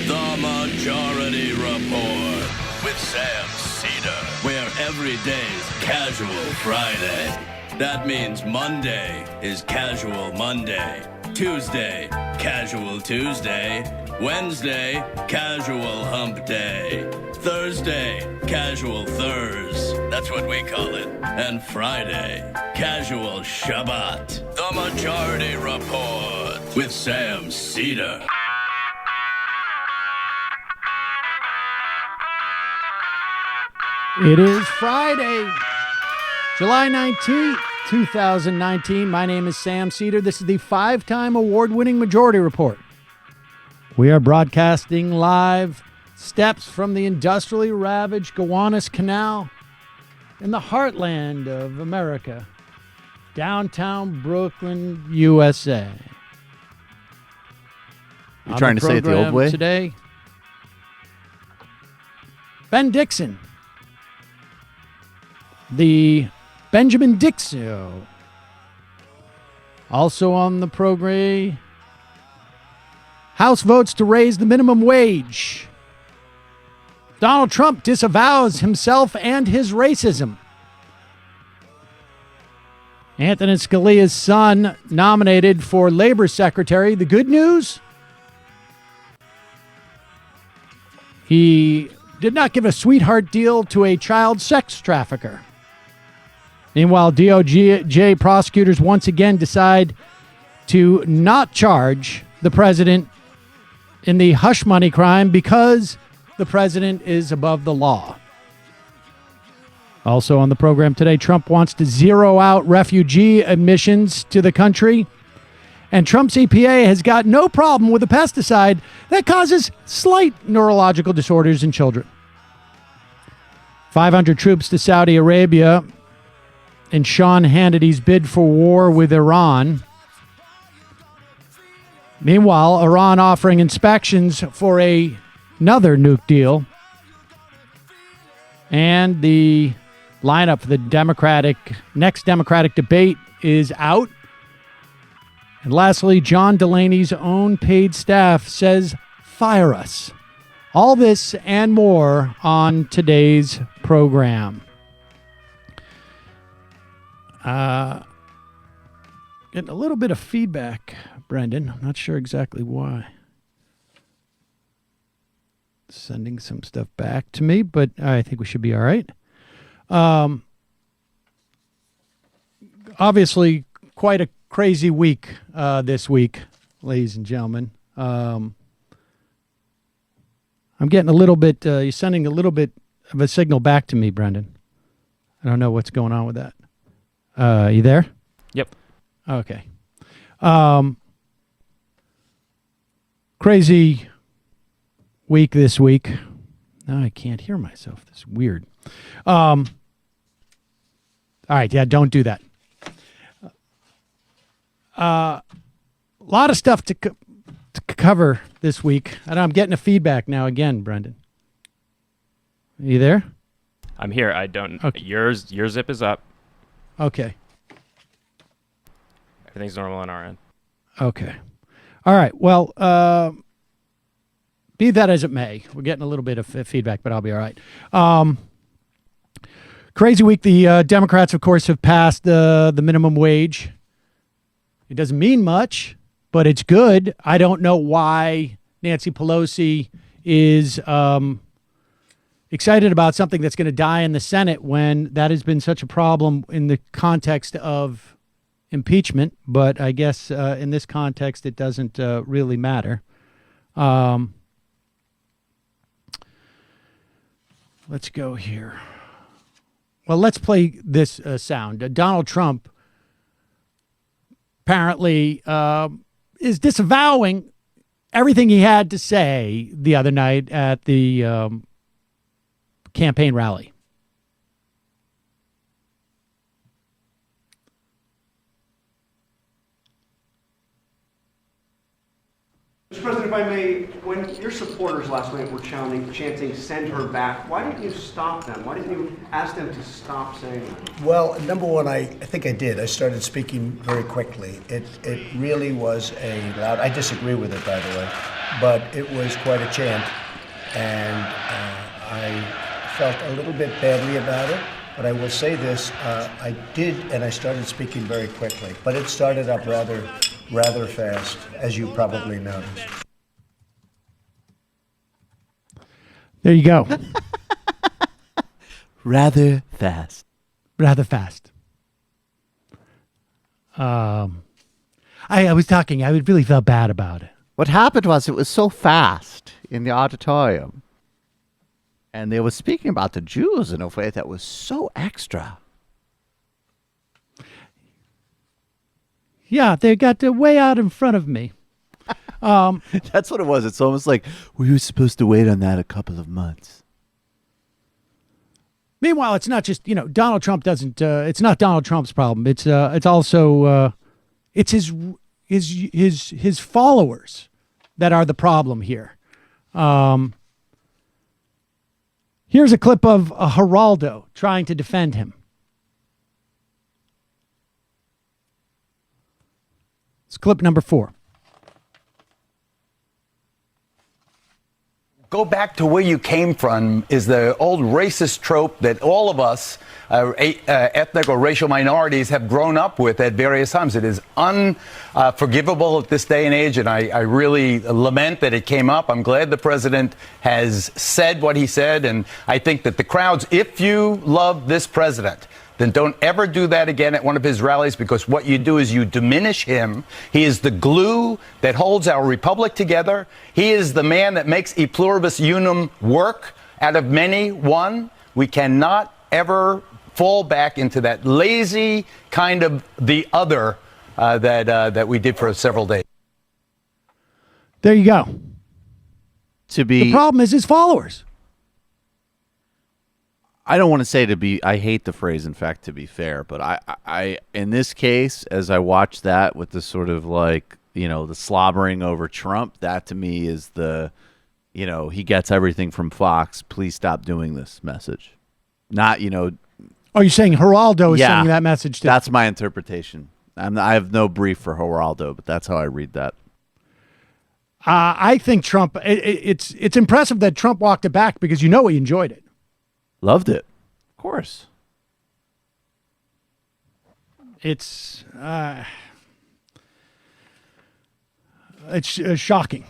The Majority Report with Sam Seder, where every day's Casual Friday. That means Monday is Casual Monday, Tuesday, Casual Tuesday, Wednesday, Casual Hump Day, Thursday, Casual Thurs, that's what we call it, and Friday, Casual Shabbat. The Majority Report with Sam Seder. It is Friday, July 19th, 2019. My name is Sam Seder. This is the 5-time award-winning Majority Report. We are broadcasting live steps from the industrially ravaged Gowanus Canal in the heartland of America, downtown Brooklyn, USA. You're trying to say it the old way? Today, Ben Dixon. The Benjamin Dixon. Also on the program, House votes to raise the minimum wage. Donald Trump disavows himself and his racism. Anthony Scalia's son nominated for Labor Secretary. The good news? He did not give a sweetheart deal to a child sex trafficker. Meanwhile, DOJ prosecutors once again decide to not charge the president in the hush money crime because the president is above the law. Also on the program today, Trump wants to zero out refugee admissions to the country. And Trump's EPA has got no problem with a pesticide that causes slight neurological disorders in children. 500 troops to Saudi Arabia in Sean Hannity's bid for war with Iran. Meanwhile, Iran offering inspections for another nuke deal. And the lineup for the next Democratic debate is out. And lastly, John Delaney's own paid staff says, fire us. All this and more on today's program. Getting a little bit of feedback, Brendan. I'm not sure exactly why. Sending some stuff back to me, but I think we should be all right. Obviously, quite a crazy week this week, ladies and gentlemen. I'm getting a little bit, you're sending a little bit of a signal back to me, Brendan. I don't know what's going on with that. You there? Yep. Okay. Crazy week this week. Now I can't hear myself. This is weird. All right. Yeah, don't do that. A lot of stuff to cover this week. And I'm getting a feedback now again, Brendan. Are you there? I'm here. I don't. Okay. Your zip is up. Okay. Everything's normal on our end. Okay. All right. Well, be that as it may, we're getting a little bit of feedback, but I'll be all right. Crazy week. The Democrats, of course, have passed the minimum wage. It doesn't mean much, but it's good. I don't know why Nancy Pelosi is excited about something that's going to die in the Senate when that has been such a problem in the context of impeachment. But I guess in this context, it doesn't really matter. Let's go here. Well, let's play this sound. Donald Trump apparently is disavowing everything he had to say the other night at the campaign rally. Mr. President, if I may, when your supporters last night were chanting, "Send her back," why didn't you stop them? Why didn't you ask them to stop saying that? Well, number one, I think I did. I started speaking very quickly. It really was a loud, I disagree with it, by the way, but it was quite a chant, and I felt a little bit badly about it. But I will say this, I did, and I started speaking very quickly, but it started up rather fast, as you probably noticed. There you go. Rather fast. Rather fast. I was talking. I really felt bad about it. What happened was it was so fast in the auditorium. And they were speaking about the Jews in a way that was so extra. Yeah, they got way out in front of me. That's what it was. It's almost like we were supposed to wait on that a couple of months. Meanwhile, it's not just, Donald Trump doesn't, it's not Donald Trump's problem. It's also, it's his followers that are the problem here. Here's a clip of Geraldo trying to defend him. It's clip number 4. Go back to where you came from is the old racist trope that all of us, ethnic or racial minorities, have grown up with at various times. It is unforgivable at this day and age, and I really lament that it came up. I'm glad the president has said what he said, and I think that the crowds, if you love this president, then don't ever do that again at one of his rallies, because what you do is you diminish him. He is the glue that holds our republic together. He is the man that makes e pluribus unum work. Out of many, one. We cannot ever fall back into that lazy kind of the other that we did for several days. There you go. The problem is his followers. I don't want to say I hate the phrase, in fact, to be fair, but I in this case, as I watch that with the sort of the slobbering over Trump, that to me is he gets everything from Fox. Please stop doing this message. Not, Oh, you're saying Geraldo is sending that message to... That's my interpretation. I have no brief for Geraldo, but that's how I read that. I think Trump, it's impressive that Trump walked it back because he enjoyed it. Loved it. Of course. It's shocking.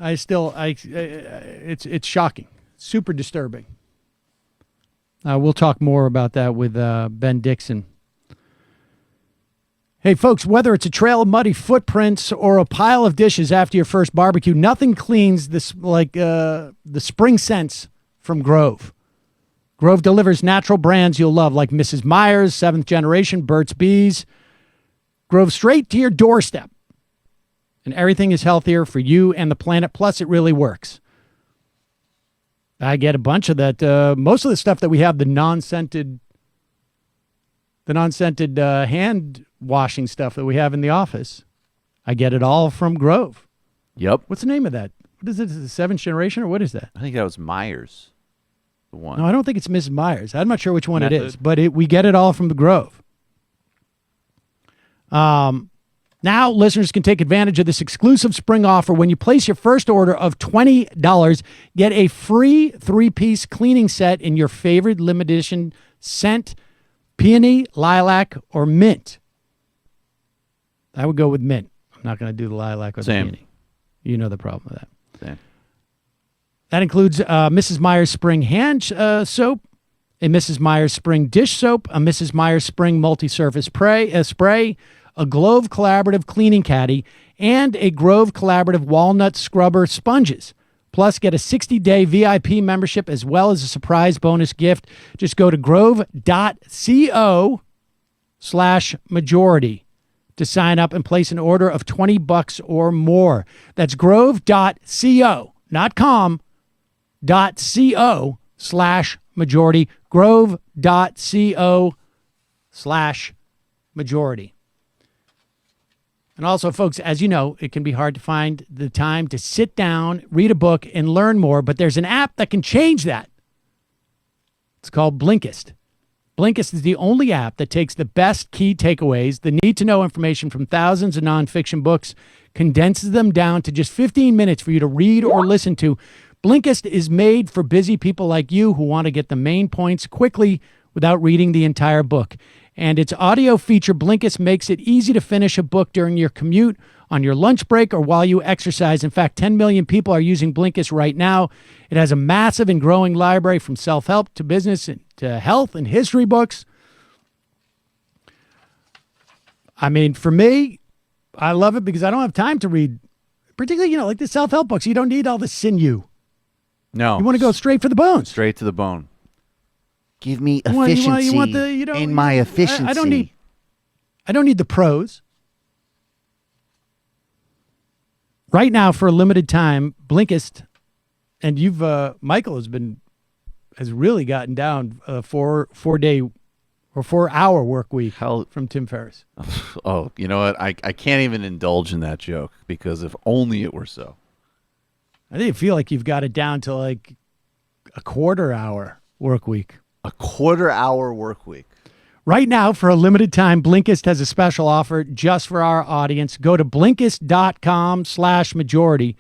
It's shocking. Super disturbing. We'll talk more about that with Ben Dixon. Hey, folks, whether it's a trail of muddy footprints or a pile of dishes after your first barbecue, nothing cleans this like the spring scents from Grove. Grove delivers natural brands you'll love, like Mrs. Meyer's, 7th Generation, Burt's Bees. Grove straight to your doorstep. And everything is healthier for you and the planet. Plus, it really works. I get a bunch of that. Most of the stuff that we have, the non-scented hand washing stuff that we have in the office, I get it all from Grove. Yep. What's the name of that? What is it? Is it the 7th Generation, or what is that? I think that was Myers. The one. No, I don't think it's Mrs. Myers. I'm not sure which one it is, but we get it all from the Grove. Now, listeners can take advantage of this exclusive spring offer. When you place your first order of $20, get a free 3-piece cleaning set in your favorite limited edition scent, peony, lilac, or mint. I would go with mint. I'm not going to do the lilac or the peony. You know the problem with that. Same. That includes Mrs. Meyer's Spring Hand Soap, a Mrs. Meyer's Spring Dish Soap, a Mrs. Meyer's Spring Multi-Surface Spray, a Grove Collaborative Cleaning Caddy, and a Grove Collaborative Walnut Scrubber Sponges. Plus, get a 60-day VIP membership as well as a surprise bonus gift. Just go to grove.co/majority to sign up and place an order of $20 or more. That's grove.co, not com, .co/majority, grove.co/majority. And also, folks, as you know, it can be hard to find the time to sit down, read a book, and learn more, but there's an app that can change that. It's called Blinkist. Blinkist is the only app that takes the best key takeaways, the need-to-know information from thousands of nonfiction books, condenses them down to just 15 minutes for you to read or listen to. Blinkist is made for busy people like you who want to get the main points quickly without reading the entire book. And its audio feature, Blinkist, makes it easy to finish a book during your commute, on your lunch break, or while you exercise. In fact, 10 million people are using Blinkist right now. It has a massive and growing library from self-help to business to health and history books. I mean, for me, I love it because I don't have time to read, particularly, like the self-help books. You don't need all the sinew. No. You want to go straight for the bones. Straight to the bone. Give me You want efficiency in my efficiency. I don't need the pros. Right now, for a limited time, Blinkist, and Michael has really gotten down a 4-day or 4-hour work week from Tim Ferriss. Oh, you know what? I can't even indulge in that joke because if only it were so. I think I feel like you've got it down to like a 1/4-hour work week. A 1/4-hour work week. Right now, for a limited time, Blinkist has a special offer just for our audience. Go to Blinkist.com/majority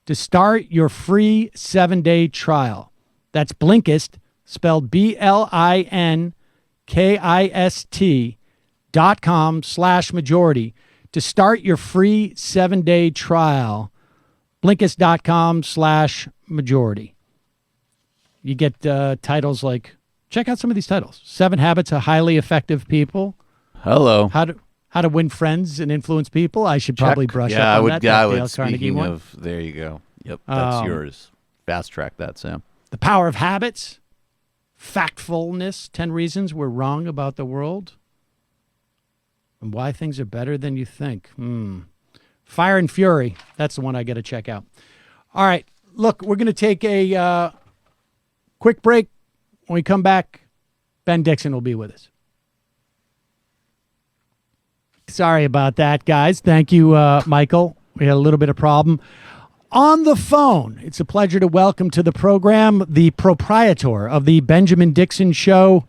to start your free 7-day trial. That's Blinkist, spelled BLINKIST.com/majority to start your free 7-day trial. Blinkist.com/majority. You get titles like, check out some of these titles. 7 Habits of Highly Effective People. Hello. How to Win Friends and Influence People. I should probably brush up on that. I Dale would. Carnegie Speaking one. of, there you go. Yep, that's yours. Fast track that, Sam. The Power of Habits. Factfulness. 10 Reasons We're Wrong About the World. And Why Things Are Better Than You Think. Fire and Fury. That's the one I got to check out. All right. Look, we're going to take a quick break. When we come back, Ben Dixon will be with us. Sorry about that, guys. Thank you, Michael. We had a little bit of problem. On the phone, it's a pleasure to welcome to the program the proprietor of the Benjamin Dixon Show,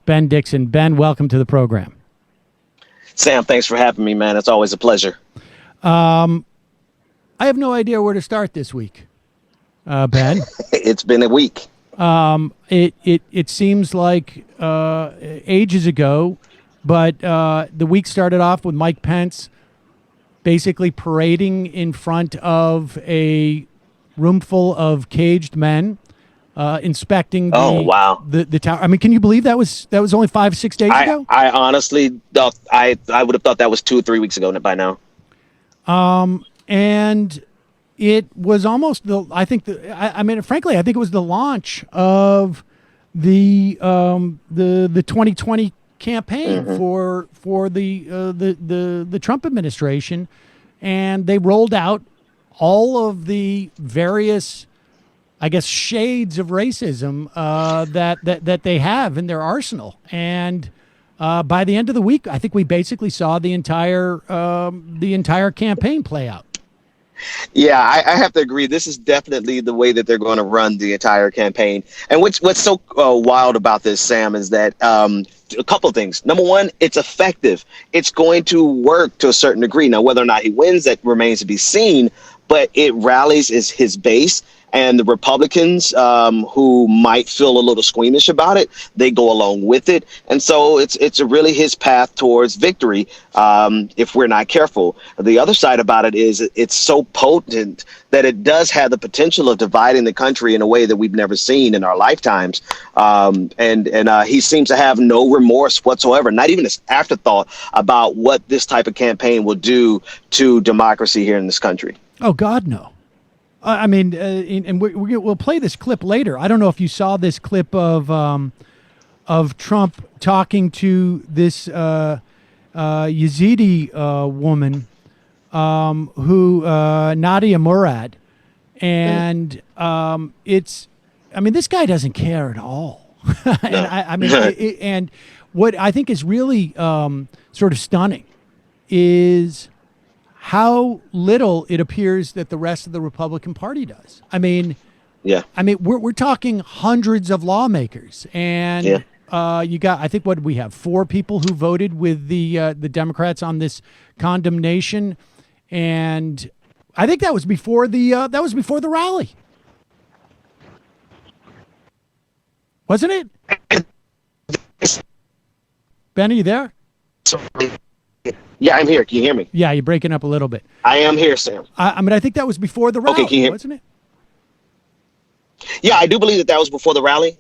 Ben Dixon. Ben, welcome to the program. Sam, thanks for having me, man. It's always a pleasure. I have no idea where to start this week, Ben. It's been a week. It seems like ages ago, but the week started off with Mike Pence basically parading in front of a room full of caged men, inspecting the tower. I mean, can you believe that was only 5-6 days ago? I honestly thought I would have thought that was 2 or 3 weeks ago by now. And it was almost frankly, I think it was the launch of the 2020 campaign for the Trump administration, and they rolled out all of the various, I guess, shades of racism that they have in their arsenal. And by the end of the week, I think we basically saw the entire campaign play out. Yeah, I have to agree. This is definitely the way that they're going to run the entire campaign. And what's so wild about this, Sam, is that a couple of things. Number one, it's effective. It's going to work to a certain degree. Now, whether or not he wins, that remains to be seen. But it rallies his base. And the Republicans who might feel a little squeamish about it, they go along with it. And so it's really his path towards victory if we're not careful. The other side about it is it's so potent that it does have the potential of dividing the country in a way that we've never seen in our lifetimes. And he seems to have no remorse whatsoever, not even this afterthought about what this type of campaign will do to democracy here in this country. Oh, God, no. I mean, and we'll play this clip later. I don't know if you saw this clip of Trump talking to this Yazidi woman, Nadia Murad, and this guy doesn't care at all. And what I think is really sort of stunning is how little it appears that the rest of the Republican Party does. I mean, Yeah. we're talking hundreds of lawmakers, and you got, I think, what we have, 4 people who voted with the Democrats on this condemnation, and I think that was before the rally, wasn't it? Ben, are you there? Yeah, I'm here. Can you hear me? Yeah, you're breaking up a little bit. I am here, Sam. I mean, I think that was before the rally, Okay, can you hear me? wasn't it? Yeah, I do believe that was before the rally.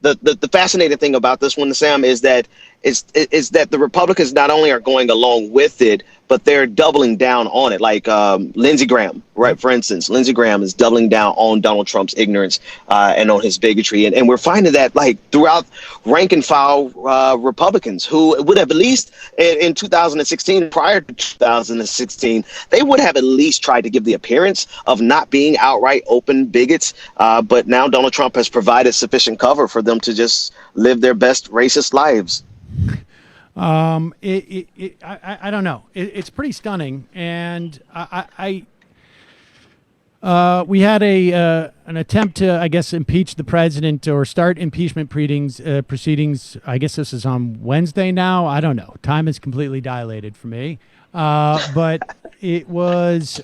The fascinating thing about this one, Sam, is that that the Republicans not only are going along with it, but they're doubling down on it. Like Lindsey Graham, right? For instance, Lindsey Graham is doubling down on Donald Trump's ignorance and on his bigotry. And we're finding that like throughout rank and file Republicans who would have at least in 2016, prior to 2016, they would have at least tried to give the appearance of not being outright open bigots. But now Donald Trump has provided sufficient cover for them to just live their best racist lives. I don't know. It's pretty stunning, and we had an attempt to, I guess, impeach the president or start impeachment proceedings. I guess this is on Wednesday now. I don't know. Time is completely dilated for me, but it was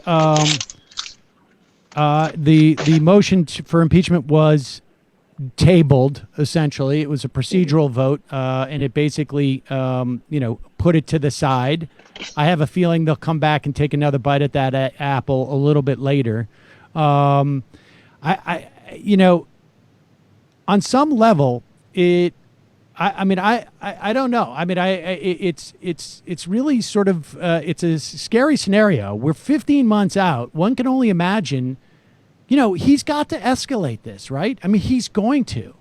the motion for impeachment was tabled. Essentially, it was a procedural vote, and it basically put it to the side. I have a feeling they'll come back and take another bite at that apple a little bit later. On some level, I don't know. I mean, it's really sort of it's a scary scenario. We're 15 months out. One can only imagine. He's got to escalate this, right? I mean, he's going to,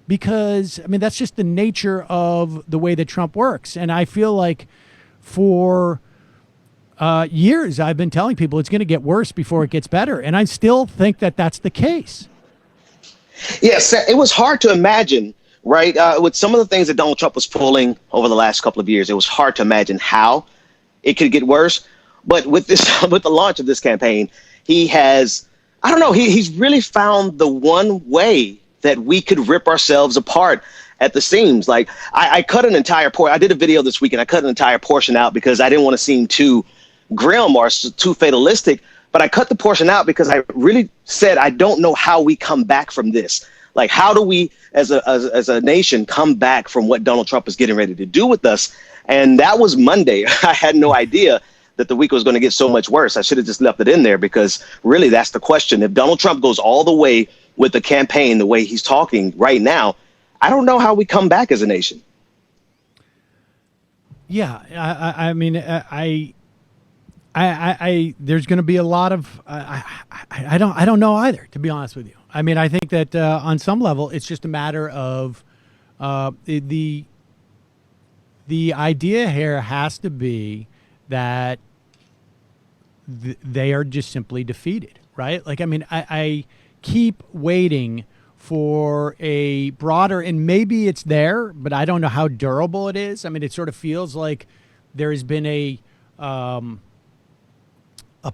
because, I mean, that's just the nature of the way that Trump works. And I feel like for years, I've been telling people it's going to get worse before it gets better. And I still think that that's the case. Yes, it was hard to imagine, right? With some of the things that Donald Trump was pulling over the last couple of years, it was hard to imagine how it could get worse. But with with the launch of this campaign, he has, I don't know, he's really found the one way that we could rip ourselves apart at the seams. Like I cut an entire I did a video this week and I cut an entire portion out because I didn't want to seem too grim or too fatalistic, but I cut the portion out because I really said, I don't know how we come back from this. Like, how do we as a nation come back from what Donald Trump is getting ready to do with us? And that was Monday. I had no idea that the week was going to get so much worse. I should have just left it in there because really that's the question. If Donald Trump goes all the way with the campaign, the way he's talking right now, I don't know how we come back as a nation. Yeah, I mean, there's going to be a lot of, I don't know either, to be honest with you. I mean, I think that on some level, it's just a matter of the idea here has to be that they are just simply defeated, right? Like, I mean, I keep waiting for a broader, and maybe it's there, but I don't know how durable it is. I mean, it sort of feels like there has been a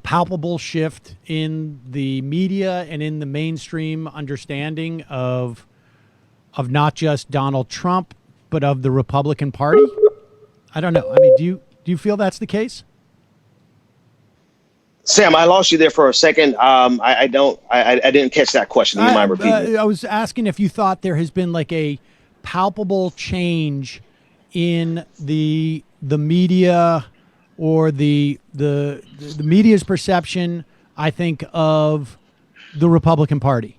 palpable shift in the media and in the mainstream understanding of not just Donald Trump, but of the Republican Party. I don't know. I mean, do you feel that's the case? Sam, I lost you there for a second. I didn't catch that question. Do you mind repeating? I was asking if you thought there has been like a palpable change in the media or the media's perception, I think, of the Republican Party.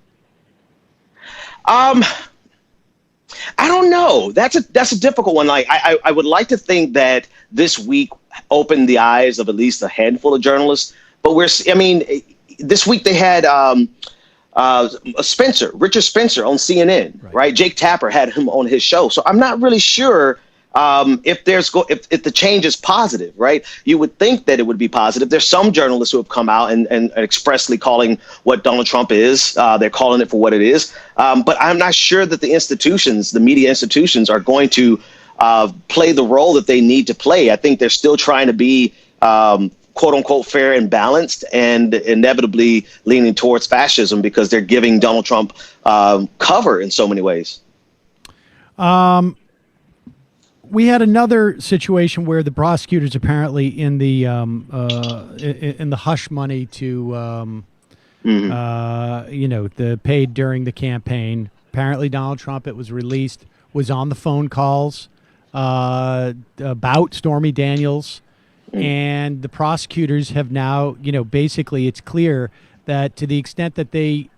I don't know. That's a difficult one. Like I would like to think that this week opened the eyes of at least a handful of journalists. But this week they had Richard Spencer on CNN, right? Jake Tapper had him on his show. So I'm not really sure if the change is positive, right? You would think that it would be positive. There's some journalists who have come out and expressly calling what Donald Trump is. They're calling it for what it is. But I'm not sure that the media institutions are going to play the role that they need to play. I think they're still trying to be quote unquote fair and balanced, and inevitably leaning towards fascism because they're giving Donald Trump cover in so many ways. We had another situation where the prosecutors apparently in the hush money to the paid during the campaign. Apparently, Donald Trump, it was released, was on the phone calls about Stormy Daniels, and the prosecutors have now, basically, it's clear that to the extent that they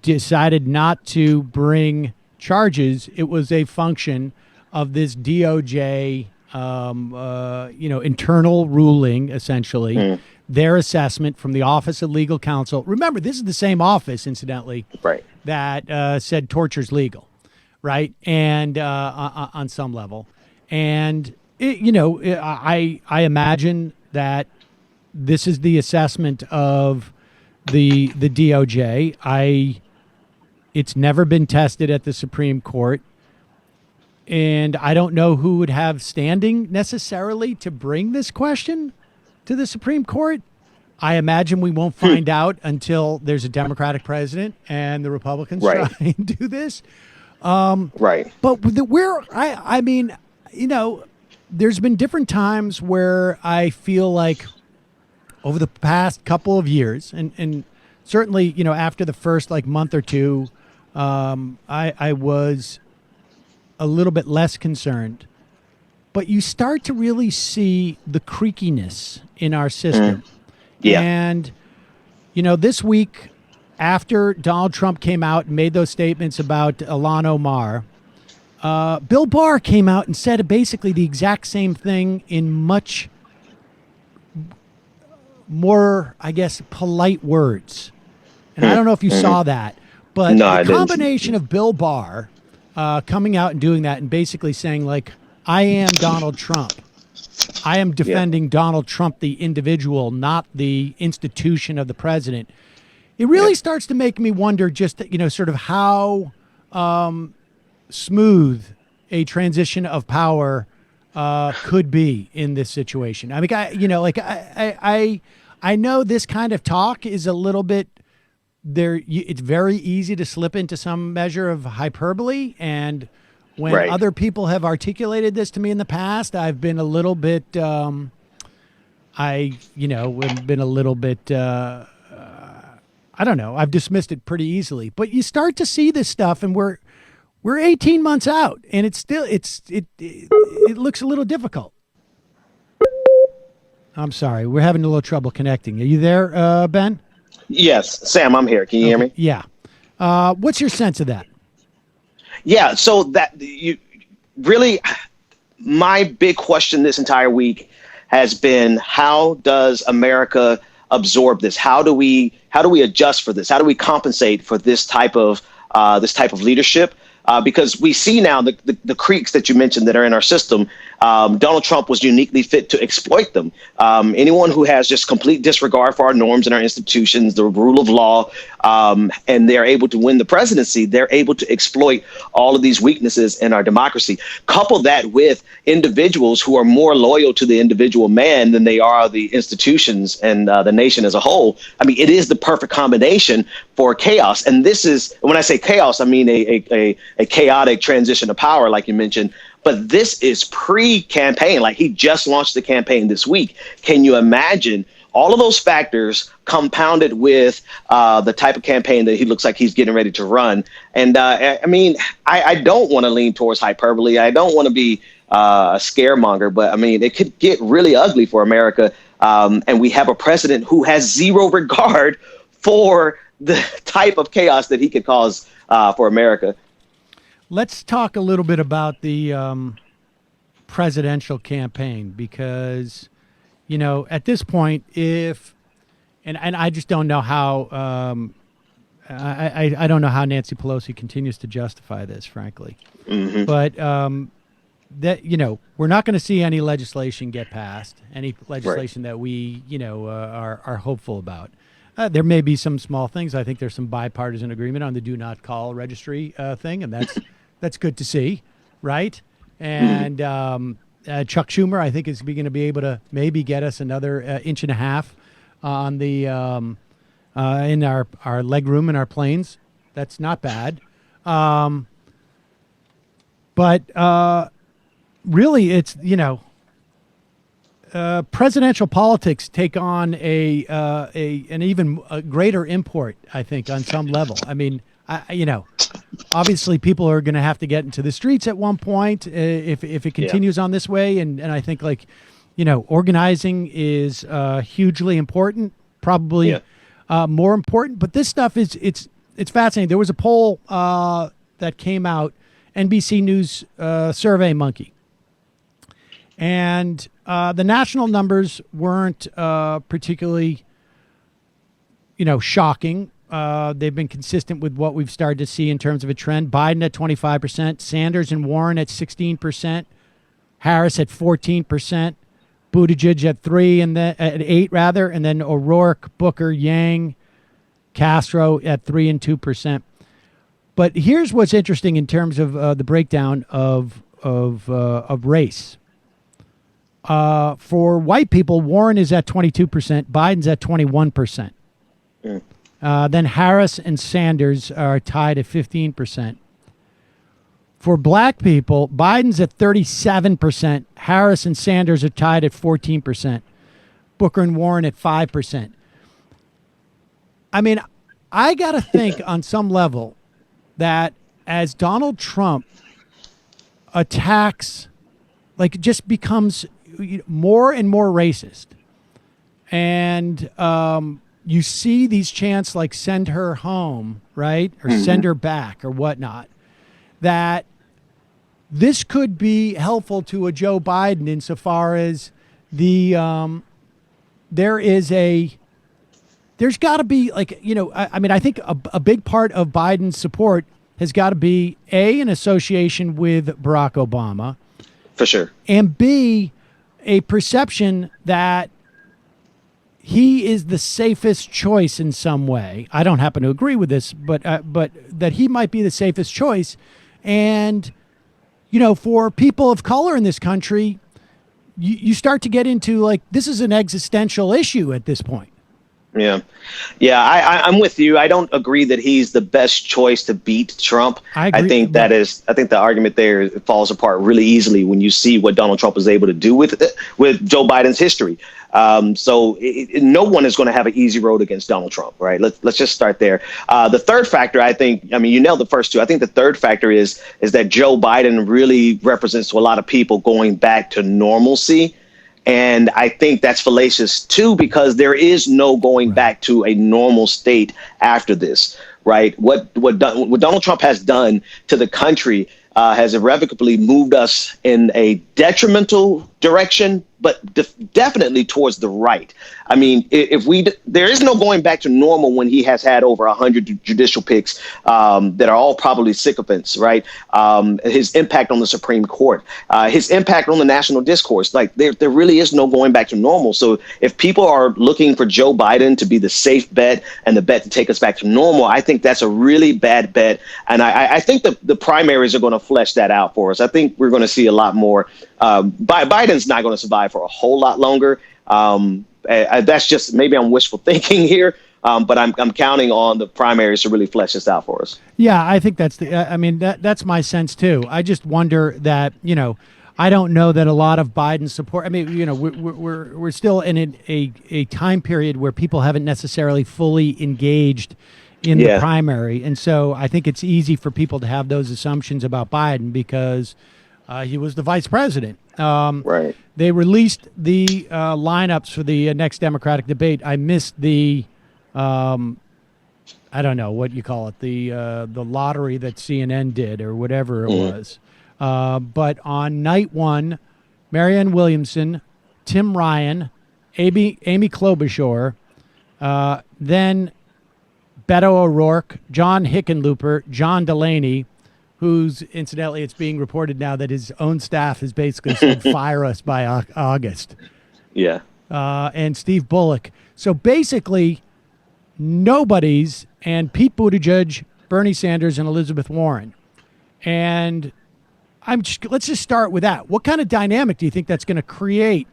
decided not to bring charges, it was a function of this DOJ, internal ruling, essentially, their assessment from the Office of Legal Counsel. Remember, this is the same office, incidentally, right, that said torture's legal, right? And on some level. And, I imagine that this is the assessment of the DOJ. It's never been tested at the Supreme Court. And I don't know who would have standing necessarily to bring this question to the Supreme Court. I imagine we won't find out until there's a Democratic president and the Republicans try and do this. Right. But there's been different times where I feel like over the past couple of years, and certainly, after the first month or two, I was a little bit less concerned, but you start to really see the creakiness in our system. Yeah. And, this week after Donald Trump came out and made those statements about Ilhan Omar, Bill Barr came out and said basically the exact same thing in much more, I guess, polite words. And I don't know if you saw that, but the combination of Bill Barr coming out and doing that and basically saying, I am Donald Trump. I am defending Donald Trump, the individual, not the institution of the president. It really starts to make me wonder just, sort of how smooth a transition of power could be in this situation. I mean, I know this kind of talk is a little bit there. It's very easy to slip into some measure of hyperbole, and when other people have articulated this to me in the past, I've been a little bit, I don't know. I've dismissed it pretty easily. But you start to see this stuff, and we're 18 months out, and it's still it looks a little difficult. I'm sorry, we're having a little trouble connecting. Are you there, Ben? Yes, Sam, I'm here. Can you hear me? Yeah. What's your sense of that? Yeah, so that you really, my big question this entire week has been, how does America absorb this? How do we adjust for this? How do we compensate for this type of leadership? Because we see now the creeks that you mentioned that are in our system. Donald Trump was uniquely fit to exploit them. Anyone who has just complete disregard for our norms and our institutions, the rule of law, and they're able to win the presidency, they're able to exploit all of these weaknesses in our democracy. Couple that with individuals who are more loyal to the individual man than they are the institutions and the nation as a whole. I mean, it is the perfect combination for chaos. And this is, when I say chaos, I mean a chaotic transition of power, like you mentioned. But this is pre-campaign. Like, he just launched the campaign this week. Can you imagine all of those factors compounded with the type of campaign that he looks like he's getting ready to run? And I don't want to lean towards hyperbole. I don't want to be a scaremonger, but I mean, it could get really ugly for America. And we have a president who has zero regard for the type of chaos that he could cause for America. Let's talk a little bit about the presidential campaign, because, at this point, and I just don't know how, I don't know how Nancy Pelosi continues to justify this, frankly. Mm-hmm. But that, we're not going to see any legislation get passed, any legislation that we, are hopeful about. There may be some small things. I think there's some bipartisan agreement on the do not call registry thing, and that's good to see, right? And Chuck Schumer, I think, is going to be able to maybe get us another inch and a half on the in our leg room in our planes. That's not bad. But really, it's, presidential politics take on an even greater import, I think, on some level. I mean, obviously people are going to have to get into the streets at one point if it continues on this way. And I think organizing is hugely important, probably more important. But this stuff it's fascinating. There was a poll that came out, NBC News Survey Monkey. And the national numbers weren't particularly, shocking. They've been consistent with what we've started to see in terms of a trend. Biden at 25%, Sanders and Warren at 16%, Harris at 14%, Buttigieg at 8 rather, and then O'Rourke, Booker, Yang, Castro at 3 and 2%. But here's what's interesting in terms of the breakdown of race. For white people, Warren is at 22%, Biden's at 21%. Then Harris and Sanders are tied at 15%. For black people, Biden's at 37%, Harris and Sanders are tied at 14%, Booker and Warren at 5%. I mean, I got to think on some level that as Donald Trump attacks, just becomes more and more racist, and you see these chants like "send her home," right, or "send her back" or whatnot, that this could be helpful to a Joe Biden insofar as there's got to be I think a big part of Biden's support has got to be an association with Barack Obama, for sure, and B, a perception that he is the safest choice in some way. I don't happen to agree with this, but that he might be the safest choice. And, for people of color in this country, you start to get into this is an existential issue at this point. Yeah. I'm with you. I don't agree that he's the best choice to beat Trump. I think the argument there falls apart really easily when you see what Donald Trump is able to do with Joe Biden's history. No one is going to have an easy road against Donald Trump. Right. Let's just start there. The third factor, you nailed the first two. I think the third factor is that Joe Biden really represents to a lot of people going back to normalcy. And I think that's fallacious, too, because there is no going back to a normal state after this. Right. What Donald Trump has done to the country has irrevocably moved us in a detrimental direction, but definitely towards the right. I mean, there is no going back to normal when he has had over 100 judicial picks that are all probably sycophants, right? His impact on the Supreme Court, his impact on the national discourse, there really is no going back to normal. So if people are looking for Joe Biden to be the safe bet and the bet to take us back to normal, I think that's a really bad bet. And I think the primaries are going to flesh that out for us. I think we're going to see a lot more. Biden's not going to survive for a whole lot longer. That's just, maybe I'm wishful thinking here, but I'm counting on the primaries to really flesh this out for us. Yeah, I think that's that's my sense too. I just wonder that, I don't know that a lot of Biden support. I mean, we're still in a time period where people haven't necessarily fully engaged in the primary, and so I think it's easy for people to have those assumptions about Biden because he was the vice president. Right. They released the lineups for the next Democratic debate. I missed the, I don't know what you call it, the lottery that CNN did or whatever it was. But on night one, Marianne Williamson, Tim Ryan, Amy Klobuchar, then Beto O'Rourke, John Hickenlooper, John Delaney, who's, incidentally, it's being reported now that his own staff has basically said, fire us by August. Yeah. And Steve Bullock. So basically, nobody's, and Pete Buttigieg, Bernie Sanders, and Elizabeth Warren. And let's just start with that. What kind of dynamic do you think that's going to create?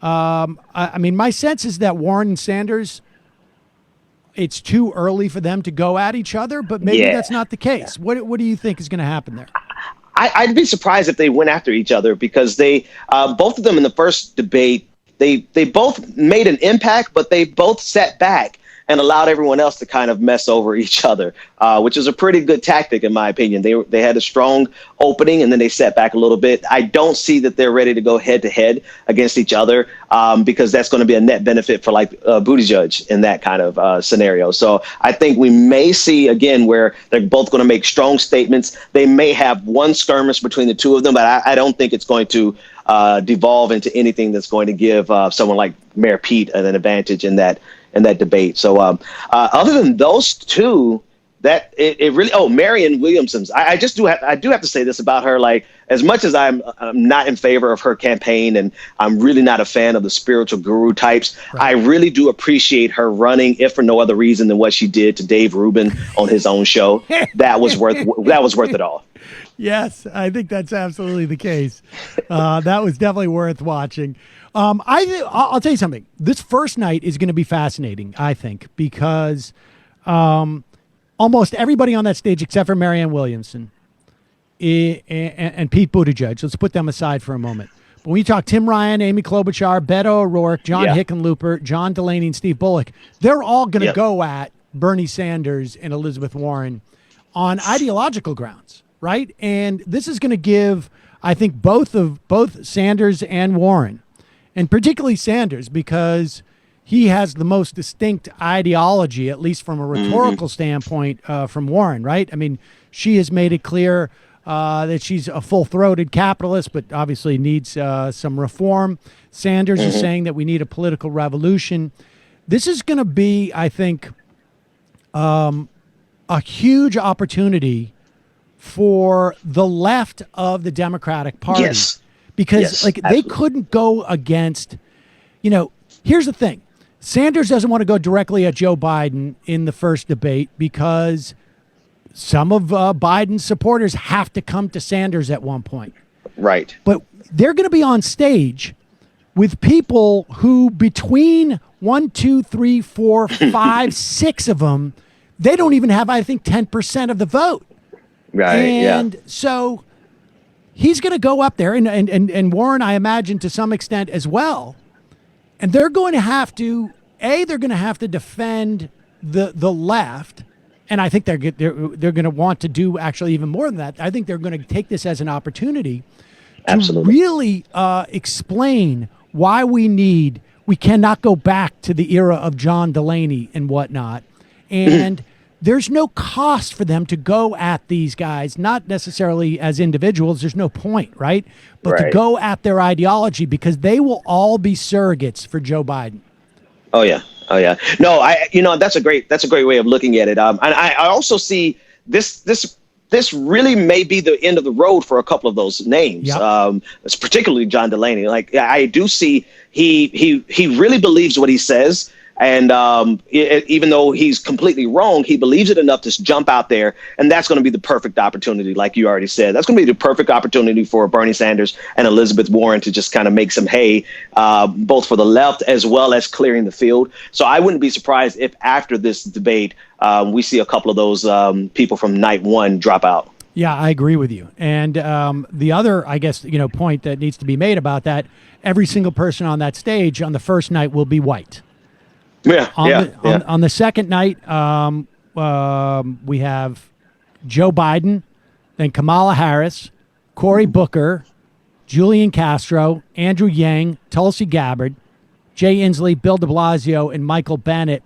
I mean, my sense is that Warren and Sanders, it's too early for them to go at each other, but maybe that's not the case. What do you think is going to happen there? I'd be surprised if they went after each other, because they both of them in the first debate, they both made an impact, but they both sat back and allowed everyone else to kind of mess over each other, which is a pretty good tactic, in my opinion. They had a strong opening, and then they sat back a little bit. I don't see that they're ready to go head to head against each other, because that's going to be a net benefit for like Buttigieg in that kind of scenario. So I think we may see again where they're both going to make strong statements. They may have one skirmish between the two of them, but I don't think it's going to devolve into anything that's going to give someone like Mayor Pete an advantage in that debate. So other than those two, that it really, Marianne Williamson's, I do have to say this about her. Like, as much as I'm not in favor of her campaign, and I'm really not a fan of the spiritual guru types, right, I really do appreciate her running, if for no other reason than what she did to Dave Rubin on his own show. That was worth it all. Yes, I think that's absolutely the case. That was definitely worth watching. I'll tell you something. This first night is going to be fascinating, I think, because almost everybody on that stage, except for Marianne Williamson and Pete Buttigieg, let's put them aside for a moment. But when you talk Tim Ryan, Amy Klobuchar, Beto O'Rourke, John Hickenlooper, John Delaney, and Steve Bullock, they're all going to go at Bernie Sanders and Elizabeth Warren on ideological grounds, right? And this is going to give, I think, both Sanders and Warren, and particularly Sanders, because he has the most distinct ideology, at least from a rhetorical standpoint, from Warren, right? I mean, she has made it clear that she's a full-throated capitalist, but obviously needs some reform. Sanders is saying that we need a political revolution. This is going to be, I think, a huge opportunity for the left of the Democratic Party. Yes. Because they couldn't go against, here's the thing. Sanders doesn't want to go directly at Joe Biden in the first debate because some of Biden's supporters have to come to Sanders at one point. Right. But they're going to be on stage with people who, between 1, 2, 3, 4, 5, 6 of them, they don't even have, I think, 10% of the vote. Right. And so he's going to go up there, and Warren, I imagine, to some extent as well. And they're going to have to, they're going to have to defend the left. And I think they're going to want to do actually even more than that. I think they're going to take this as an opportunity to really explain why we cannot go back to the era of John Delaney and whatnot. And there's no cost for them to go at these guys, not necessarily as individuals. There's no point, right? But to go at their ideology, because they will all be surrogates for Joe Biden. Oh yeah. No, that's a great way of looking at it. And I also see this really may be the end of the road for a couple of those names. Yep. It's particularly John Delaney. Like, I do see he really believes what he says. And even though he's completely wrong, he believes it enough to jump out there. And that's going to be the perfect opportunity, like you already said. That's going to be the perfect opportunity for Bernie Sanders and Elizabeth Warren to just kind of make some hay, both for the left as well as clearing the field. So I wouldn't be surprised if after this debate, we see a couple of those people from night one drop out. Yeah, I agree with you. And the other, I guess, point that needs to be made about that, every single person on that stage on the first night will be white. On the second night, we have Joe Biden, then Kamala Harris, Cory Booker, Julian Castro, Andrew Yang, Tulsi Gabbard, Jay Inslee, Bill de Blasio, and Michael Bennet,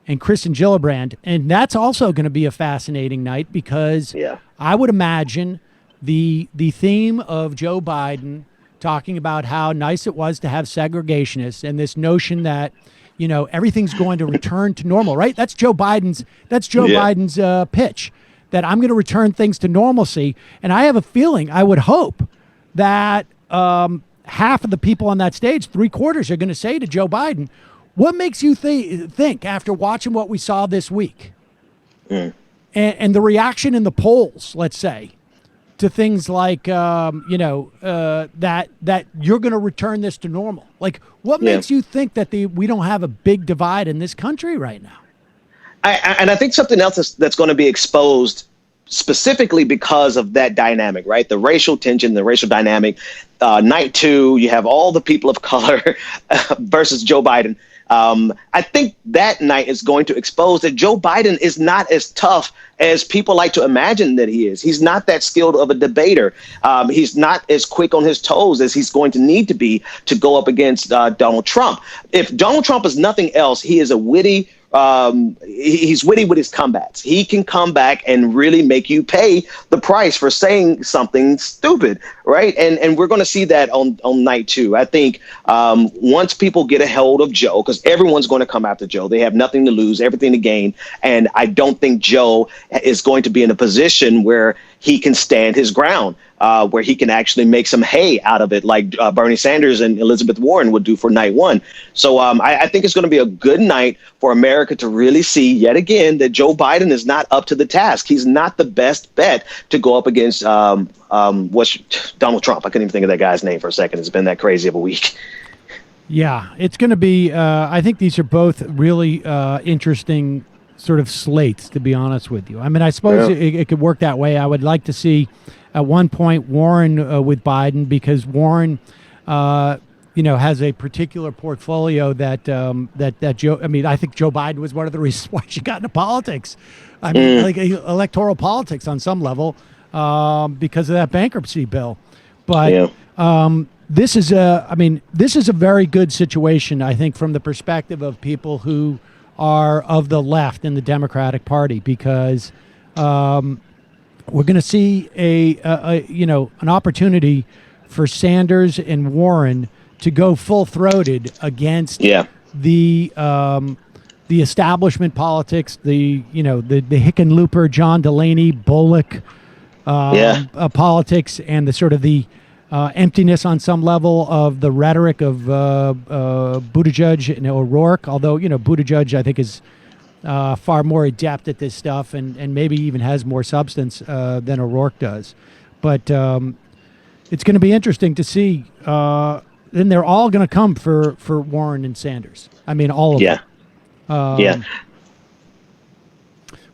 and Kristen Gillibrand. And that's also going to be a fascinating night because I would imagine the theme of Joe Biden talking about how nice it was to have segregationists and this notion that everything's going to return to normal, right? That's Joe Biden's pitch, that I'm going to return things to normalcy. And I have a feeling, I would hope that half of the people on that stage, 3/4, are going to say to Joe Biden, what makes you think after watching what we saw this week and the reaction in the polls, let's say, to things like, that you're going to return this to normal? Like, what makes you think that we don't have a big divide in this country right now? And I think something else that's going to be exposed specifically because of that dynamic, right? The racial tension, the racial dynamic. Night two, you have all the people of color versus Joe Biden. I think that night is going to expose that Joe Biden is not as tough as people like to imagine that he is. He's not that skilled of a debater. He's not as quick on his toes as he's going to need to be to go up against Donald Trump. If Donald Trump is nothing else, he is a witty, he's witty with his comebacks. He can come back and really make you pay the price for saying something stupid, right? And we're going to see that on night two. I think once people get a hold of Joe, because everyone's going to come after Joe, they have nothing to lose, everything to gain. And I don't think Joe is going to be in a position where he can stand his ground, where he can actually make some hay out of it, like Bernie Sanders and Elizabeth Warren would do for night one. So I think it's going to be a good night for America to really see yet again that Joe Biden is not up to the task. He's not the best bet to go up against Donald Trump. I couldn't even think of that guy's name for a second. It's been that crazy of a week. Yeah, it's going to be, I think these are both really interesting sort of slates, to be honest with you. I mean, I suppose it could work that way. I would like to see at one point Warren with Biden, because Warren, has a particular portfolio that Joe. I mean, I think Joe Biden was one of the reasons why she got into politics. I mean, like electoral politics on some level, because of that bankruptcy bill. But this is a very good situation, I think, from the perspective of people who are of the left in the Democratic Party, because we're going to see an opportunity for Sanders and Warren to go full-throated against the establishment politics, the Hickenlooper, John Delaney, Bullock politics, and the sort of the emptiness on some level of the rhetoric of Buttigieg and O'Rourke, although, Buttigieg, I think, is far more adept at this stuff and maybe even has more substance than O'Rourke does. But it's going to be interesting to see. Then they're all going to come for Warren and Sanders. I mean, all of them.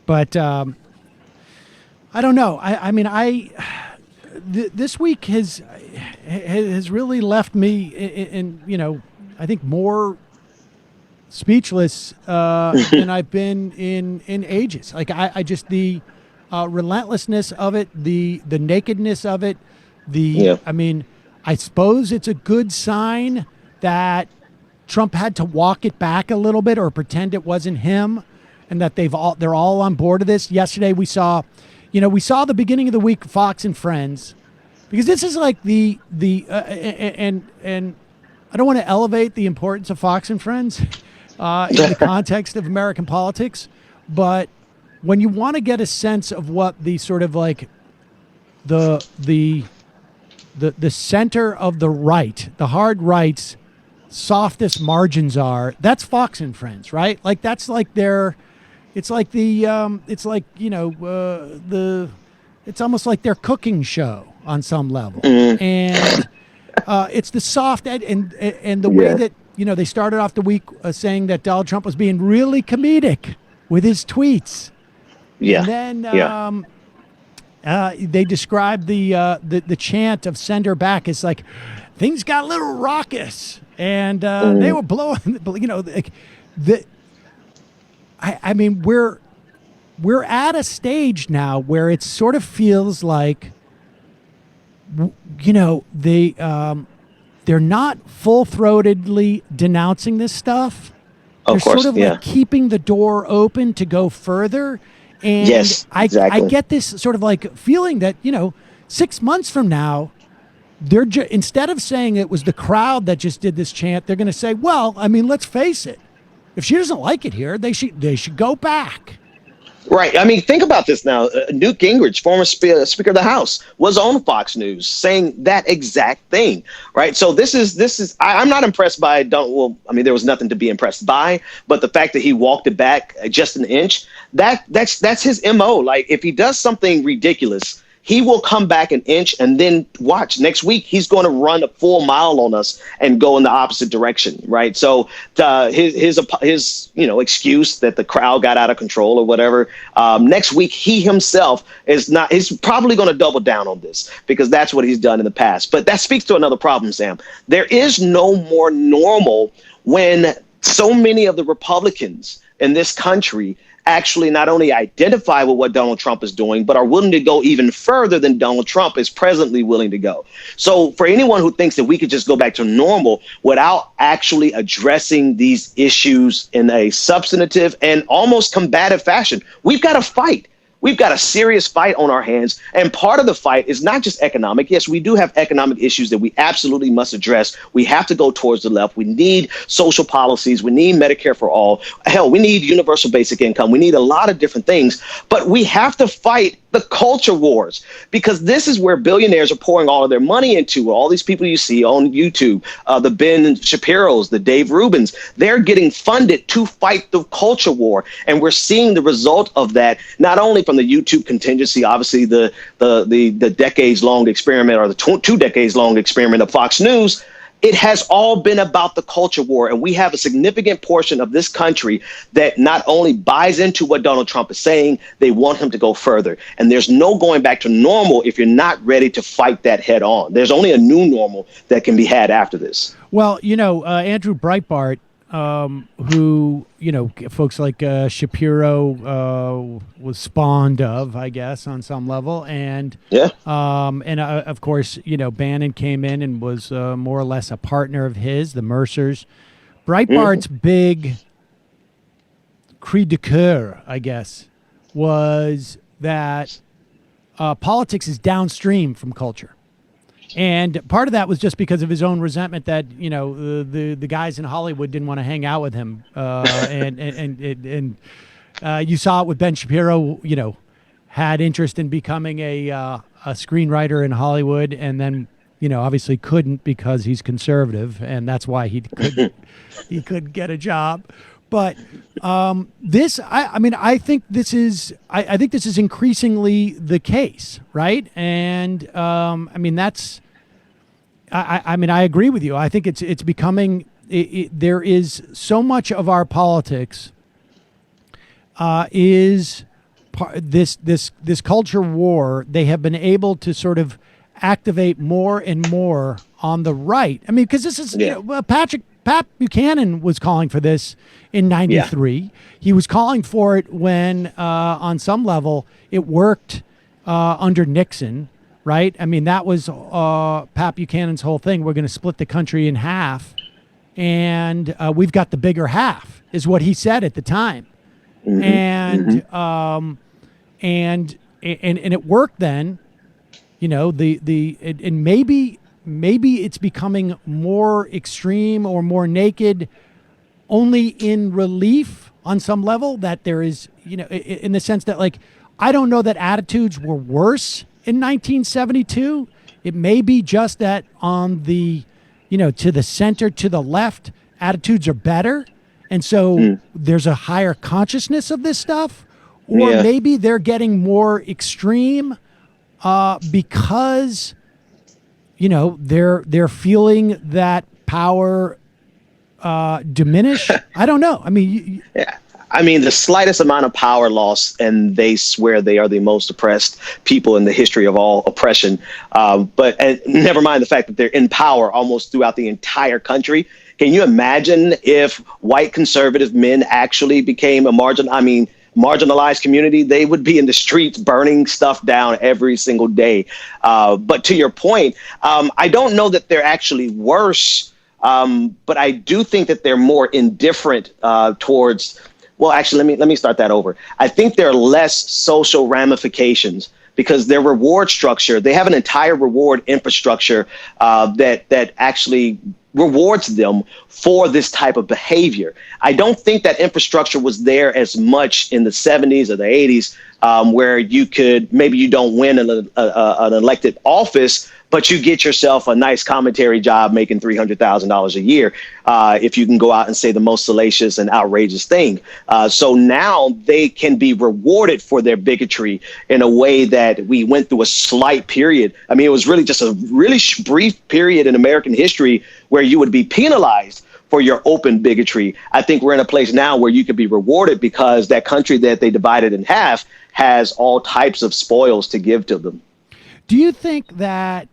But I don't know. This week has really left me in I think more speechless than I've been in ages. Like I just the relentlessness of it, the nakedness of it, I mean, I suppose it's a good sign that Trump had to walk it back a little bit or pretend it wasn't him, and that they're all on board of this. Yesterday we saw the beginning of the week, Fox and Friends, because this is like and I don't want to elevate the importance of Fox and Friends in the context of American politics, but when you want to get a sense of what the sort of like the center of the right, the hard right's softest margins are, that's Fox and Friends, right? Like that's like it's almost like their cooking show on some level. And it's the soft and the way that, they started off the week saying that Donald Trump was being really comedic with his tweets. And then they described the chant of "Send her back" as like things got a little raucous, and they were blowing. I mean, we're at a stage now where it sort of feels like, they're not full-throatedly denouncing this stuff. They're sort of like keeping the door open to go further. And I get this sort of like feeling that, 6 months from now, they're instead of saying it was the crowd that just did this chant, they're going to say, well, I mean, let's face it. If she doesn't like it here, they should go back. Right. I mean, think about this now. Newt Gingrich, former Speaker of the House, was on Fox News saying that exact thing. Right. So this is I'm not impressed by there was nothing to be impressed by. But the fact that he walked it back just an inch, that's his MO. Like if he does something ridiculous, he will come back an inch, and then watch next week, he's going to run a full mile on us and go in the opposite direction. Right. So his excuse that the crowd got out of control or whatever, next week, he himself he's probably going to double down on this because that's what he's done in the past. But that speaks to another problem, Sam. There is no more normal when so many of the Republicans in this country actually not only identify with what Donald Trump is doing, but are willing to go even further than Donald Trump is presently willing to go. So for anyone who thinks that we could just go back to normal without actually addressing these issues in a substantive and almost combative fashion, we've got to fight. We've got a serious fight on our hands. And part of the fight is not just economic. Yes, we do have economic issues that we absolutely must address. We have to go towards the left. We need social policies. We need Medicare for all. Hell, we need universal basic income. We need a lot of different things. But we have to fight the culture wars, because this is where billionaires are pouring all of their money into. All these people you see on YouTube, the Ben Shapiro's, the Dave Rubins, they're getting funded to fight the culture war. And we're seeing the result of that, not only from the YouTube contingency, obviously the decades-long experiment, or the two decades-long experiment of Fox News. It has all been about the culture war. And we have a significant portion of this country that not only buys into what Donald Trump is saying, they want him to go further. And there's no going back to normal if you're not ready to fight that head on. There's only a new normal that can be had after this. Well, Andrew Breitbart, who, folks like Shapiro was spawned of, I guess, on some level. And, of course, Bannon came in and was more or less a partner of his, the Mercers. Breitbart's big cri de coeur, I guess, was that politics is downstream from culture. And part of that was just because of his own resentment that the guys in Hollywood didn't want to hang out with him, and you saw it with Ben Shapiro. Had interest in becoming a screenwriter in Hollywood, and then obviously couldn't because he's conservative, and that's why he couldn't get a job. But I think this is increasingly the case, right? And that's. I agree with you. I think it's becoming. There is so much of our politics is this culture war. They have been able to sort of activate more and more on the right. I mean, because this is Pat Buchanan was calling for this in '93. Yeah. He was calling for it when, on some level, it worked under Nixon, right? I mean, that was Pat Buchanan's whole thing. We're going to split the country in half, and we've got the bigger half, is what he said at the time. Mm-hmm. And it worked then. And maybe it's becoming more extreme or more naked only in relief on some level, that there is, in the sense that, like, I don't know that attitudes were worse in 1972. It may be just that on the, to the center, to the left, attitudes are better. And so there's a higher consciousness of this stuff, or maybe they're getting more extreme because they're feeling that power diminish. I don't know. I mean, the slightest amount of power loss, and they swear they are the most oppressed people in the history of all oppression. But never mind the fact that they're in power almost throughout the entire country. Can you imagine if white conservative men actually became a marginalized community? They would be in the streets burning stuff down every single day. But to your point, I don't know that they're actually worse, but I do think that they're more indifferent towards. Well, actually, let me start that over. I think there are less social ramifications because their reward structure, they have an entire reward infrastructure that actually rewards them for this type of behavior. I don't think that infrastructure was there as much in the 70s or the 80s, where you don't win an elected office, but you get yourself a nice commentary job making $300,000 a year if you can go out and say the most salacious and outrageous thing. So now they can be rewarded for their bigotry in a way that we went through a slight period. I mean, it was really just a really brief period in American history where you would be penalized for your open bigotry. I think we're in a place now where you could be rewarded because that country that they divided in half has all types of spoils to give to them. Do you think that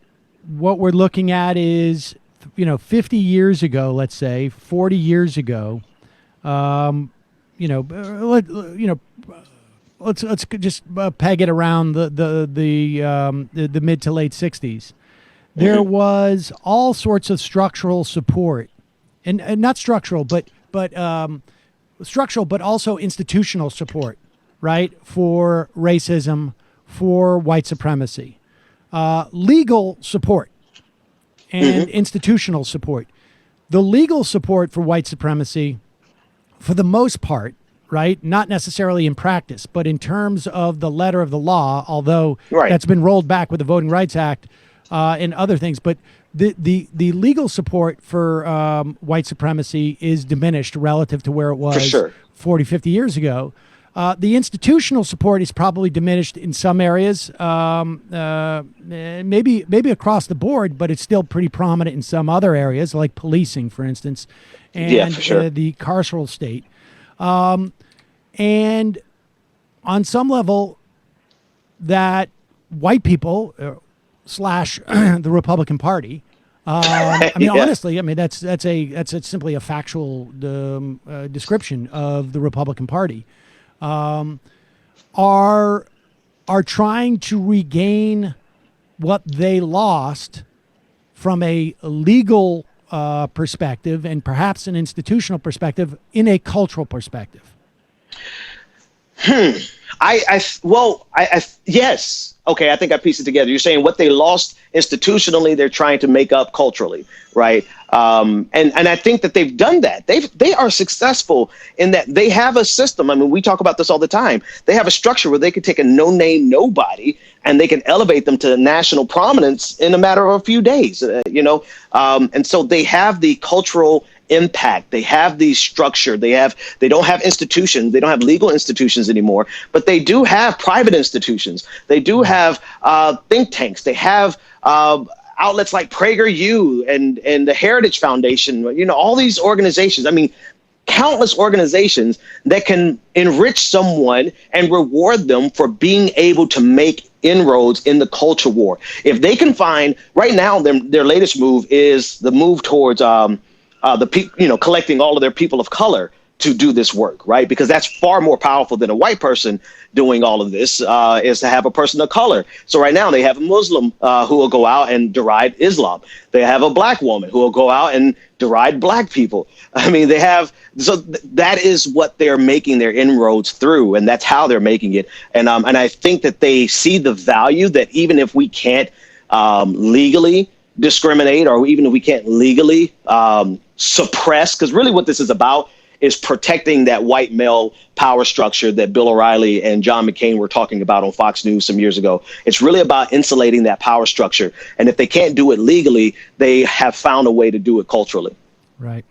what we're looking at is, 50 years ago, let's say 40 years ago, let's just peg it around the mid to late 60s. There was all sorts of structural support, and not structural, but structural, but also institutional support, right, for racism, for white supremacy, legal support, and institutional support. The legal support for white supremacy, for the most part, right, not necessarily in practice, but in terms of the letter of the law, although that's been rolled back with the Voting Rights Act and other things, but the legal support for white supremacy is diminished relative to where it was 40, 50 years ago. The institutional support is probably diminished in some areas, maybe across the board, but it's still pretty prominent in some other areas, like policing, for instance, and the carceral state. And on some level, that white people / the Republican Party. Honestly, that's simply a factual description of the Republican Party. Are trying to regain what they lost from a legal perspective and perhaps an institutional perspective in a cultural perspective. Yes. Okay, I think I pieced it together. You're saying what they lost institutionally, they're trying to make up culturally, right? And I think that they've done that. They are successful in that they have a system. I mean, we talk about this all the time. They have a structure where they can take a no-name nobody and they can elevate them to national prominence in a matter of a few days, and so they have the cultural impact. They have the structure. They don't have institutions. They don't have legal institutions anymore, but they do have private institutions. They do have think tanks. They have outlets like PragerU and the Heritage Foundation, all these organizations. I mean, countless organizations that can enrich someone and reward them for being able to make inroads in the culture war. If they can find right now, their latest move is the move towards collecting all of their people of color to do this work, right? Because that's far more powerful than a white person doing all of this, is to have a person of color. So right now they have a Muslim who will go out and deride Islam. They have a black woman who will go out and deride black people. I mean, that is what they're making their inroads through, and that's how they're making it. And I think that they see the value that even if we can't legally discriminate, or even if we can't legally suppress, because really what this is about is protecting that white male power structure that Bill O'Reilly and John McCain were talking about on Fox News some years ago. It's really about insulating that power structure. And if they can't do it legally, they have found a way to do it culturally. Right.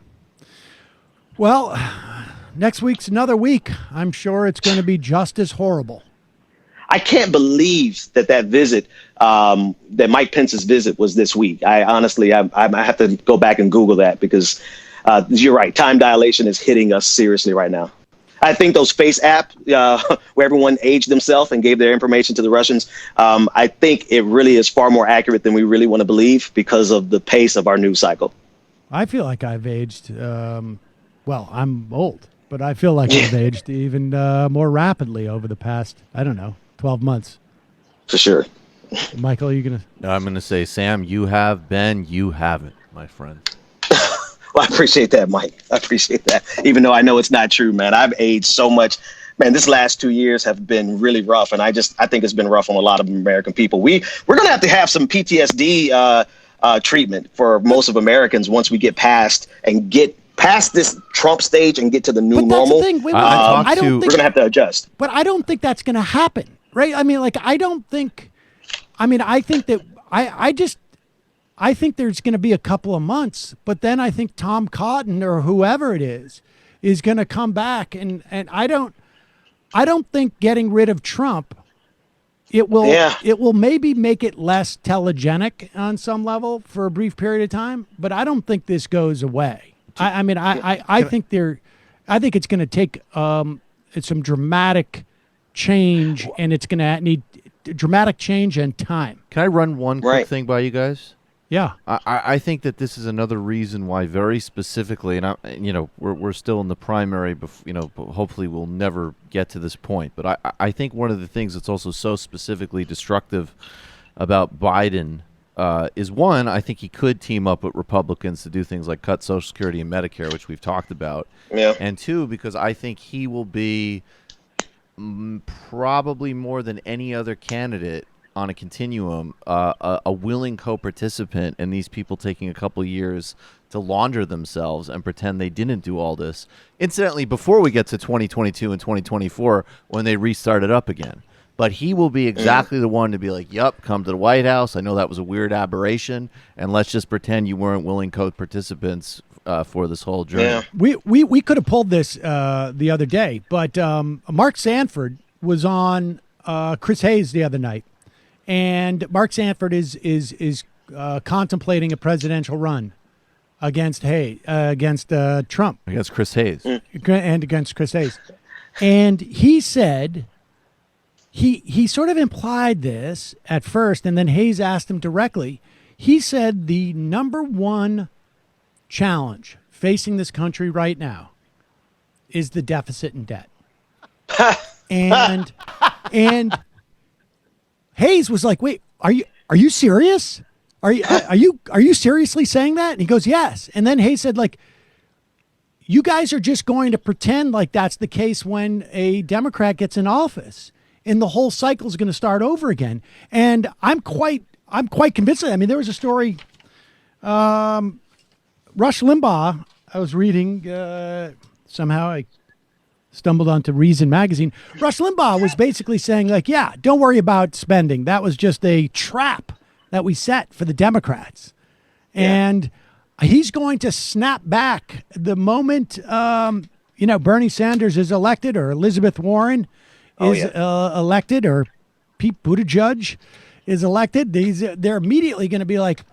Well, next week's another week. I'm sure it's going to be just as horrible. I can't believe that visit, that Mike Pence's visit was this week. I honestly have to go back and Google that because you're right. Time dilation is hitting us seriously right now. I think those Face app where everyone aged themselves and gave their information to the Russians, I think it really is far more accurate than we really want to believe because of the pace of our news cycle. I feel like I've aged. Well, I'm old, but I feel like I've aged even more rapidly over the past, 12 months. For sure. Michael, are you going to? No, I'm going to say, Sam, you have been, you haven't, my friend. Well, I appreciate that, Mike. I appreciate that. Even though I know it's not true, man. I've aged so much. Man, this last 2 years have been really rough. And I think it's been rough on a lot of American people. We're going to have some PTSD treatment for most of Americans once we get past this Trump stage and get to the new normal. That's the thing. we're going to have to adjust. But I don't think that's going to happen, right? I mean, I think that I think there's going to be a couple of months, but then I think Tom Cotton or whoever it is going to come back, and I don't think getting rid of Trump it will maybe make it less telegenic on some level for a brief period of time, but I don't think this goes away. I think it's going to take some dramatic change, and it's going to need dramatic change and time. Can I run one quick thing by you guys? Yeah, I think that this is another reason why, very specifically, and we're still in the primary. Hopefully we'll never get to this point. But I think one of the things that's also so specifically destructive about Biden is, one, I think he could team up with Republicans to do things like cut Social Security and Medicare, which we've talked about. Yeah. And two, because I think he will be probably more than any other candidate on a continuum, a willing co-participant in these people taking a couple years to launder themselves and pretend they didn't do all this. Incidentally, before we get to 2022 and 2024, when they restart it up again. But he will be exactly the one to be like, yup, come to the White House. I know that was a weird aberration, and let's just pretend you weren't willing co-participants for this whole journey. Yeah. We could have pulled this the other day, but Mark Sanford was on Chris Hayes the other night. And Mark Sanford is contemplating a presidential run against Trump, Against Chris Hayes. and against Chris Hayes. And he said he sort of implied this at first, and then Hayes asked him directly. He said the number one challenge facing this country right now is the deficit and debt. and Hayes was like, "Wait, are you serious? Are you seriously saying that?" And he goes, "Yes." And then Hayes said, like, "You guys are just going to pretend like that's the case when a Democrat gets in office, and the whole cycle is going to start over again." And I'm quite convinced of that. I mean, there was a story, Rush Limbaugh. I was reading somehow. I stumbled onto Reason magazine. Rush Limbaugh was basically saying, like, yeah, don't worry about spending. That was just a trap that we set for the Democrats. Yeah. And he's going to snap back the moment, Bernie Sanders is elected, or Elizabeth Warren is elected, or Pete Buttigieg is elected. They're immediately going to be like,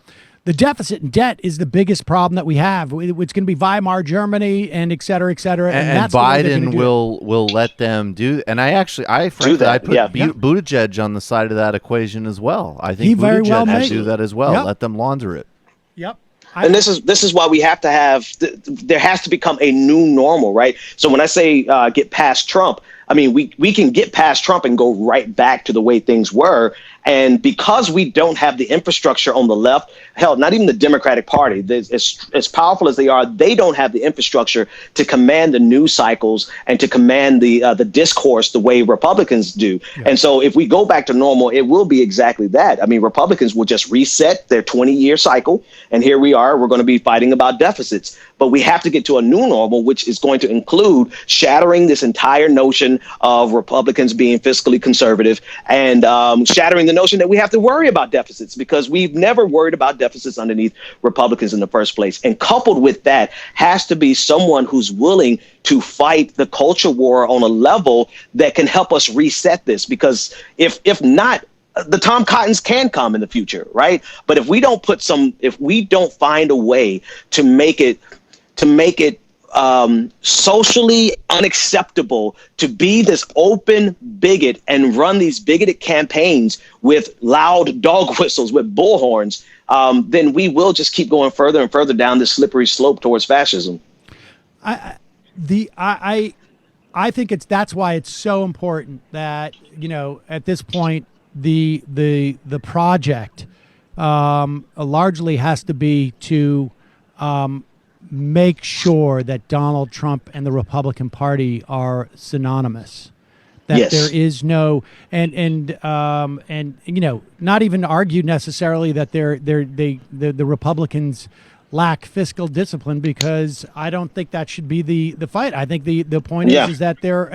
the deficit and debt is the biggest problem that we have. It's going to be Weimar Germany and et cetera, et cetera. And that's Biden will let them do. And I put Buttigieg on the side of that equation as well. I think Buttigieg will do that as well. Yep. Let them launder it. Yep. And this is why we have to have there has to become a new normal, right? So when I say get past Trump, I mean, we can get past Trump and go right back to the way things were. And because we don't have the infrastructure on the left, hell, not even the Democratic Party, as powerful as they are, they don't have the infrastructure to command the news cycles and to command the discourse the way Republicans do. Yeah. And so if we go back to normal, it will be exactly that. I mean, Republicans will just reset their 20-year cycle. And here we are. We're going to be fighting about deficits. But we have to get to a new normal, which is going to include shattering this entire notion of Republicans being fiscally conservative and shattering the notion that we have to worry about deficits, because we've never worried about deficits underneath Republicans in the first place. And coupled with that has to be someone who's willing to fight the culture war on a level that can help us reset this, because if not, the Tom Cottons can come in the future, right? But if we don't find a way to make it socially unacceptable to be this open bigot and run these bigoted campaigns with loud dog whistles, with bullhorns, then we will just keep going further and further down this slippery slope towards fascism. I think that's why it's so important that, at this point, the project largely has to be to make sure that Donald Trump and the Republican Party are synonymous. That yes. There is no and not even argue necessarily that the Republicans lack fiscal discipline, because I don't think that should be the fight. I think the point is that they're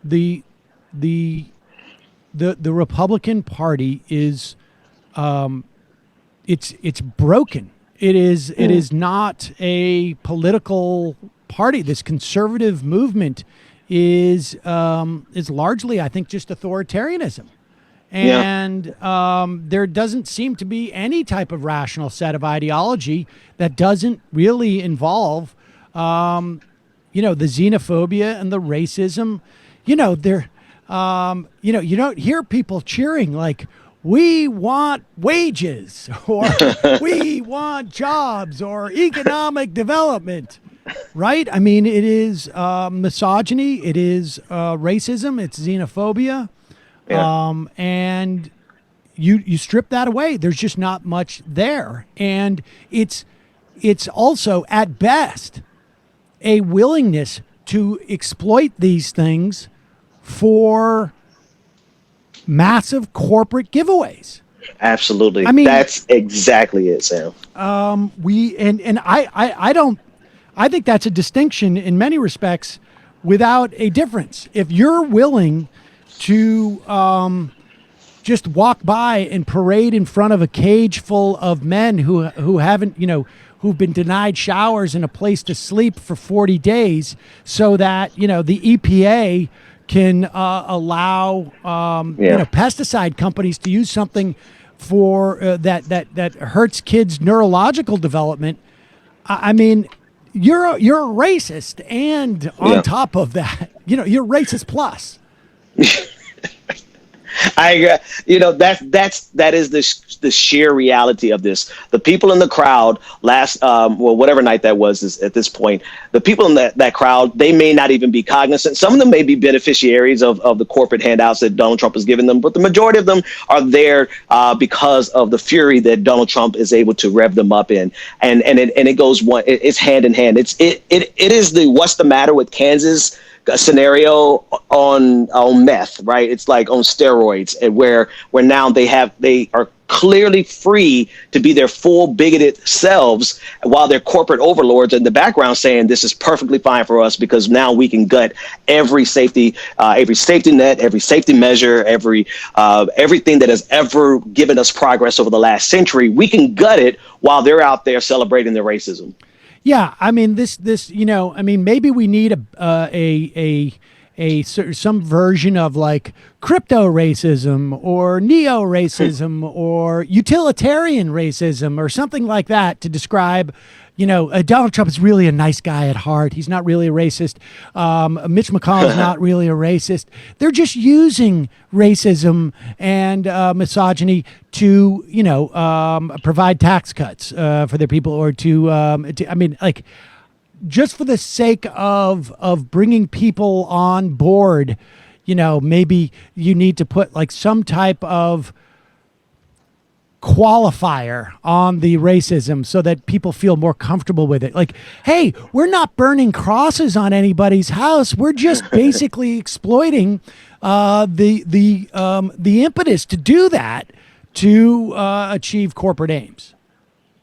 the Republican Party is it's broken. It is not a political party. This conservative movement is largely, I think, just authoritarianism. And there doesn't seem to be any type of rational set of ideology that doesn't really involve, the xenophobia and the racism. You don't hear people cheering like, we want wages, or we want jobs, or economic development, right? I mean, it is misogyny, it is racism, it's xenophobia. And you strip that away, there's just not much there. And it's also, at best, a willingness to exploit these things for massive corporate giveaways. Absolutely. I mean, that's exactly it, Sam. I think that's a distinction in many respects without a difference. If you're willing to just walk by and parade in front of a cage full of men who haven't, who've been denied showers and a place to sleep for 40 days so that, the EPA can allow pesticide companies to use something for that hurts kids' neurological development. I mean, you're a racist, and on top of that, you're racist plus. That is the sheer reality of this. The people in the crowd whatever night that was is, at this point, the people in that crowd, they may not even be cognizant. Some of them may be beneficiaries of the corporate handouts that Donald Trump has given them, but the majority of them are there because of the fury that Donald Trump is able to rev them up in, and it goes it's hand in hand. It is the what's the matter with Kansas scenario on meth, right? It's like on steroids, and where now they are clearly free to be their full bigoted selves, while their corporate overlords in the background saying this is perfectly fine for us because now we can gut every safety net, every safety measure, everything that has ever given us progress over the last century. We can gut it while they're out there celebrating their racism. Yeah, I mean maybe we need some version of like crypto racism or neo racism or utilitarian racism or something like that to describe, Donald Trump is really a nice guy at heart. He's not really a racist. Mitch McConnell's not really a racist. They're just using racism and misogyny to, provide tax cuts for their people, or just for the sake of bringing people on board, maybe you need to put like some type of qualifier on the racism so that people feel more comfortable with it. Like, hey, we're not burning crosses on anybody's house. We're just basically exploiting the impetus to do that to achieve corporate aims.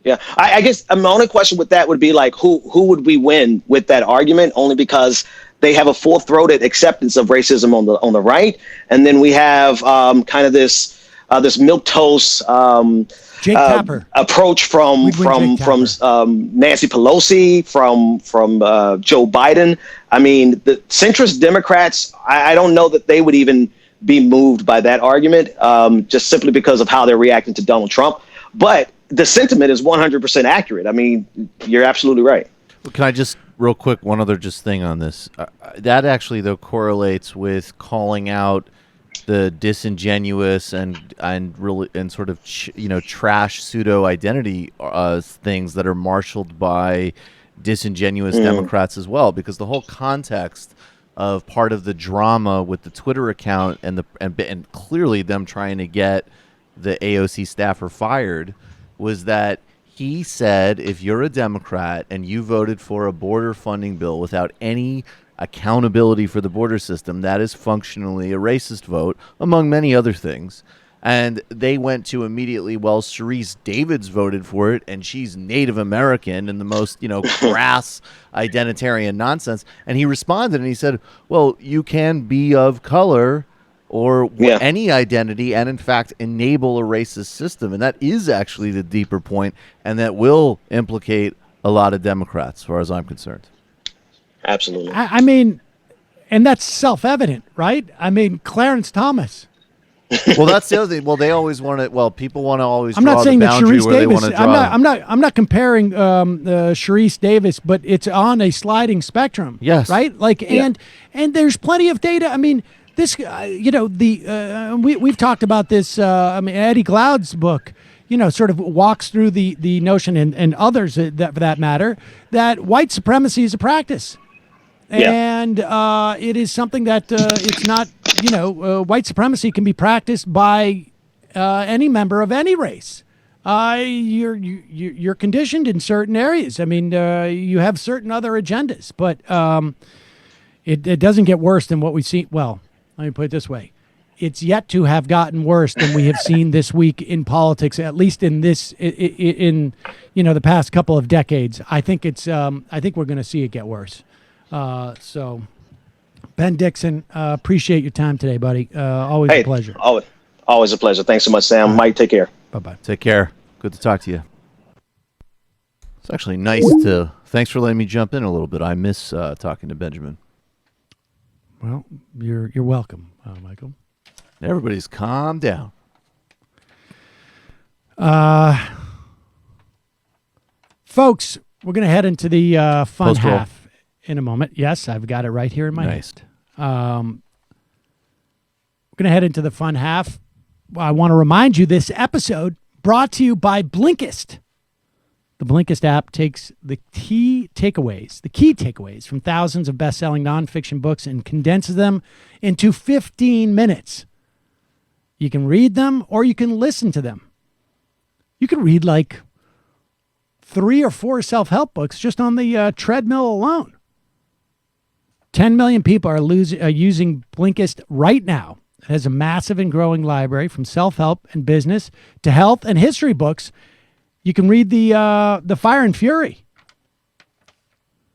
Yeah, I guess my only question with that would be like, who would we win with that argument? Only because they have a full-throated acceptance of racism on the right, and then we have kind of this milquetoast approach from Nancy Pelosi, from Joe Biden. I mean, the centrist Democrats, I don't know that they would even be moved by that argument, just simply because of how they're reacting to Donald Trump. But the sentiment is 100% accurate. I mean, you're absolutely right. Well, can I just real quick, one other just thing on this? That actually, though, correlates with calling out the disingenuous and really and sort of trash pseudo identity things that are marshaled by disingenuous Democrats as well, because the whole context of part of the drama with the Twitter account and clearly them trying to get the AOC staffer fired was that he said, if you're a Democrat and you voted for a border funding bill without any accountability for the border system, that is functionally a racist vote, among many other things. And they went to immediately, well, Sharice Davids voted for it, and she's Native American and the most, crass identitarian nonsense. And he responded and he said, well, you can be of color or Yeah. any identity, and in fact enable a racist system. And that is actually the deeper point, and that will implicate a lot of Democrats, as far as I'm concerned. Absolutely. I mean, and that's self-evident, right? I mean, Clarence Thomas. Well, that's the other thing. Well, they always want to. Well, people want to always. I'm draw not saying the that boundary Sharice where they Davis. want to draw. I'm not comparing Sharice Davis, but it's on a sliding spectrum. Yes. Right. Like, and there's plenty of data. I mean, this. We've talked about this. I mean, Eddie Glaude's book. Sort of walks through the notion, and others that for that matter, that white supremacy is a practice. Yeah. And it is something that it's not, white supremacy can be practiced by any member of any race. You're conditioned in certain areas. I mean, you have certain other agendas, but it doesn't get worse than what we see. Well, let me put it this way. It's yet to have gotten worse than we have seen this week in politics, at least in this, in the past couple of decades. I think I think we're going to see it get worse. So, Ben Dixon, appreciate your time today, buddy. Always a pleasure. Always a pleasure. Thanks so much, Sam. Mike, take care. Bye-bye. Take care. Good to talk to you. It's actually nice to. Thanks for letting me jump in a little bit. I miss talking to Benjamin. Well, you're welcome, Michael. Everybody's calmed down. Folks, we're going to head into the fun Post-roll. half in a moment. Yes, I've got it right here in my Nice. hand. We're going to head into the fun half. I want to remind you this episode brought to you by Blinkist. The Blinkist app takes the key takeaways from thousands of best-selling nonfiction books and condenses them into 15 minutes. You can read them or you can listen to them. You can read like 3 or 4 self-help books just on the treadmill alone. 10 million people are using Blinkist right now. It has a massive and growing library from self-help and business to health and history books. You can read the Fire and Fury.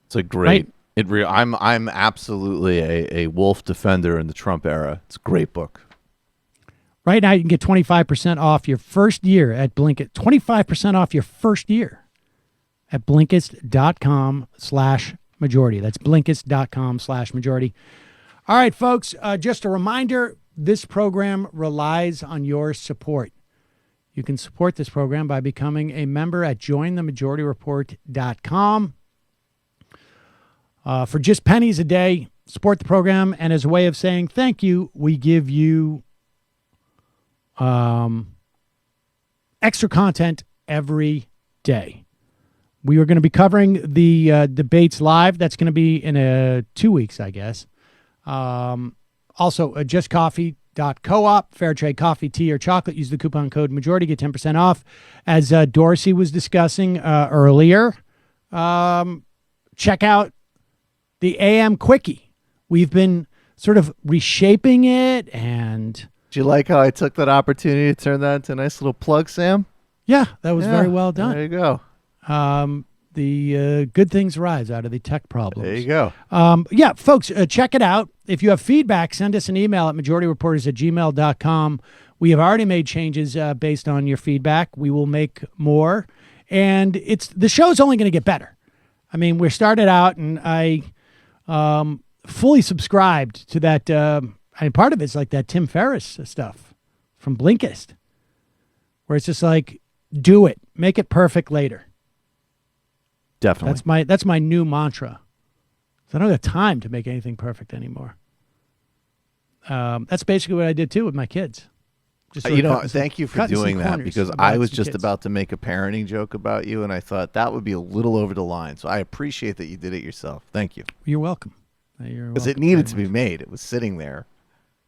It's a great. I'm absolutely a wolf defender in the Trump era. It's a great book. Right now, you can get 25% off your first year at Blinkist. 25% off your first year at Blinkist.com/majority. That's Blinkist.com/majority. All right, folks, just a reminder, this program relies on your support. You can support this program by becoming a member at jointhemajorityreport.com. For just pennies a day, support the program, and as a way of saying thank you, we give you extra content every day. We are going to be covering the debates live. That's going to be in 2 weeks, I guess. Also, justcoffee.coop, fair trade coffee, tea, or chocolate. Use the coupon code majority, get 10% off. As Dorsey was discussing earlier, check out the AM Quickie. We've been sort of reshaping it, and Do you like how I took that opportunity to turn that into a nice little plug, Sam? yeah, that was very well done. There you go. The good things rise out of the tech problems. There you go. Yeah, folks, check it out. If you have feedback, send us an email at majorityreporters@gmail.com. We have already made changes based on your feedback. We will make more. And the show's only going to get better. I mean, we started out, and I fully subscribed to that. Part of it's like that Tim Ferriss stuff from Blinkist, where it's just like, do it. Make it perfect later. Definitely. That's my new mantra. So I don't have time to make anything perfect anymore. That's basically what I did too with my kids. Just sort of thank you for cutting some doing that, corners because about I was some just kids. about to make a parenting joke about you, and I thought that would be a little over the line. So I appreciate that you did it yourself. Thank you. You're welcome. Because it needed to be made. It was sitting there.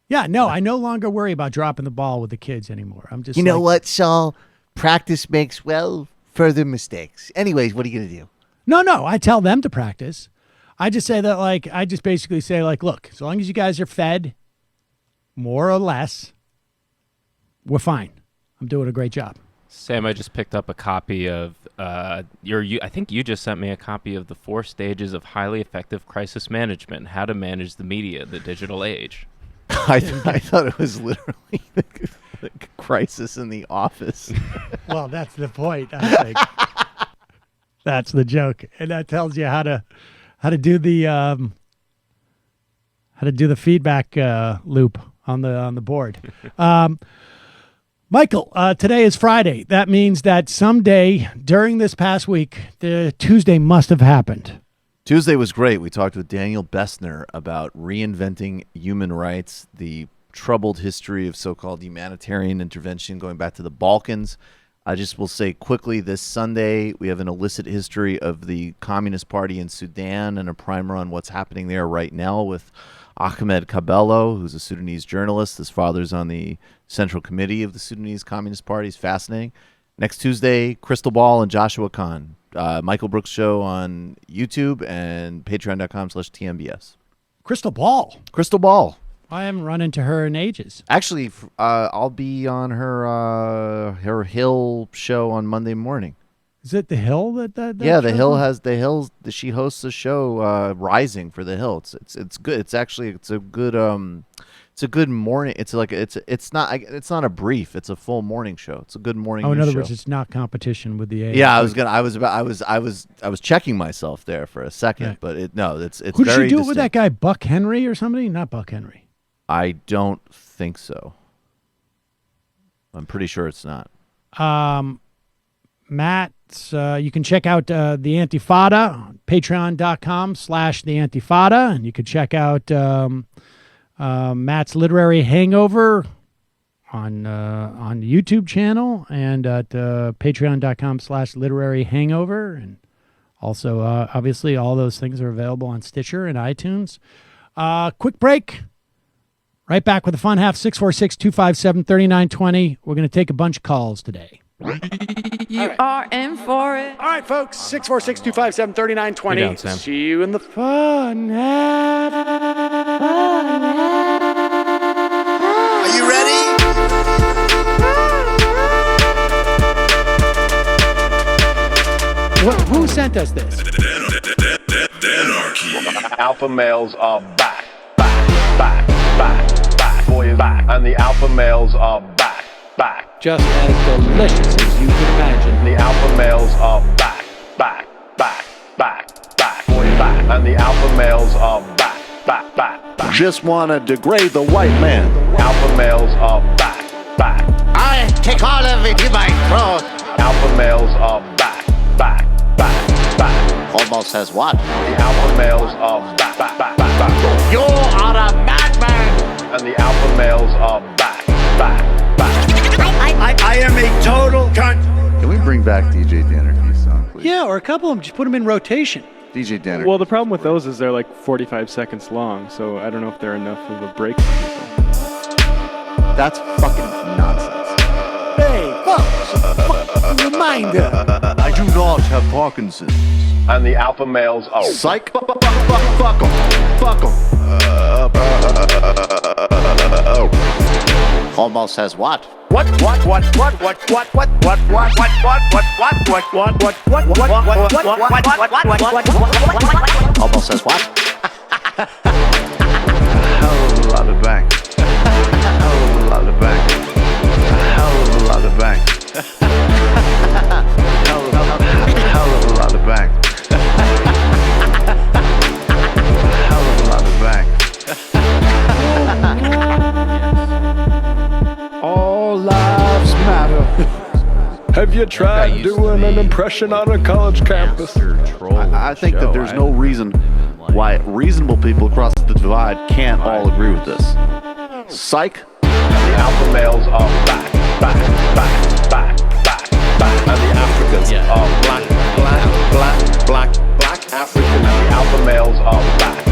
Yeah, no, I no longer worry about dropping the ball with the kids anymore. I'm just You know like, what, Saul? Practice makes, further mistakes. Anyways, what are you going to do? No, I tell them to practice. I just say that, like, I just basically say, like, look, as long as you guys are fed, more or less, we're fine. I'm doing a great job. Sam, I just picked up a copy of I think you just sent me a copy of the 4 stages of highly effective crisis management, how to manage the media, the digital age. I thought it was literally the crisis in the office. Well, that's the point, I think. That's the joke. And that tells you how to do the feedback loop on the board. Michael, today is Friday. That means that someday during this past week, the Tuesday must have happened. Tuesday was great. We talked with Daniel Bessner about reinventing human rights, the troubled history of so-called humanitarian intervention going back to the Balkans. I just will say quickly, this Sunday, we have an illicit history of the Communist Party in Sudan and a primer on what's happening there right now with Ahmed Kabello, who's a Sudanese journalist. His father's on the Central Committee of the Sudanese Communist Party. It's fascinating. Next Tuesday, Crystal Ball and Joshua Kahn. Michael Brooks Show on YouTube and patreon.com/TMBS. Crystal Ball. Crystal Ball. I haven't run into her in ages. Actually, I'll be on her Hill show on Monday morning. Is it The Hill that Yeah, The Hill on? has The Hill. She hosts a show, Rising for The Hill. It's good. It's a good morning. It's not a brief. It's a full morning show. It's a good morning. Oh, in news other show. words, it's not competition with the A. Yeah, I was checking myself there for a second, Right. but it's Who did very she do it with? That distinct. guy Buck Henry or somebody? Not Buck Henry. I don't think so. I'm pretty sure it's not. Matt, you can check out the Antifada, patreon.com/the Antifada, and you can check out Matt's Literary Hangover on the YouTube channel and at patreon.com/literary hangover. And also, obviously, all those things are available on Stitcher and iTunes. Quick break. Right back with the fun half, 646-257-3920. We're going to take a bunch of calls today. You are in for it. All right, folks, 646-257-3920. You're down, Sam. See you in the fun half. Are you ready? Who sent us this? Alpha males are back, boys back, and the alpha males are back. Just as delicious as you can imagine. The alpha males are back, boys back, and the alpha males are back. Just want to degrade the white man. Alpha males are back. I take all of it in my throat. Alpha males are back. Almost says what? The alpha males are back. You are a madman. And the alpha males are back. I am a total cunt. Can we bring back DJ Dannerky's song, please? Yeah, or a couple of them. Just put them in rotation. DJ Dannerky. Well, the problem with those is they're like 45 seconds long, so I don't know if they're enough of a break for people. That's fucking nonsense. Hey, folks, reminder. I do not have Parkinson's. And the alpha males are Psych. Fuck them. Almost says what? Almost says what? Hell of a lot of bank. Hell of a lot of bank. Hell of a lot of bank. Hell of a lot of bank. Hell of a lot of bank. All lives matter. Have you tried doing an impression on a college campus? I think that there's no reason why reasonable people across the divide can't all agree with this. Psych. the alpha males are back. And the Africans are black African. And the alpha males are back.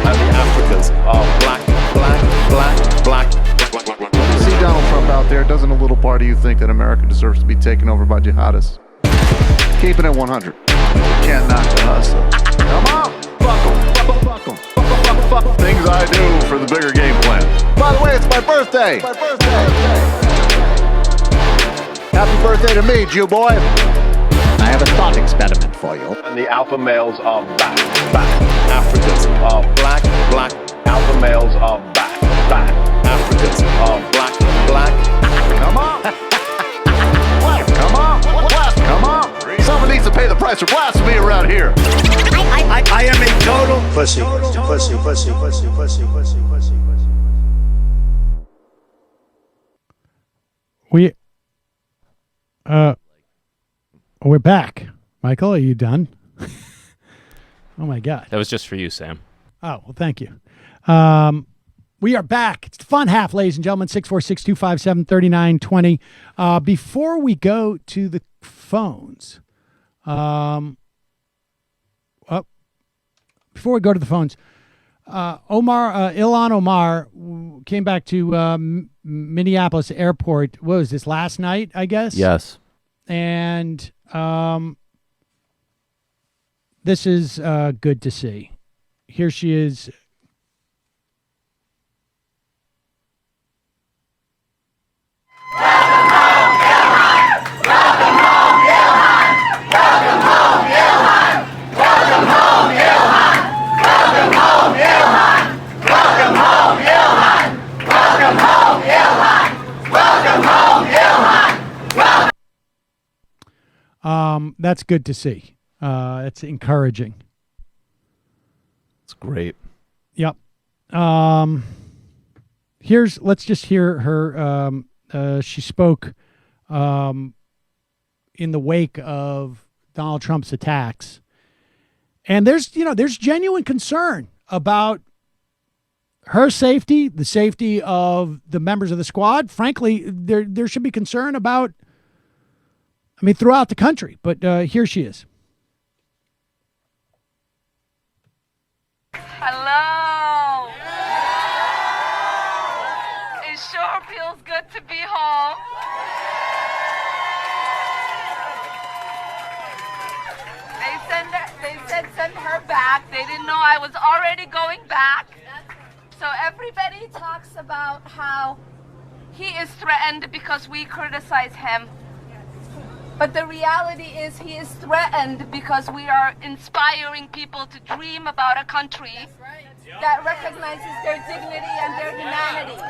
And the Africans are black. See Donald Trump out there, doesn't a little part of you think that America deserves to be taken over by jihadists? Keep it at 100. Can't knock the hustle. Come on! Fuck 'em. Fuck things I do for the bigger game plan. By the way, it's my birthday! Happy birthday to me, Jew boy! I have a thought experiment for you. And the alpha males are back. Africans are black. Alpha males are back. Africans are black. Come on. Come on. Someone needs to pay the price for blasphemy around here. I am a total pussy. We're back. Michael, are you done? Oh my God. That was just for you, Sam. Oh, well, thank you. We are back. It's the fun half, ladies and gentlemen. 646-257-3920. Before we go to the phones, Ilhan Omar came back to Minneapolis Airport. What was this, last night, I guess? Yes. And this is good to see. Here she is. That's good to see. It's encouraging. It's great. Yep. Let's just hear her. She spoke in the wake of Donald Trump's attacks. And there's genuine concern about her safety, the safety of the members of the squad. Frankly, there should be concern about, throughout the country. But here she is. Hello. It sure feels good to be home. They said send her back. They didn't know I was already going back. So everybody talks about how he is threatened because we criticize him. But the reality is he is threatened because we are inspiring people to dream about a country that recognizes their dignity and their humanity.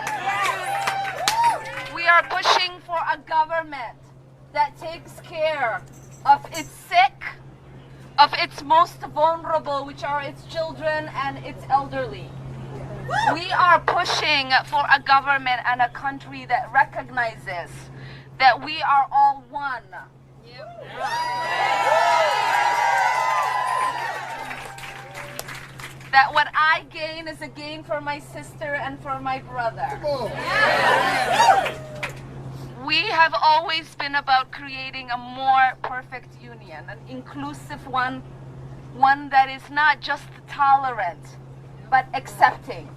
We are pushing for a government that takes care of its sick, of its most vulnerable, which are its children and its elderly. We are pushing for a government and a country that recognizes that we are all one. That what I gain is a gain for my sister and for my brother. We have always been about creating a more perfect union, an inclusive one that is not just tolerant, but accepting.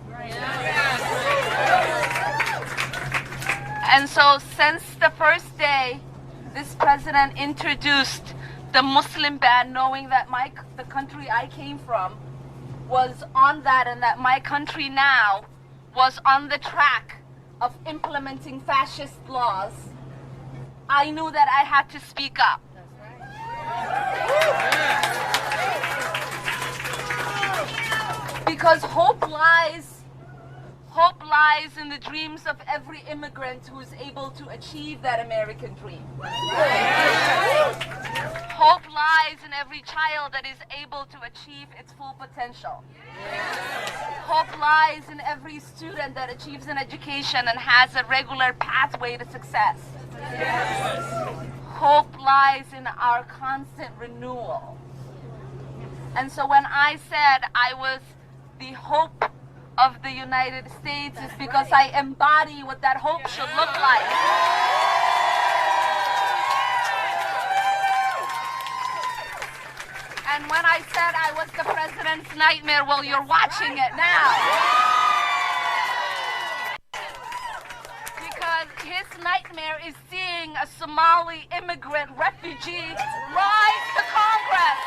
And so since the first day, this president introduced the Muslim ban, knowing that the country I came from was on that, and that my country now was on the track of implementing fascist laws, I knew that I had to speak up. Because hope lies in the dreams of every immigrant who is able to achieve that American dream. Hope lies in every child that is able to achieve its full potential. Hope lies in every student that achieves an education and has a regular pathway to success. Hope lies in our constant renewal. And so when I said I was the hope of the United States, is because I embody what that hope should look like. And when I said I was the president's nightmare, well, you're watching it now. Because his nightmare is seeing a Somali immigrant refugee rise to Congress.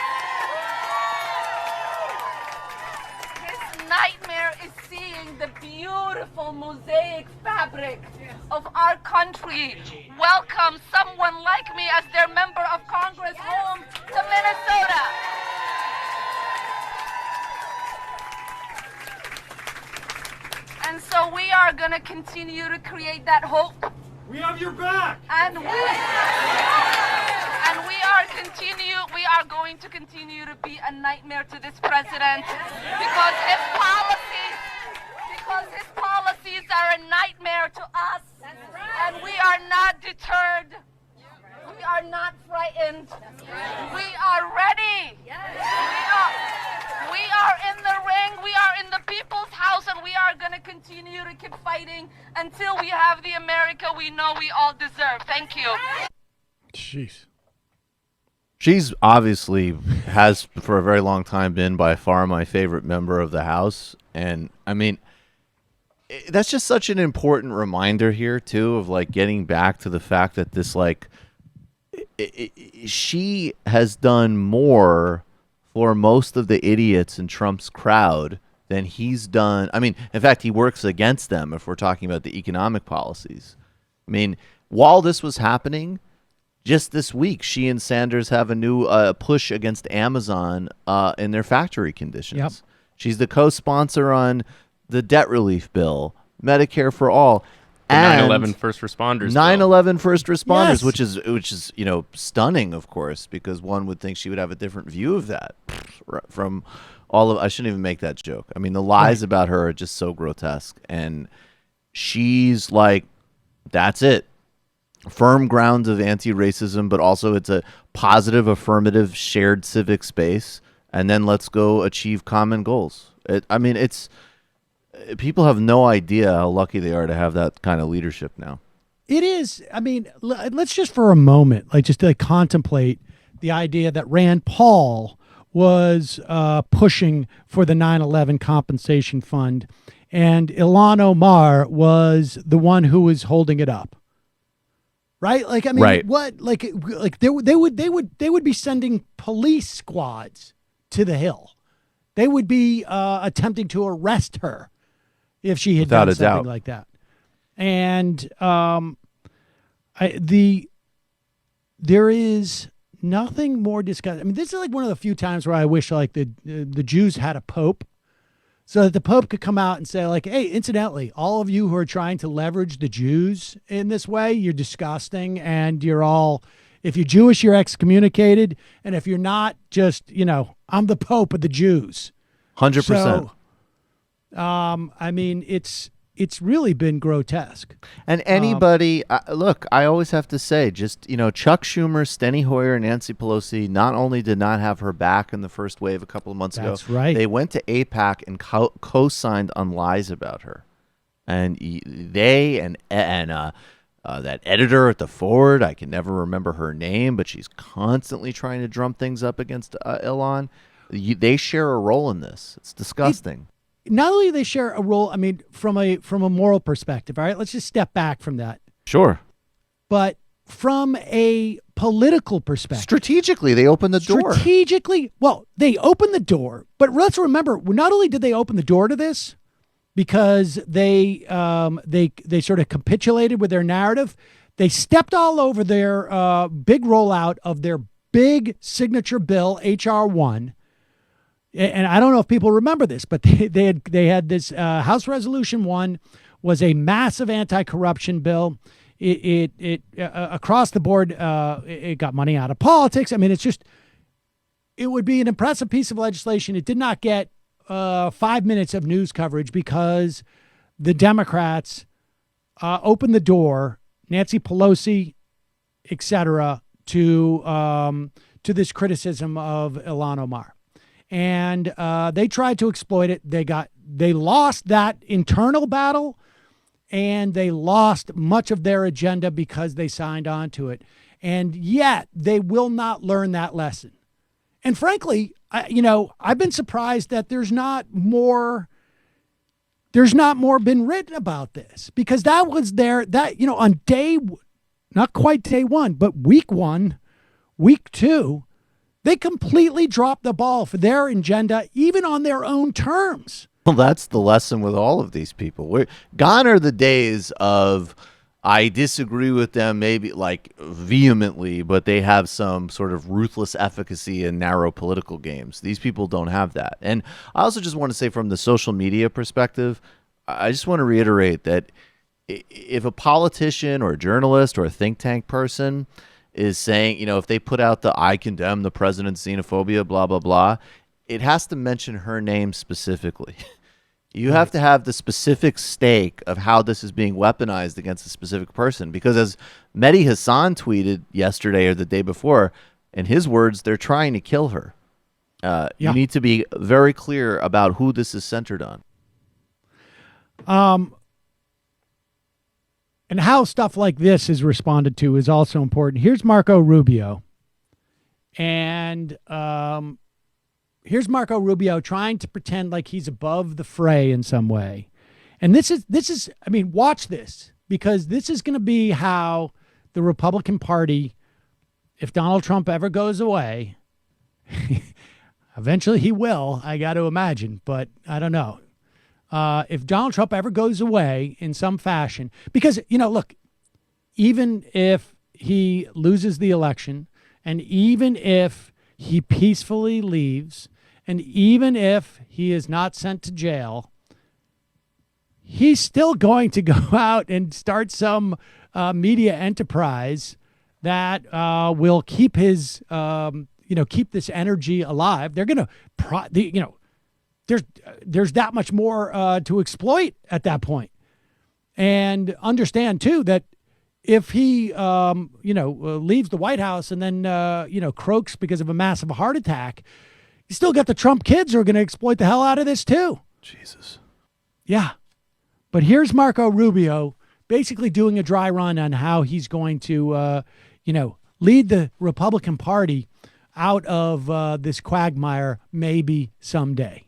Nightmare is seeing the beautiful mosaic fabric of our country welcome someone like me as their member of Congress home to Minnesota. And so we are going to continue to create that hope. We have your back. And we are going to continue to be a nightmare to this president because his policies are a nightmare to us. And we are not deterred. We are not frightened. We are ready. We are in the ring. We are in the people's house, and we are going to continue to keep fighting until we have the America we know we all deserve. Thank you. Jeez. She's obviously has for a very long time been by far my favorite member of the House. And I mean, that's just such an important reminder here too, of like getting back to the fact that this, like, she has done more for most of the idiots in Trump's crowd than he's done. I mean, in fact, he works against them if we're talking about the economic policies. I mean, while this was happening, just this week, she and Sanders have a new push against Amazon in their factory conditions. Yep. She's the co-sponsor on the debt relief bill, Medicare for all, And and 9/11 first responders. 9/11 first responders, Yes. which is stunning, of course, because one would think she would have a different view of that from all of. I shouldn't even make that joke. I mean, the lies about her are just so grotesque, and she's like, that's it. Firm grounds of anti-racism, but also it's a positive, affirmative, shared civic space, and then let's go achieve common goals. People have no idea how lucky they are to have that kind of leadership now. It is. I mean, let's just for a moment, just contemplate the idea that Rand Paul was pushing for the 9/11 compensation fund, and Ilhan Omar was the one who was holding it up. Right? Right. What? They would be sending police squads to the Hill. They would be attempting to arrest her if she had done something like that. And there is nothing more disgusting. I mean, this is like one of the few times where I wish the Jews had a pope, so that the pope could come out and say, like, hey, incidentally, all of you who are trying to leverage the Jews in this way, you're disgusting, and you're all, if you're Jewish, you're excommunicated, and if you're not, just, I'm the pope of the Jews. 100%. So, I mean, it's really been grotesque. And anybody, look, I always have to say, just, Chuck Schumer, Steny Hoyer, and Nancy Pelosi not only did not have her back in the first wave a couple of months ago, That's right. They went to AIPAC and co-signed on lies about her. And they and that editor at the Ford, I can never remember her name, but she's constantly trying to drum things up against Ilhan. They share a role in this. It's disgusting. Not only do they share a role, I mean, from a moral perspective, all right, let's just step back from that. Sure. But from a political perspective. Strategically, they opened the door. They opened the door, but let's remember, not only did they open the door to this, because they sort of capitulated with their narrative, they stepped all over their big rollout of their big signature bill, H.R. 1. And I don't know if people remember this, but they had this House Resolution 1 was a massive anti-corruption bill. It across the board, it got money out of politics. I mean, it would be an impressive piece of legislation. It did not get 5 minutes of news coverage because the Democrats opened the door, Nancy Pelosi, et cetera, to this criticism of Ilhan Omar. And they tried to exploit it. They lost that internal battle, and they lost much of their agenda because they signed on to it. And yet they will not learn that lesson. And frankly, I've been surprised that there's not more been written about this, because that was on not quite day one, but week 1, week 2, they completely dropped the ball for their agenda, even on their own terms. Well, that's the lesson with all of these people. Gone are the days of, I disagree with them maybe like vehemently, but they have some sort of ruthless efficacy in narrow political games. These people don't have that. And I also just want to say, from the social media perspective, I just want to reiterate that if a politician or a journalist or a think tank person is saying, if they put out the "I condemn the president's xenophobia," blah, blah, blah, it has to mention her name specifically. You have to have the specific stake of how this is being weaponized against a specific person. Because as Mehdi Hassan tweeted yesterday or the day before, in his words, they're trying to kill her. You need to be very clear about who this is centered on. And how stuff like this is responded to is also important. Here's Marco Rubio. And here's Marco Rubio trying to pretend like he's above the fray in some way. And this is, I mean, watch this, because this is going to be how the Republican Party, if Donald Trump ever goes away, eventually he will, I got to imagine, but I don't know. If Donald Trump ever goes away in some fashion, because, look, even if he loses the election, and even if he peacefully leaves, and even if he is not sent to jail, he's still going to go out and start some media enterprise that will keep his, keep this energy alive. They're going to, there's that much more to exploit at that point. And understand, too, that if he, leaves the White House and then, croaks because of a massive heart attack, you still got the Trump kids who are going to exploit the hell out of this, too. Jesus. Yeah. But here's Marco Rubio basically doing a dry run on how he's going to, lead the Republican Party out of this quagmire maybe someday.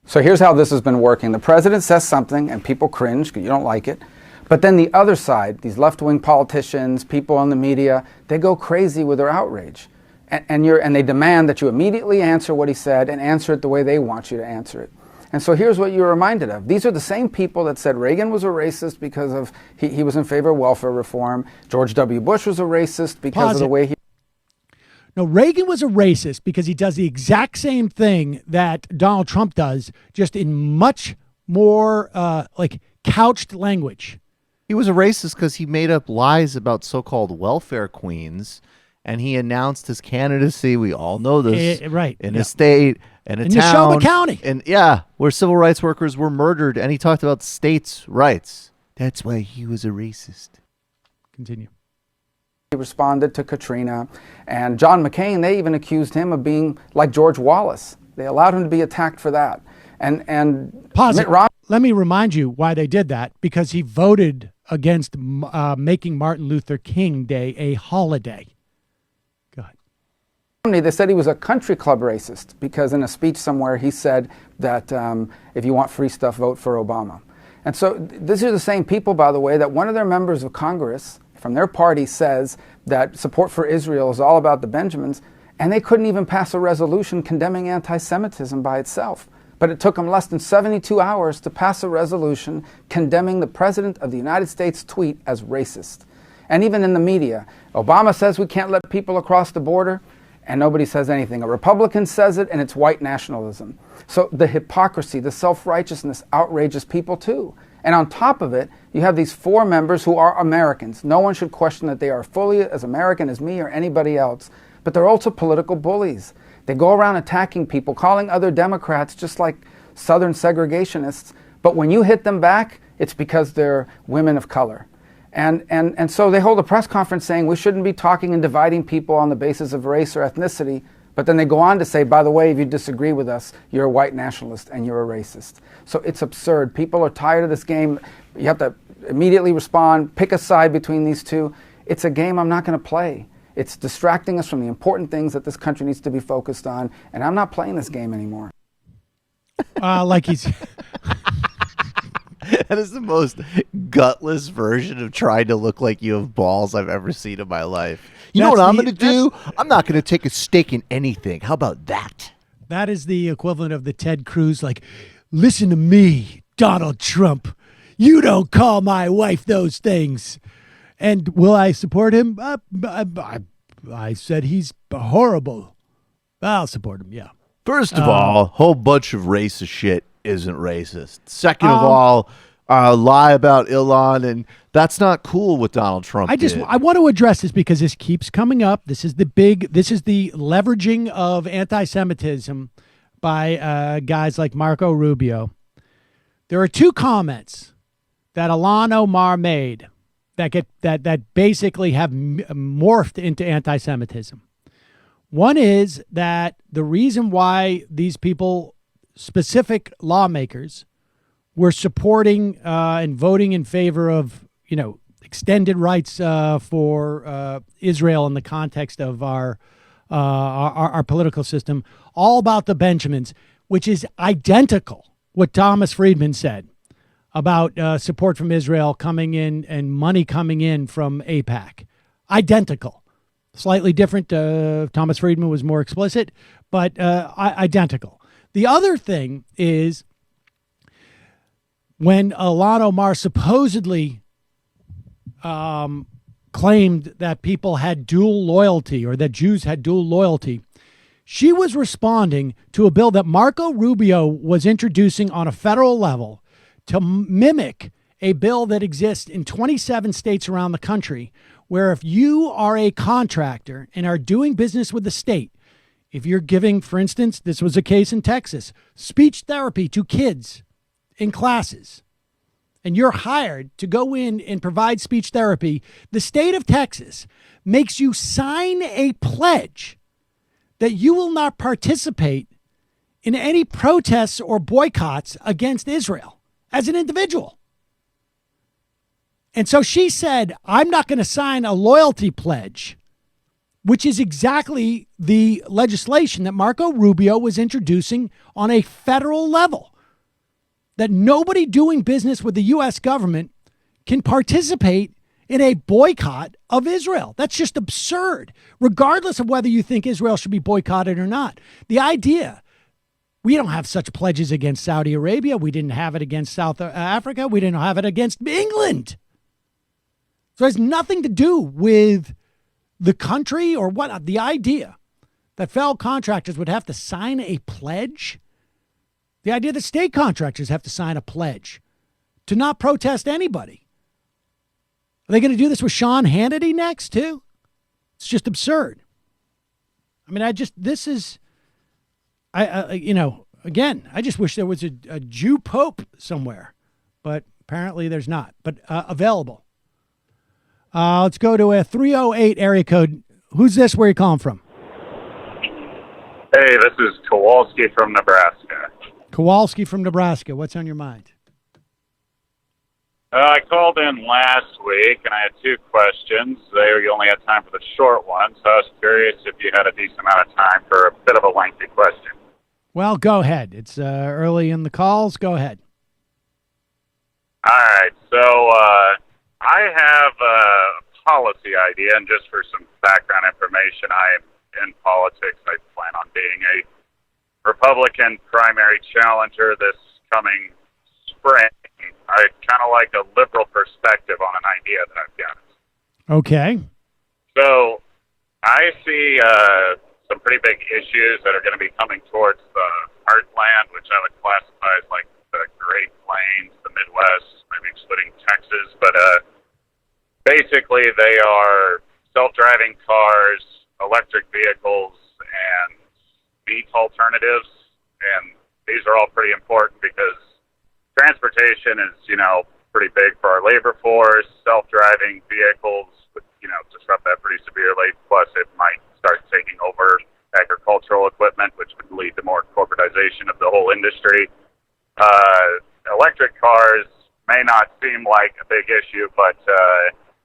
So here's how this has been working. The president says something and people cringe because you don't like it. But then the other side, these left-wing politicians, people in the media, they go crazy with their outrage. And they demand that you immediately answer what he said and answer it the way they want you to answer it. And so here's what you're reminded of. These are the same people that said Reagan was a racist because of he was in favor of welfare reform. George W. Bush was a racist because of the way he... No, Reagan was a racist because he does the exact same thing that Donald Trump does, just in much more couched language. He was a racist because he made up lies about so-called welfare queens, and he announced his candidacy. We all know this, right? In a state and a in town, Neshoba County, and where civil rights workers were murdered, and he talked about states' rights. That's why he was a racist. Continue. He responded to Katrina, and John McCain. They even accused him of being like George Wallace. They allowed him to be attacked for that. And Mitt Romney. Let me remind you why they did that, because he voted against making Martin Luther King Day a holiday. Go ahead. They said he was a country club racist because in a speech somewhere he said that if you want free stuff, vote for Obama. And so these are the same people, by the way, that one of their members of Congress from their party says that support for Israel is all about the Benjamins, and they couldn't even pass a resolution condemning anti-Semitism by itself. But it took them less than 72 hours to pass a resolution condemning the President of the United States tweet as racist. And even in the media, Obama says we can't let people across the border, and nobody says anything. A Republican says it, and it's white nationalism. So the hypocrisy, the self-righteousness outrages people too. And on top of it, you have these four members who are Americans. No one should question that they are fully as American as me or anybody else. But they're also political bullies. They go around attacking people, calling other Democrats just like Southern segregationists. But when you hit them back, it's because they're women of color. And so they hold a press conference saying we shouldn't be talking and dividing people on the basis of race or ethnicity. But then they go on to say, by the way, if you disagree with us, you're a white nationalist and you're a racist. So it's absurd. People are tired of this game. You have to immediately respond, pick a side between these two. It's a game I'm not going to play. It's distracting us from the important things that this country needs to be focused on. And I'm not playing this game anymore. Like he's... That is the most gutless version of trying to look like you have balls I've ever seen in my life. You know what I'm going to do? I'm not going to take a stake in anything. How about that? That is the equivalent of the Ted Cruz, like, listen to me, Donald Trump. You don't call my wife those things. And will I support him? I said he's horrible. I'll support him, yeah. First of all, a whole bunch of racist shit isn't racist. Second of all, lie about Ilhan, and that's not cool what Donald Trump did. I want to address this because this keeps coming up. This is the leveraging of anti-Semitism by guys like Marco Rubio. There are two comments that Ilhan Omar made that basically have morphed into anti-Semitism. One is that the reason why these people, specific lawmakers, were supporting and voting in favor of, extended rights for Israel in the context of our political system, all about the Benjamins, which is identical what Thomas Friedman said about support from Israel coming in and money coming in from AIPAC. Identical. Slightly different. Thomas Friedman was more explicit, but identical. The other thing is when Ilhan Omar supposedly claimed that people had dual loyalty or that Jews had dual loyalty, she was responding to a bill that Marco Rubio was introducing on a federal level to mimic a bill that exists in 27 states around the country, where if you are a contractor and are doing business with the state, if you're giving, for instance, this was a case in Texas, speech therapy to kids in classes, and you're hired to go in and provide speech therapy, the state of Texas makes you sign a pledge that you will not participate in any protests or boycotts against Israel as an individual. And so she said, I'm not going to sign a loyalty pledge, which is exactly the legislation that Marco Rubio was introducing on a federal level, that nobody doing business with the U.S. government can participate in a boycott of Israel. That's just absurd, regardless of whether you think Israel should be boycotted or not. The idea, we don't have such pledges against Saudi Arabia. We didn't have it against South Africa. We didn't have it against England. So it has nothing to do with the country or what. The idea that fellow contractors would have to sign a pledge, the idea that state contractors have to sign a pledge to not protest anybody. Are they going to do this with Sean Hannity next, too? It's just absurd. I mean, again, I just wish there was a Jew Pope somewhere, but apparently there's not, but available. Let's go to a 308 area code. Who's this? Where are you calling from? Hey, this is Kowalski from Nebraska. Kowalski from Nebraska. What's on your mind? I called in last week, and I had two questions. You only had time for the short one, so I was curious if you had a decent amount of time for a bit of a lengthy question. Well, go ahead. It's early in the calls. Go ahead. All right, so I have a policy idea, and just for some background information, I am in politics. I plan on being a Republican primary challenger this coming spring. I kind of like a liberal perspective on an idea that I've got. Okay. So I see some pretty big issues that are going to be coming towards the heartland, which I would classify as like the Great Plains, the Midwest, maybe excluding Texas. But basically they are self-driving cars, electric vehicles, and meat alternatives. And these are all pretty important because transportation is, pretty big for our labor force. Self-driving vehicles would, disrupt that pretty severely. Plus, it might start taking over agricultural equipment, which would lead to more corporatization of the whole industry. Electric cars may not seem like a big issue, but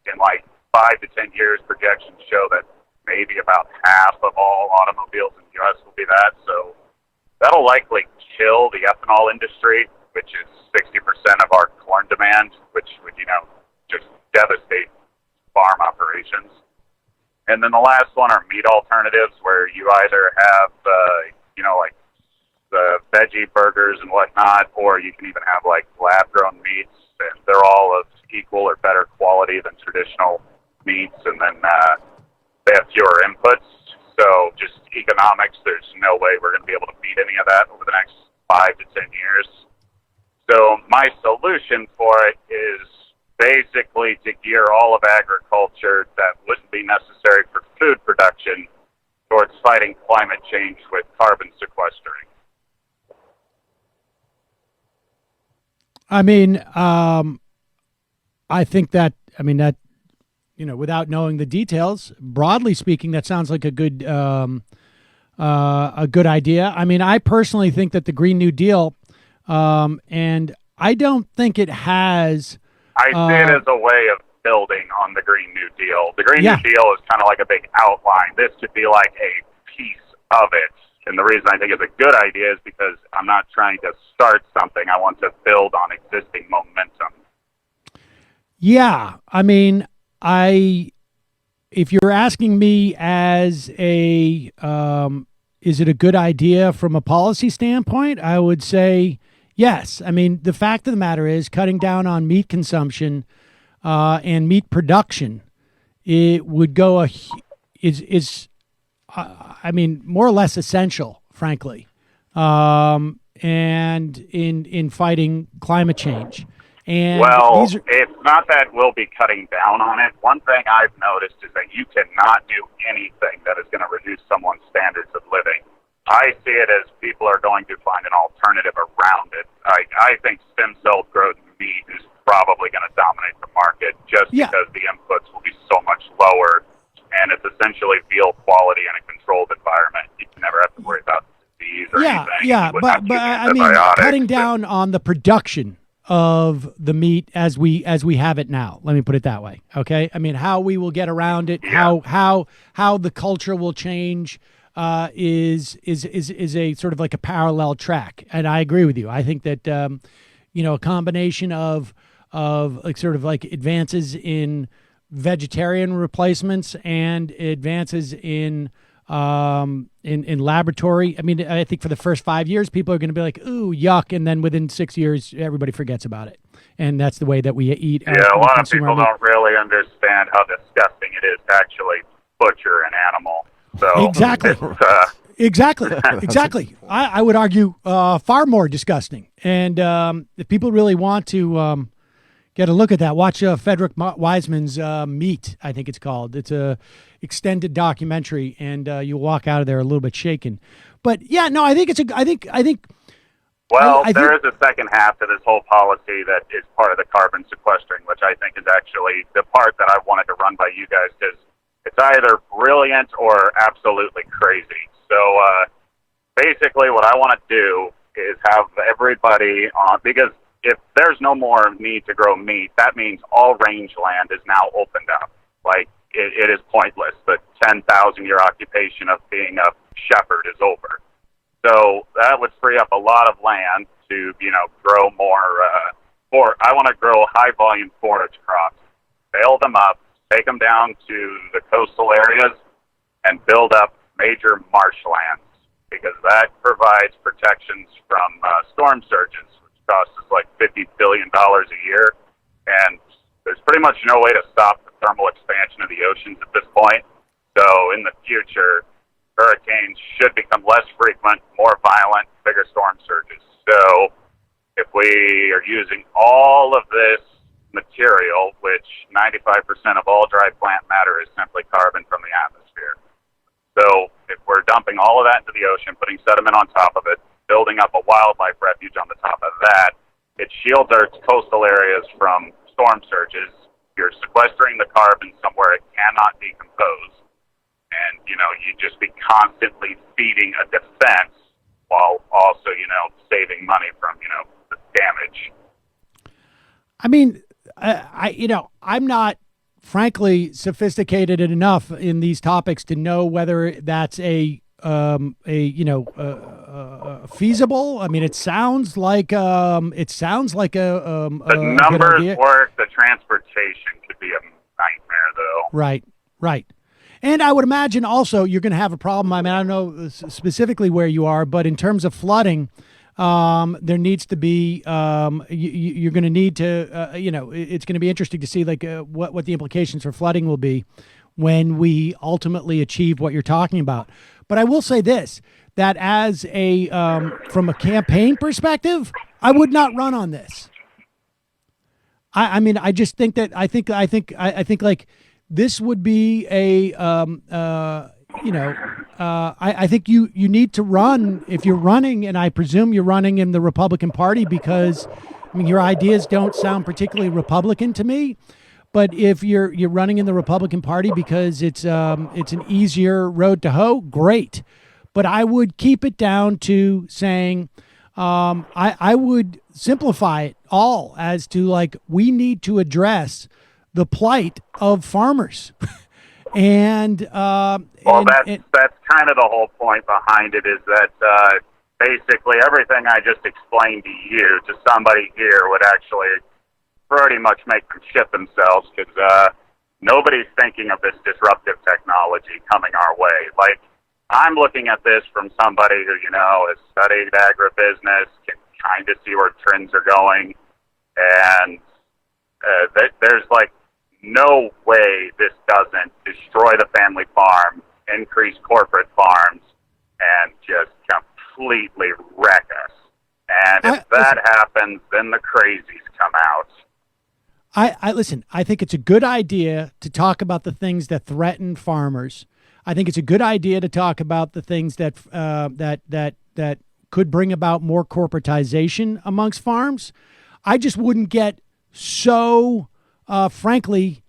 in like 5 to 10 years, projections show that maybe about half of all automobiles in the U.S. will be that. So that'll likely kill the ethanol industry, which is 60% of our corn demand, which would, just devastate farm operations. And then the last one are meat alternatives, where you either have, like the veggie burgers and whatnot, or you can even have like lab-grown meats, and they're all of equal or better quality than traditional meats, and then they have fewer inputs. So just economics, there's no way we're going to be able to beat any of that over the next 5 to 10 years. So my solution for it is basically to gear all of agriculture that wouldn't be necessary for food production towards fighting climate change with carbon sequestering. I mean, I think that, without knowing the details, broadly speaking, that sounds like a good idea. I mean, I personally think that the Green New Deal, and I don't think it has. I see it as a way of building on the Green New Deal. The Green New Deal is kind of like a big outline. This could be like a piece of it. And the reason I think it's a good idea is because I'm not trying to start something. I want to build on existing momentum. Yeah. I mean, if you're asking me as is it a good idea from a policy standpoint? I would say yes. I mean, the fact of the matter is cutting down on meat consumption and meat production, it would go more or less essential, frankly, and in fighting climate change. And it's not that we'll be cutting down on it. One thing I've noticed is that you cannot do anything that is going to reduce someone's standards of living. I see it as people are going to find an alternative around it. I think stem cell growth meat is probably going to dominate the market just because the inputs will be so much lower, and it's essentially veal quality in a controlled environment. You can never have to worry about disease or anything. Yeah, but I mean, cutting down on the production of the meat as we have it now. Let me put it that way. Okay. I mean, how we will get around it, how the culture will change, is a sort of like a parallel track. And I agree with you. I think that, a combination of like sort of like advances in vegetarian replacements and advances in laboratory. I mean, I think for the first 5 years, people are going to be like, ooh, yuck. And then within 6 years, everybody forgets about it. And that's the way that we eat. Yeah, a lot of people don't really understand how disgusting it is to actually butcher an animal. So exactly. Exactly. I would argue far more disgusting. And if people really want to get a look at that, watch Frederick Wiseman's Meat, I think it's called. It's a extended documentary, and you'll walk out of there a little bit shaken. But yeah, no, I think it's I think. Well, there is a second half to this whole policy that is part of the carbon sequestering, which I think is actually the part that I wanted to run by you guys, because it's either brilliant or absolutely crazy. So basically what I want to do is have everybody on, because if there's no more need to grow meat, that means all rangeland is now opened up. Like, it is pointless. The 10,000-year occupation of being a shepherd is over. So that would free up a lot of land to, grow more. I want to grow high-volume forage crops, bale them up, take them down to the coastal areas, and build up major marshlands, because that provides protections from storm surges, which costs us like $50 billion a year. And there's pretty much no way to stop the thermal expansion of the oceans at this point. So in the future, hurricanes should become less frequent, more violent, bigger storm surges. So if we are using all of this material, which 95% of all dry plant matter is simply carbon from the atmosphere. So if we're dumping all of that into the ocean, putting sediment on top of it, building up a wildlife refuge on the top of that, it shields our coastal areas from storm surges. You're sequestering the carbon somewhere it cannot decompose. And, you just be constantly feeding a defense while also, saving money from, the damage. I mean, I'm not, frankly, sophisticated enough in these topics to know whether that's feasible. I mean, it sounds like a the numbers work. The transportation could be a nightmare, though. Right. And I would imagine also you're going to have a problem. I mean, I don't know specifically where you are, but in terms of flooding, there needs to be, you're going to need to, it's going to be interesting to see what the implications for flooding will be when we ultimately achieve what you're talking about. But I will say this, that as a from a campaign perspective, I would not run on this. I mean, I just think that I think like this would be a I think you need to run if you're running, and I presume you're running in the Republican Party because, I mean, your ideas don't sound particularly Republican to me. But if you're running in the Republican Party because it's an easier road to hoe, great. But I would keep it down to saying I would simplify it all as to like we need to address the plight of farmers. And that's kind of the whole point behind it is that basically everything I just explained to you to somebody here would actually pretty much make them shit themselves because nobody's thinking of this disruptive technology coming our way. Like, I'm looking at this from somebody who, has studied agribusiness, can kind of see where trends are going, and there's like no way this doesn't destroy the family farm, increase corporate farms, and just completely wreck us. And if that happens, then the crazies come out. I listen, I think it's a good idea to talk about the things that threaten farmers. I think it's a good idea to talk about the things that that could bring about more corporatization amongst farms. I just wouldn't get so frankly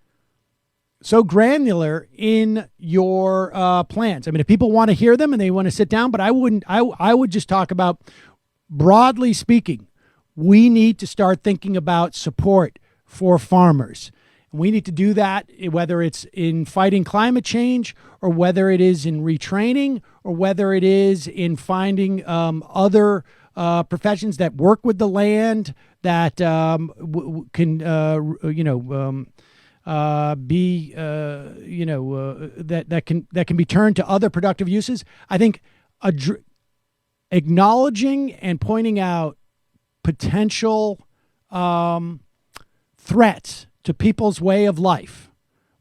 so granular in your plans. I mean, if people want to hear them and they want to sit down, but I wouldn't. I would just talk about, broadly speaking, we need to start thinking about support for farmers. And we need to do that, whether it's in fighting climate change or whether it is in retraining or whether it is in finding other professions that work with the land that can, be, that can be turned to other productive uses. I think acknowledging and pointing out potential threats to people's way of life,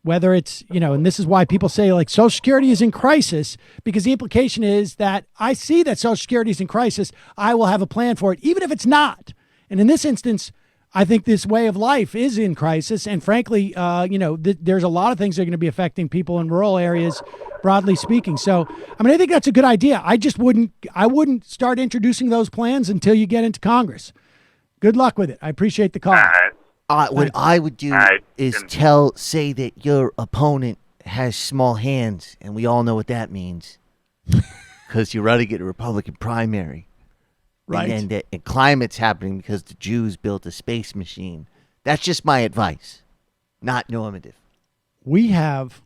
whether it's, and this is why people say like Social Security is in crisis, because the implication is that I see that Social Security is in crisis. I will have a plan for it, even if it's not. And in this instance, I think this way of life is in crisis. And frankly, there's a lot of things that are going to be affecting people in rural areas, broadly speaking. So, I mean, I think that's a good idea. I wouldn't start introducing those plans until you get into Congress. Good luck with it. I appreciate the call. What I would do is say that your opponent has small hands, and we all know what that means, because you're running in a Republican primary. Right. And climate's happening because the Jews built a space machine. That's just my advice, not normative. We have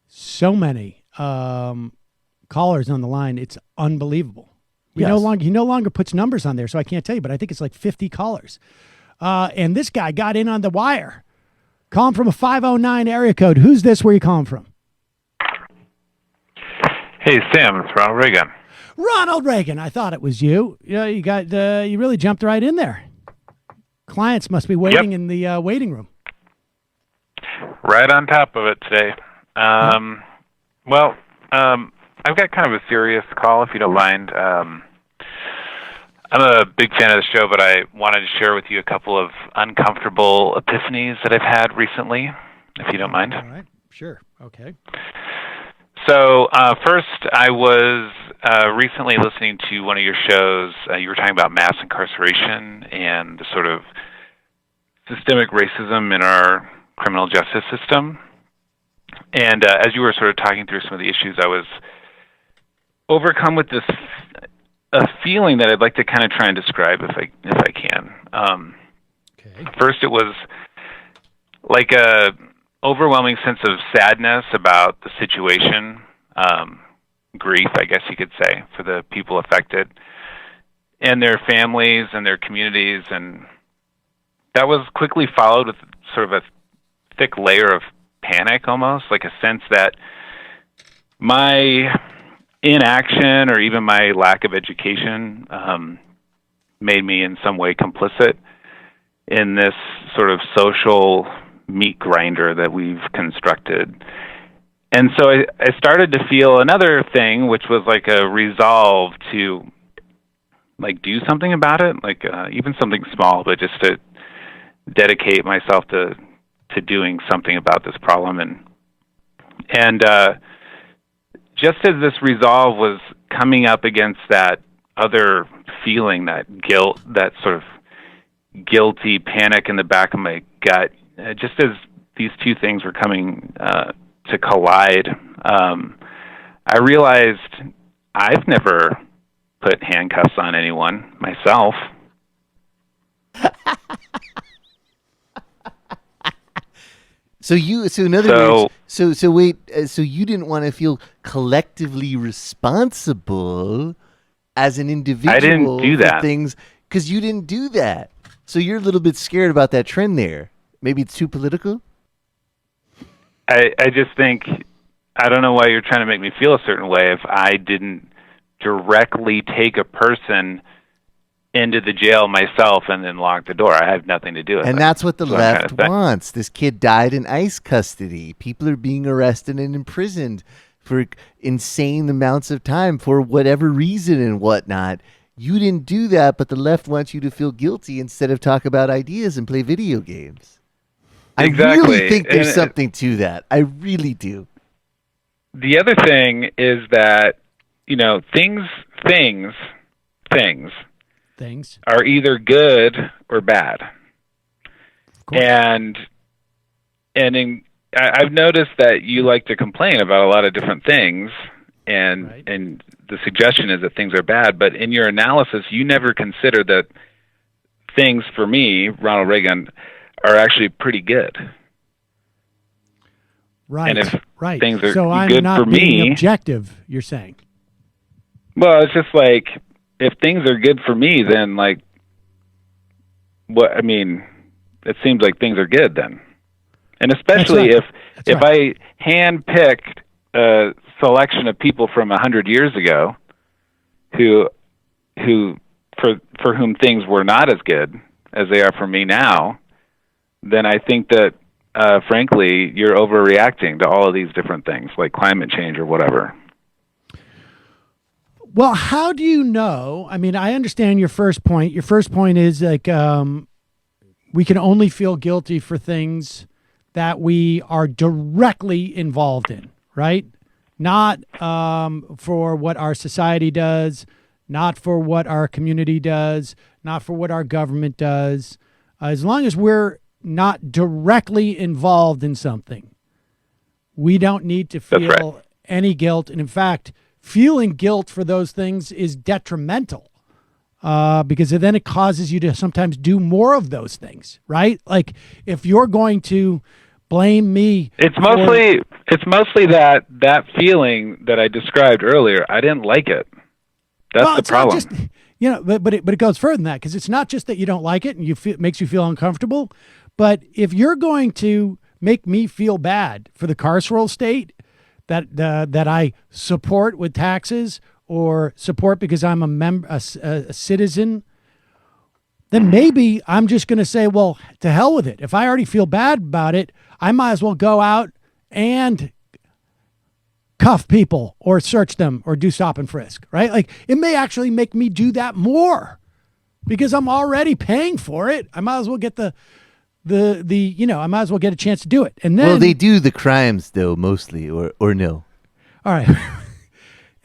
so many callers on the line. It's unbelievable. He no longer puts numbers on there, so I can't tell you, but I think it's like 50 callers. And this guy got in on the wire. Calling from a 509 area code. Who's this? Where are you calling from? Hey, Sam. It's Ronald Reagan. Ronald Reagan. I thought it was you. You got you really jumped right in there. Clients must be waiting in the waiting room. Right on top of it today. Well, I've got kind of a serious call, if you don't mind. I'm a big fan of the show, but I wanted to share with you a couple of uncomfortable epiphanies that I've had recently, if you don't mind. All right. Sure. Okay. So first, I was recently listening to one of your shows. You were talking about mass incarceration and the sort of systemic racism in our criminal justice system. And as you were sort of talking through some of the issues, I was overcome with a feeling that I'd like to kind of try and describe if I can. Okay. First, it was like a overwhelming sense of sadness about the situation, grief, I guess you could say, for the people affected and their families and their communities. And that was quickly followed with sort of a thick layer of panic, almost like a sense that my inaction or even my lack of education made me in some way complicit in this sort of social meat grinder that we've constructed. And so I started to feel another thing, which was like a resolve to like do something about it, like even something small, but just to dedicate myself to doing something about this problem. And just as this resolve was coming up against that other feeling, that guilt, that sort of guilty panic in the back of my gut, just as these two things were coming to collide, I realized I've never put handcuffs on anyone myself. So in other words, so you didn't want to feel collectively responsible as an individual. I didn't do that. For things because you didn't do that. So you're a little bit scared about that trend there. Maybe it's too political. I just think, I don't know why you're trying to make me feel a certain way if I didn't directly take a person into the jail myself and then lock the door. I have nothing to do with it. And that's what the left wants. This kid died in ICE custody. People are being arrested and imprisoned for insane amounts of time for whatever reason and whatnot. You didn't do that, but the left wants you to feel guilty instead of talk about ideas and play video games. Exactly. I really think there's something to that. I really do. The other thing is that, you know, things are either good or bad. And I've noticed that you like to complain about a lot of different things, and the suggestion is that things are bad, but in your analysis, you never consider that things, for me, Ronald Reagan, are actually pretty good. Right, and if things are so I'm good not for being me, objective, you're saying. Well, it's just like, if things are good for me, then like, it seems like things are good then. And especially if I hand-picked a selection of people from 100 years ago who for whom things were not as good as they are for me now, then I think that, frankly, you're overreacting to all of these different things, like climate change or whatever. Well, how do you know? I mean, I understand your first point. Your first point is like we can only feel guilty for things that we are directly involved in, right? Not for what our society does, not for what our community does, not for what our government does. As long as we're not directly involved in something, we don't need to feel any guilt. And in fact, feeling guilt for those things is detrimental because then it causes you to sometimes do more of those things, right? Like if you're going to blame me, it's mostly that feeling that I described earlier. I didn't like it. That's the problem. Not just, but it goes further than that, because it's not just that you don't like it and it makes you feel uncomfortable, but if you're going to make me feel bad for the carceral state that I support with taxes or support because I'm a citizen, then maybe I'm just going to say, well, to hell with it. If I already feel bad about it, I might as well go out and cuff people or search them or do stop and frisk, right? Like it may actually make me do that more because I'm already paying for it. I might as well get I might as well get a chance to do it. And then, well, they do the crimes though, mostly, or no. All right.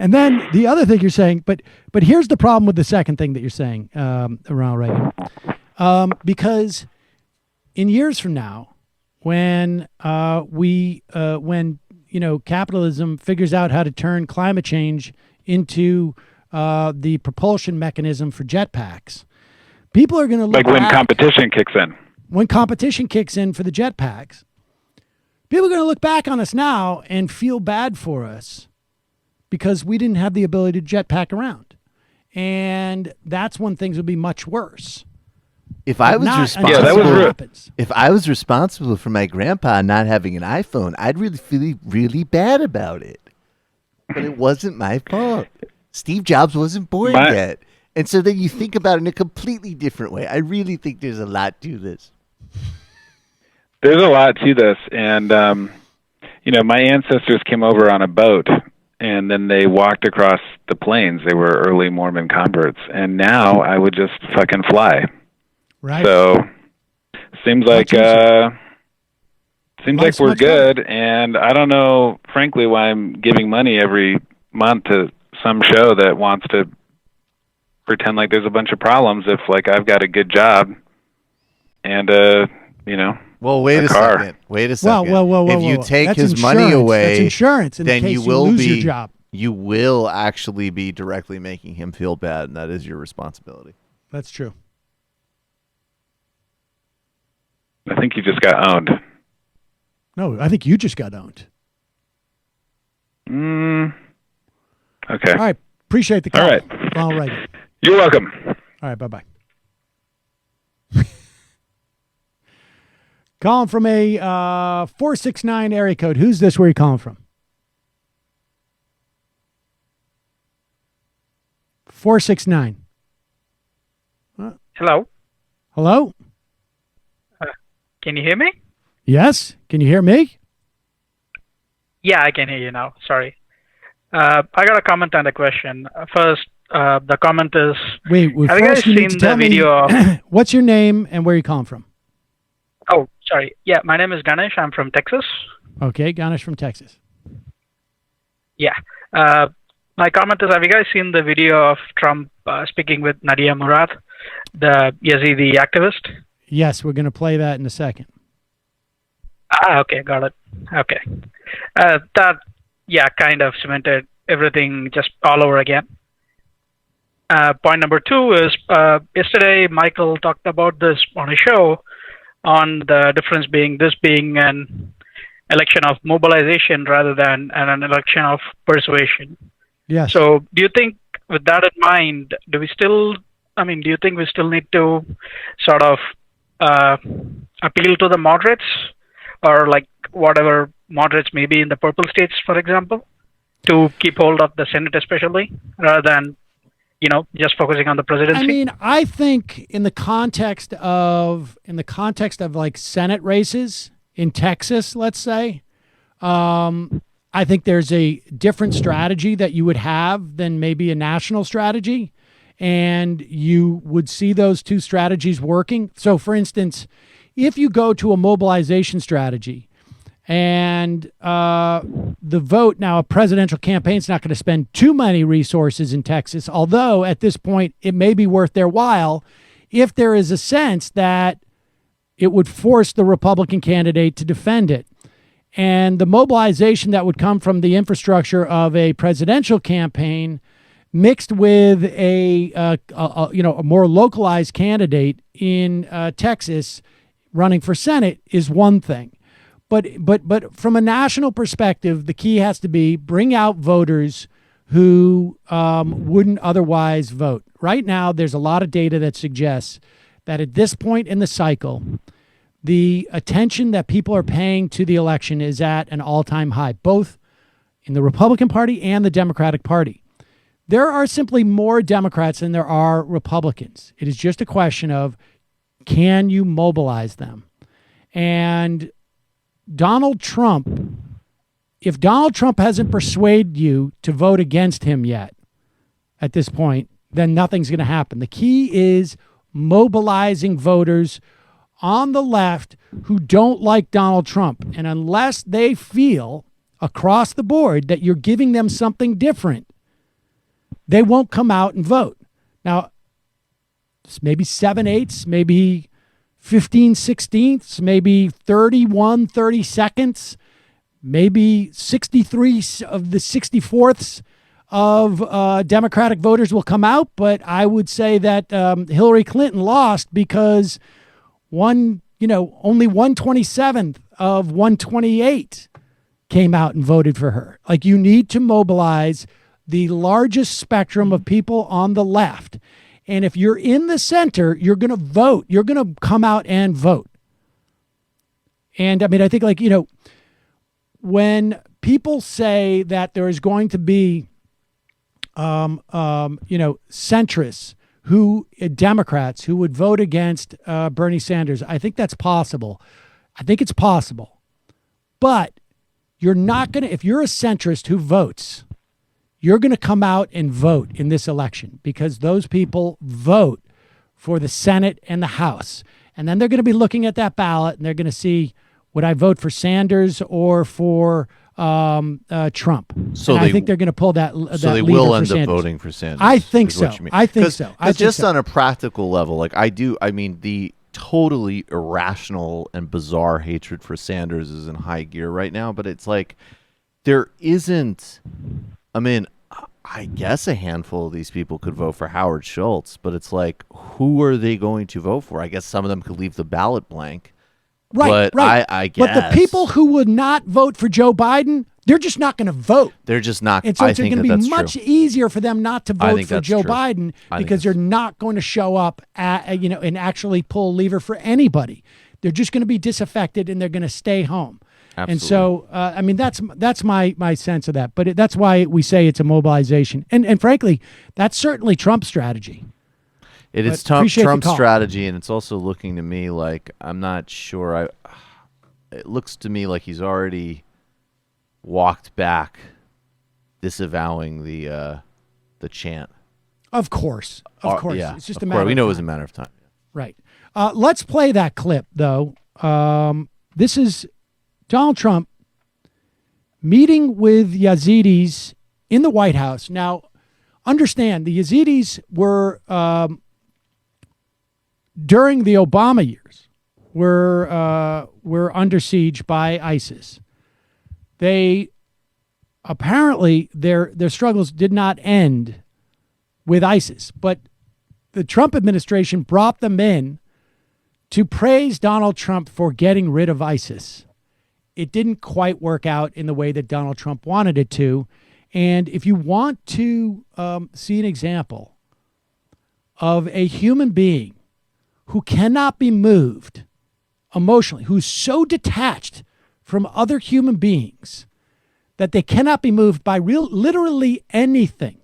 And then the other thing you're saying, but here's the problem with the second thing that you're saying, Ronald Reagan, because in years from now, when capitalism figures out how to turn climate change into the propulsion mechanism for jetpacks, people are going to look like when competition kicks in. When competition kicks in for the jetpacks, people are going to look back on us now and feel bad for us because we didn't have the ability to jetpack around. And that's when things will be much worse. If I was responsible for my grandpa not having an iPhone, I'd really feel really bad about it. But it wasn't my fault. Steve Jobs wasn't born yet. And so then you think about it in a completely different way. I really think there's a lot to this. There's a lot to this. And, my ancestors came over on a boat, and then they walked across the plains. They were early Mormon converts, and now I would just fucking fly. Right. So seems like Life's we're much better. good, and I don't know, frankly, why I'm giving money every month to some show that wants to pretend like there's a bunch of problems if like I've got a good job and Well, wait a car. second. Wait a second. Whoa, if you whoa. take That's his money insurance. away, That's insurance in the then case you you will lose be your job. You will actually be directly making him feel bad, and that is your responsibility. That's true. I think you just got owned. No, I think you just got owned. Okay. All right. Appreciate the call. All right. All right. You're welcome. All right. Bye-bye. Calling from a 469 area code. Who's this? Where are you calling from? 469. Hello. Hello? Can you hear me? Yes? Can you hear me? Yeah, I can hear you now. Sorry. I got a comment and a question. First, the comment is, Wait, have you guys first you need seen to the tell me video of... what's your name and where are you calling from? Oh, sorry. Yeah, my name is Ganesh. I'm from Texas. Okay, Ganesh from Texas. Yeah. My comment is, have you guys seen the video of Trump speaking with Nadia Murad, the Yazidi activist? Yes, we're going to play that in a second. Okay, got it. Okay. That, kind of cemented everything just all over again. Point number two is, yesterday Michael talked about this on a show on the difference being an election of mobilization rather than an election of persuasion. Yes. So do you think, with that in mind, do you think we still need to sort of appeal to the moderates, or like whatever moderates may be in the purple states, for example, to keep hold of the Senate especially, rather than, just focusing on the presidency? I mean, I think in the context of like Senate races in Texas, let's say, I think there's a different strategy that you would have than maybe a national strategy, and you would see those two strategies working. So, for instance, if you go to a mobilization strategy and the vote, now a presidential campaign's not going to spend too many resources in Texas, although at this point it may be worth their while if there is a sense that it would force the Republican candidate to defend it. And the mobilization that would come from the infrastructure of a presidential campaign mixed with a more localized candidate in Texas running for Senate is one thing. But from a national perspective, the key has to be bring out voters who wouldn't otherwise vote. Right now, there's a lot of data that suggests that at this point in the cycle, the attention that people are paying to the election is at an all-time high, both in the Republican Party and the Democratic Party. There are simply more Democrats than there are Republicans. It is just a question of, can you mobilize them? And Donald Trump, if Donald Trump hasn't persuaded you to vote against him yet at this point, then nothing's going to happen. The key is mobilizing voters on the left who don't like Donald Trump. And unless they feel across the board that you're giving them something different, they won't come out and vote. Now, maybe 7/8, maybe 15/16, maybe 31/32, maybe 63 of the 64ths of Democratic voters will come out. But I would say that Hillary Clinton lost because only 1/27th of 128 came out and voted for her. Like, you need to mobilize the largest spectrum of people on the left. And if you're in the center, you're going to vote. You're going to come out and vote. And I mean, I think when people say that there is going to be, centrists Democrats who would vote against Bernie Sanders, I think that's possible. I think it's possible. But you're not going to, if you're a centrist who votes, you're going to come out and vote in this election because those people vote for the Senate and the House. And then they're going to be looking at that ballot and they're going to see, would I vote for Sanders or for Trump? So and I think they're going to pull that. So they will end up voting for Sanders. I think so. I think so. Just on a practical level, like I mean, the totally irrational and bizarre hatred for Sanders is in high gear right now. But it's like there isn't. I mean, I guess a handful of these people could vote for Howard Schultz, but it's like, who are they going to vote for? I guess some of them could leave the ballot blank. Right, but right. I guess. But the people who would not vote for Joe Biden, they're just not going to vote. They're just not. And so I it's think going to that's be much true. easier for them not to vote for Joe true. Biden because they're not going to show up and actually pull a lever for anybody. They're just going to be disaffected and they're going to stay home. Absolutely. And so, I mean, that's my sense of that. But that's why we say it's a mobilization. And frankly, that's certainly Trump's strategy. It is Trump's strategy, and it's also looking to me like I'm not sure. It looks to me like he's already walked back, disavowing the chant. Of course, yeah, it's just of a matter. We know of it was a time. matter of time. Right. Let's play that clip though. This is Donald Trump meeting with Yazidis in the White House. Now, understand the Yazidis were during the Obama years were under siege by ISIS. They apparently their struggles did not end with ISIS, but the Trump administration brought them in to praise Donald Trump for getting rid of ISIS. It didn't quite work out in the way that Donald Trump wanted it to. And if you want to see an example of a human being who cannot be moved emotionally, who's so detached from other human beings that they cannot be moved by literally anything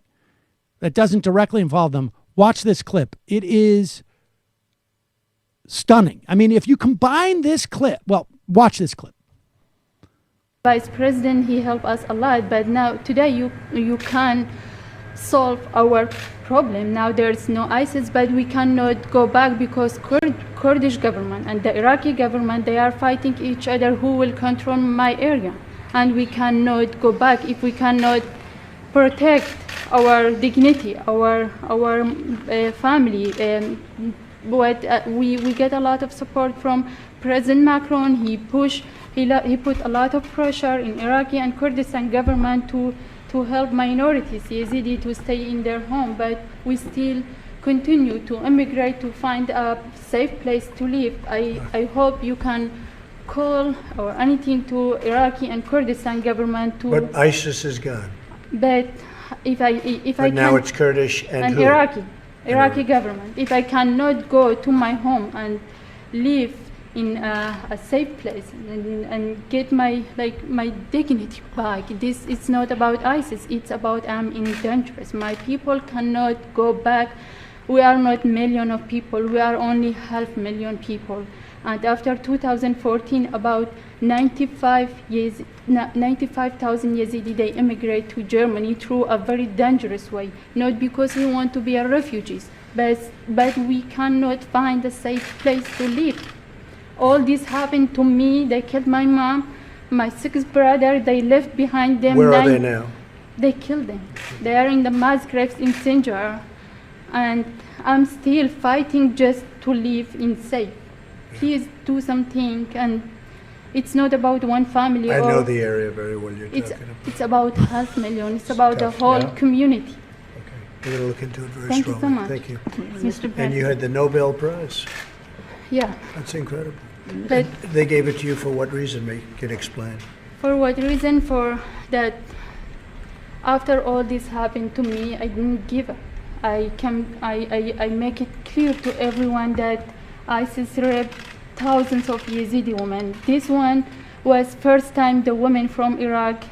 that doesn't directly involve them, watch this clip. It is stunning. I mean, if you combine this clip, well, watch this clip. Vice President, he helped us a lot, but now today you can't solve our problem. Now there's no ISIS, but we cannot go back because Kurdish government and the Iraqi government, they are fighting each other who will control my area. And we cannot go back if we cannot protect our dignity, our family. But we get a lot of support from President Macron. He put a lot of pressure in Iraqi and Kurdistan government to help minorities, Yazidi, to stay in their home. But we still continue to immigrate to find a safe place to live. I hope you can call or anything to Iraqi and Kurdistan government to. But ISIS is gone. But if I but now it's Kurdish and who? Iraqi government. If I cannot go to my home and live in a safe place and get my dignity back, this it's not about ISIS. It's about I'm in danger. My people cannot go back. We are not million of people. We are only 500,000 people. And after 2014, about 95,000 Yazidi, they immigrate to Germany through a very dangerous way. Not because we want to be refugees, but we cannot find a safe place to live. All this happened to me. They killed my mom, my 6th brother. They left behind them. Where are they now? They killed them. They are in the mass graves in Sinjar. And I'm still fighting just to live in safe. Please do something, and it's not about one family. I know the area very well you're talking about. It's about 500,000. It's about the whole community. We're going to look into it very Thank you strongly. so much. Thank you. Mr. President. And you had the Nobel Prize. Yeah. That's incredible. But they gave it to you for what reason? Make it explain. For what reason? For that after all this happened to me, I didn't give up. I make it clear to everyone that ISIS raped thousands of Yazidi women. This one was first time the woman from Iraq,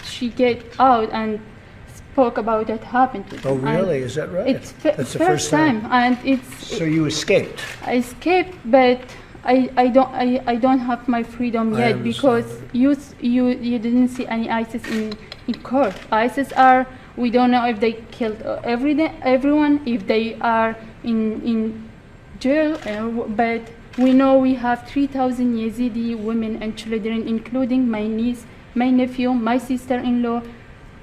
she get out and spoke about what happened to them. Oh, really? Is that right? It's That's the first time. And it's. So you escaped? I escaped, but I don't have my freedom yet because you didn't see any ISIS in court. ISIS are, we don't know if they killed everyone, if they are in jail, but we know we have 3,000 Yazidi women and children, including my niece, my nephew, my sister-in-law.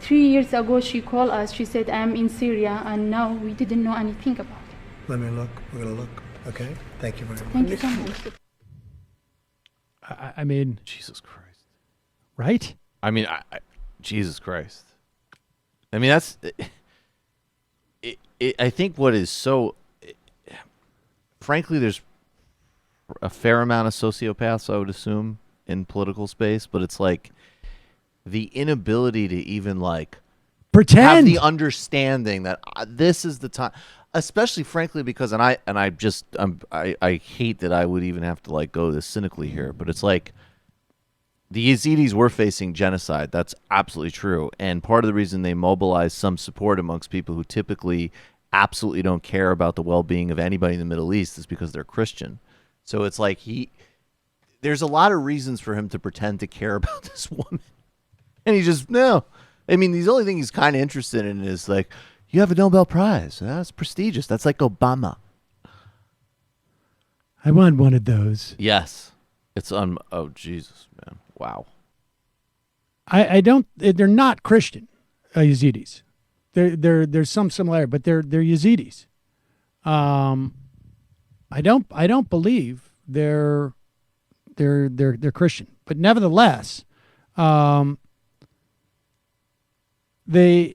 3 years ago, she called us. She said, I'm in Syria, and now we didn't know anything about it. Let me look. We're going to look. Okay? Thank you very much. Thank you so much. I mean, Jesus Christ. Right? I mean, Jesus Christ. I mean, that's... I think what is so... Frankly, there's a fair amount of sociopaths, I would assume, in political space, but it's like the inability to even like pretend, have the understanding that this is the time, especially frankly because I hate that I would even have to like go this cynically here, but it's like the Yazidis were facing genocide. That's absolutely true, and part of the reason they mobilized some support amongst people who typically absolutely don't care about the well-being of anybody in the Middle East is because they're Christian. So it's like there's a lot of reasons for him to pretend to care about this woman. And he just, no. I mean, the only thing he's kind of interested in is like, you have a Nobel Prize. That's prestigious. That's like Obama. I want one of those. Yes. It's oh, Jesus, man. Wow. I don't, they're not Christian, Yazidis. There's some similarity, but they're Yazidis. I don't believe they're Christian, but nevertheless, they.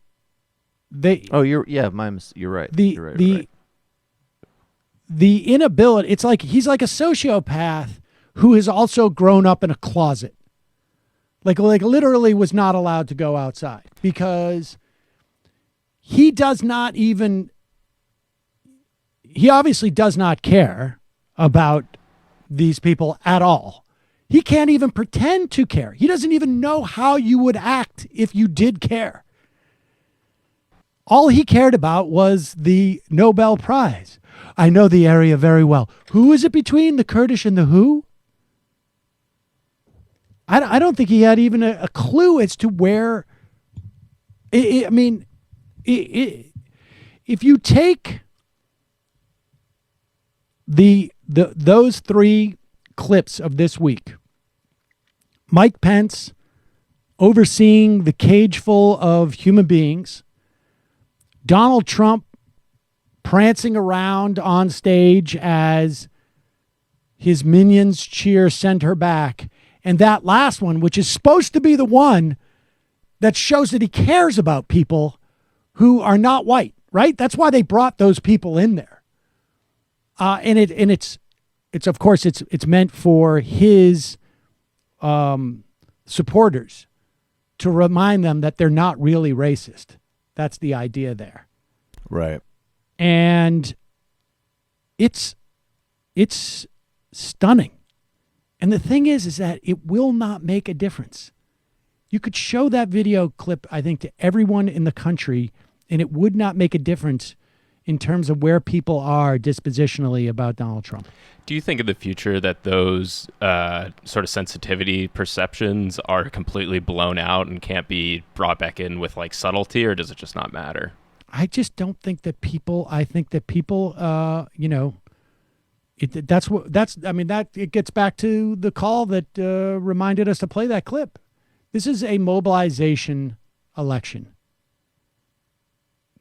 Oh, you're right. The inability. It's like he's like a sociopath who has also grown up in a closet, like literally was not allowed to go outside because he does not even. He obviously does not care about these people at all. He can't even pretend to care. He doesn't even know how you would act if you did care. All he cared about was the Nobel Prize. I know the area very well. Who is it between the Kurdish and the who? I don't think he had even a clue as to where. I mean, if you take those three clips of this week, Mike Pence overseeing the cage full of human beings, Donald Trump prancing around on stage as his minions cheer "Send her back," and that last one, which is supposed to be the one that shows that he cares about people who are not white, right? That's why they brought those people in there. It's of course it's meant for his supporters to remind them that they're not really racist. That's the idea there. Right. And it's stunning. And the thing is that it will not make a difference. You could show that video clip, I think, to everyone in the country, and it would not make a difference in terms of where people are dispositionally about Donald Trump. Do you think in the future that those sort of sensitivity perceptions are completely blown out and can't be brought back in with like subtlety, or does it just not matter? I just don't think that people, it gets back to the call that reminded us to play that clip. This is a mobilization election.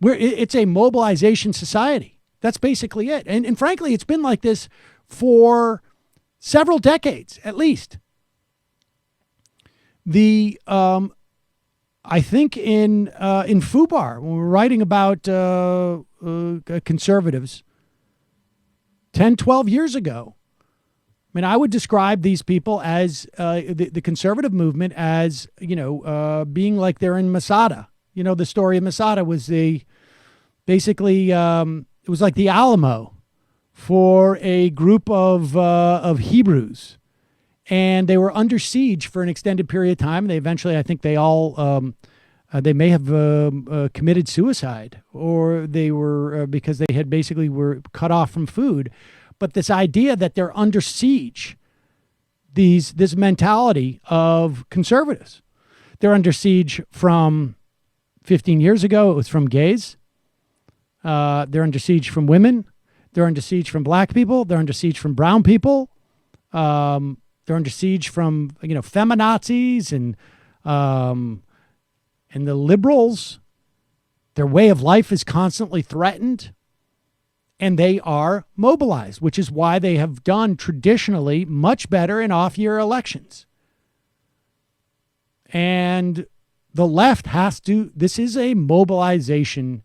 It's a mobilization society. That's basically it. And frankly, it's been like this for several decades, at least. I think in FUBAR, when we were writing about conservatives 10, 12 years ago, I mean, I would describe these people as the conservative movement as, being like they're in Masada. The story of Masada was it was like the Alamo for a group of Hebrews, and they were under siege for an extended period of time. They eventually, I think, they may have committed suicide, or they were because they had basically were cut off from food. But this idea that they're under siege, this mentality of conservatives, they're under siege from 15 years ago. It was from gays. They're under siege from women. They're under siege from black people. They're under siege from brown people. They're under siege from feminazis and the liberals. Their way of life is constantly threatened, and they are mobilized, which is why they have done traditionally much better in off-year elections. And the left has to, this is a mobilization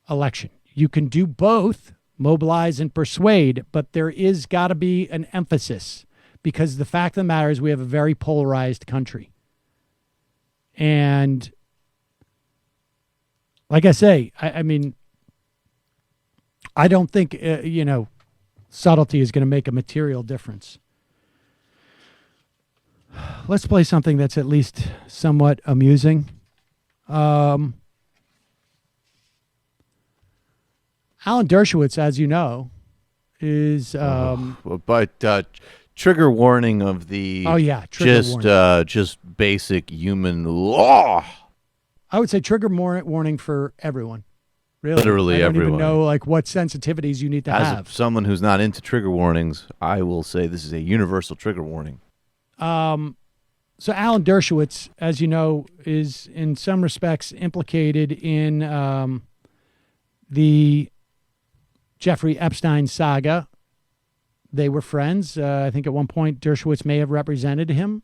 election. You can do both, mobilize and persuade, but there is got to be an emphasis, because the fact of the matter is we have a very polarized country. And like I say, I mean, I don't think, subtlety is going to make a material difference. Let's play something that's at least somewhat amusing. Alan Dershowitz, as you know, is trigger warning of the just basic human law. I would say trigger warning for everyone. Really, Literally I don't everyone. even know what sensitivities you need to have. As someone who's not into trigger warnings, I will say this is a universal trigger warning. So Alan Dershowitz, as you know, is in some respects implicated in the Jeffrey Epstein saga. They were friends. I think at one point Dershowitz may have represented him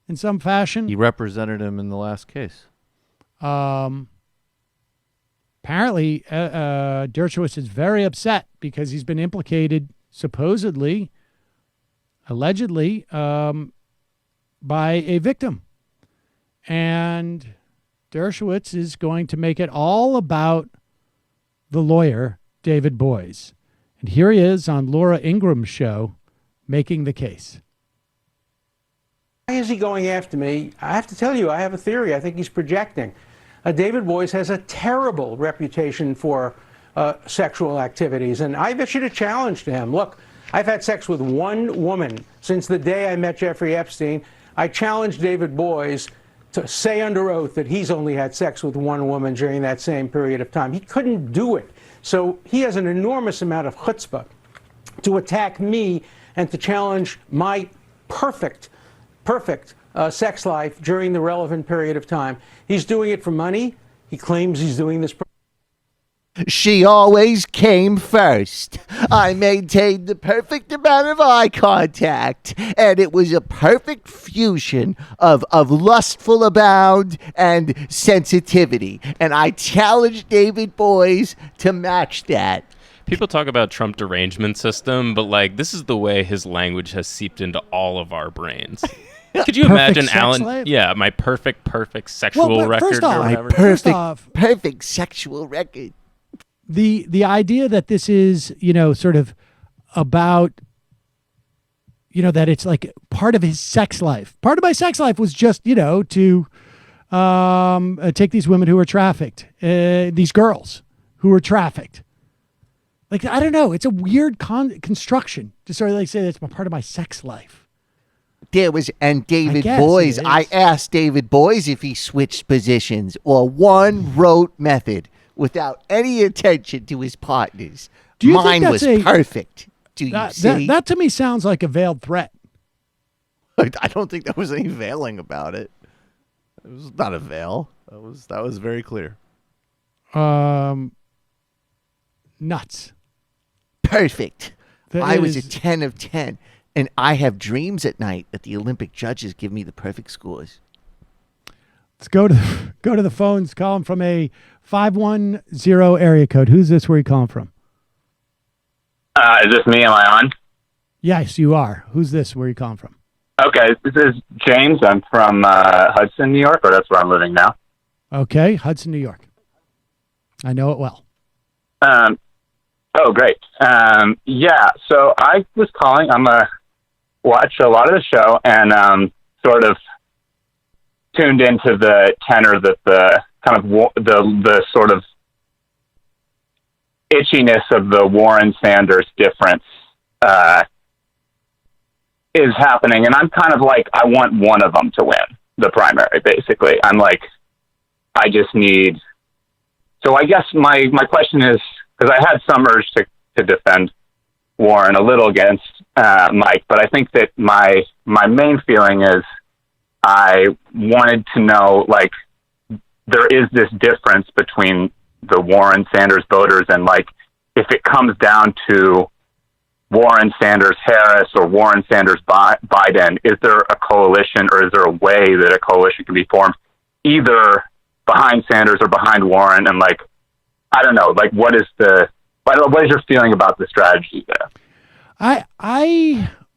in some fashion. He represented him in the last case. Apparently, Dershowitz is very upset because he's been implicated, supposedly, allegedly, by a victim. And Dershowitz is going to make it all about the lawyer, David Boies. And here he is on Laura Ingram's show making the case. Why is he going after me? I have to tell you, I have a theory. I think he's projecting. David Boies has a terrible reputation for sexual activities, and I've issued a challenge to him. Look, I've had sex with one woman since the day I met Jeffrey Epstein. I challenged David Boies to say under oath that he's only had sex with one woman during that same period of time. He couldn't do it. So he has an enormous amount of chutzpah to attack me and to challenge my perfect sex life during the relevant period of time. He's doing it for money. He claims he's doing this. She always came first. I maintained the perfect amount of eye contact, and it was a perfect fusion of lustful abound and sensitivity. And I challenged David Boies to match that. People talk about Trump derangement system, but this is the way his language has seeped into all of our brains. Could you imagine Alan? Slave? Yeah, my perfect sexual record or whatever. Perfect sexual record. The idea that this is, sort of about, that it's like part of his sex life. Part of my sex life was just, to take these women who were trafficked, these girls who were trafficked. I don't know. It's a weird construction to sort of say that's part of my sex life. David Boies, I asked David Boies if he switched positions or one rote method without any attention to his partners. Mine was perfect. Do you see? That to me sounds like a veiled threat. I don't think there was any veiling about it. It was not a veil. That was very clear. Nuts. Perfect. I was a 10 of 10. And I have dreams at night that the Olympic judges give me the perfect scores. Let's go to the phones. Calling from a 510 area code. Who's this? Where are you calling from? Is this me? Am I on? Yes, you are. Who's this? Where are you calling from? Okay, this is James. I'm from Hudson, New York, or that's where I'm living now. Okay, Hudson, New York. I know it well. Oh, great. Yeah, so I was calling. Watch a lot of the show and sort of tuned into the tenor that the kind of the sort of itchiness of the Warren-Sanders difference is happening. And I'm kind of like, I want one of them to win the primary, basically. I'm like, I just need. So I guess my question is, because I had some urge to defend Warren a little against Mike, but I think that my main feeling is I wanted to know, like, there is this difference between the Warren Sanders voters, and like, if it comes down to Warren Sanders Harris or Warren Sanders Biden, is there a coalition, or is there a way that a coalition can be formed either behind Sanders or behind Warren? And like, I don't know, like, what is your feeling about the strategy there?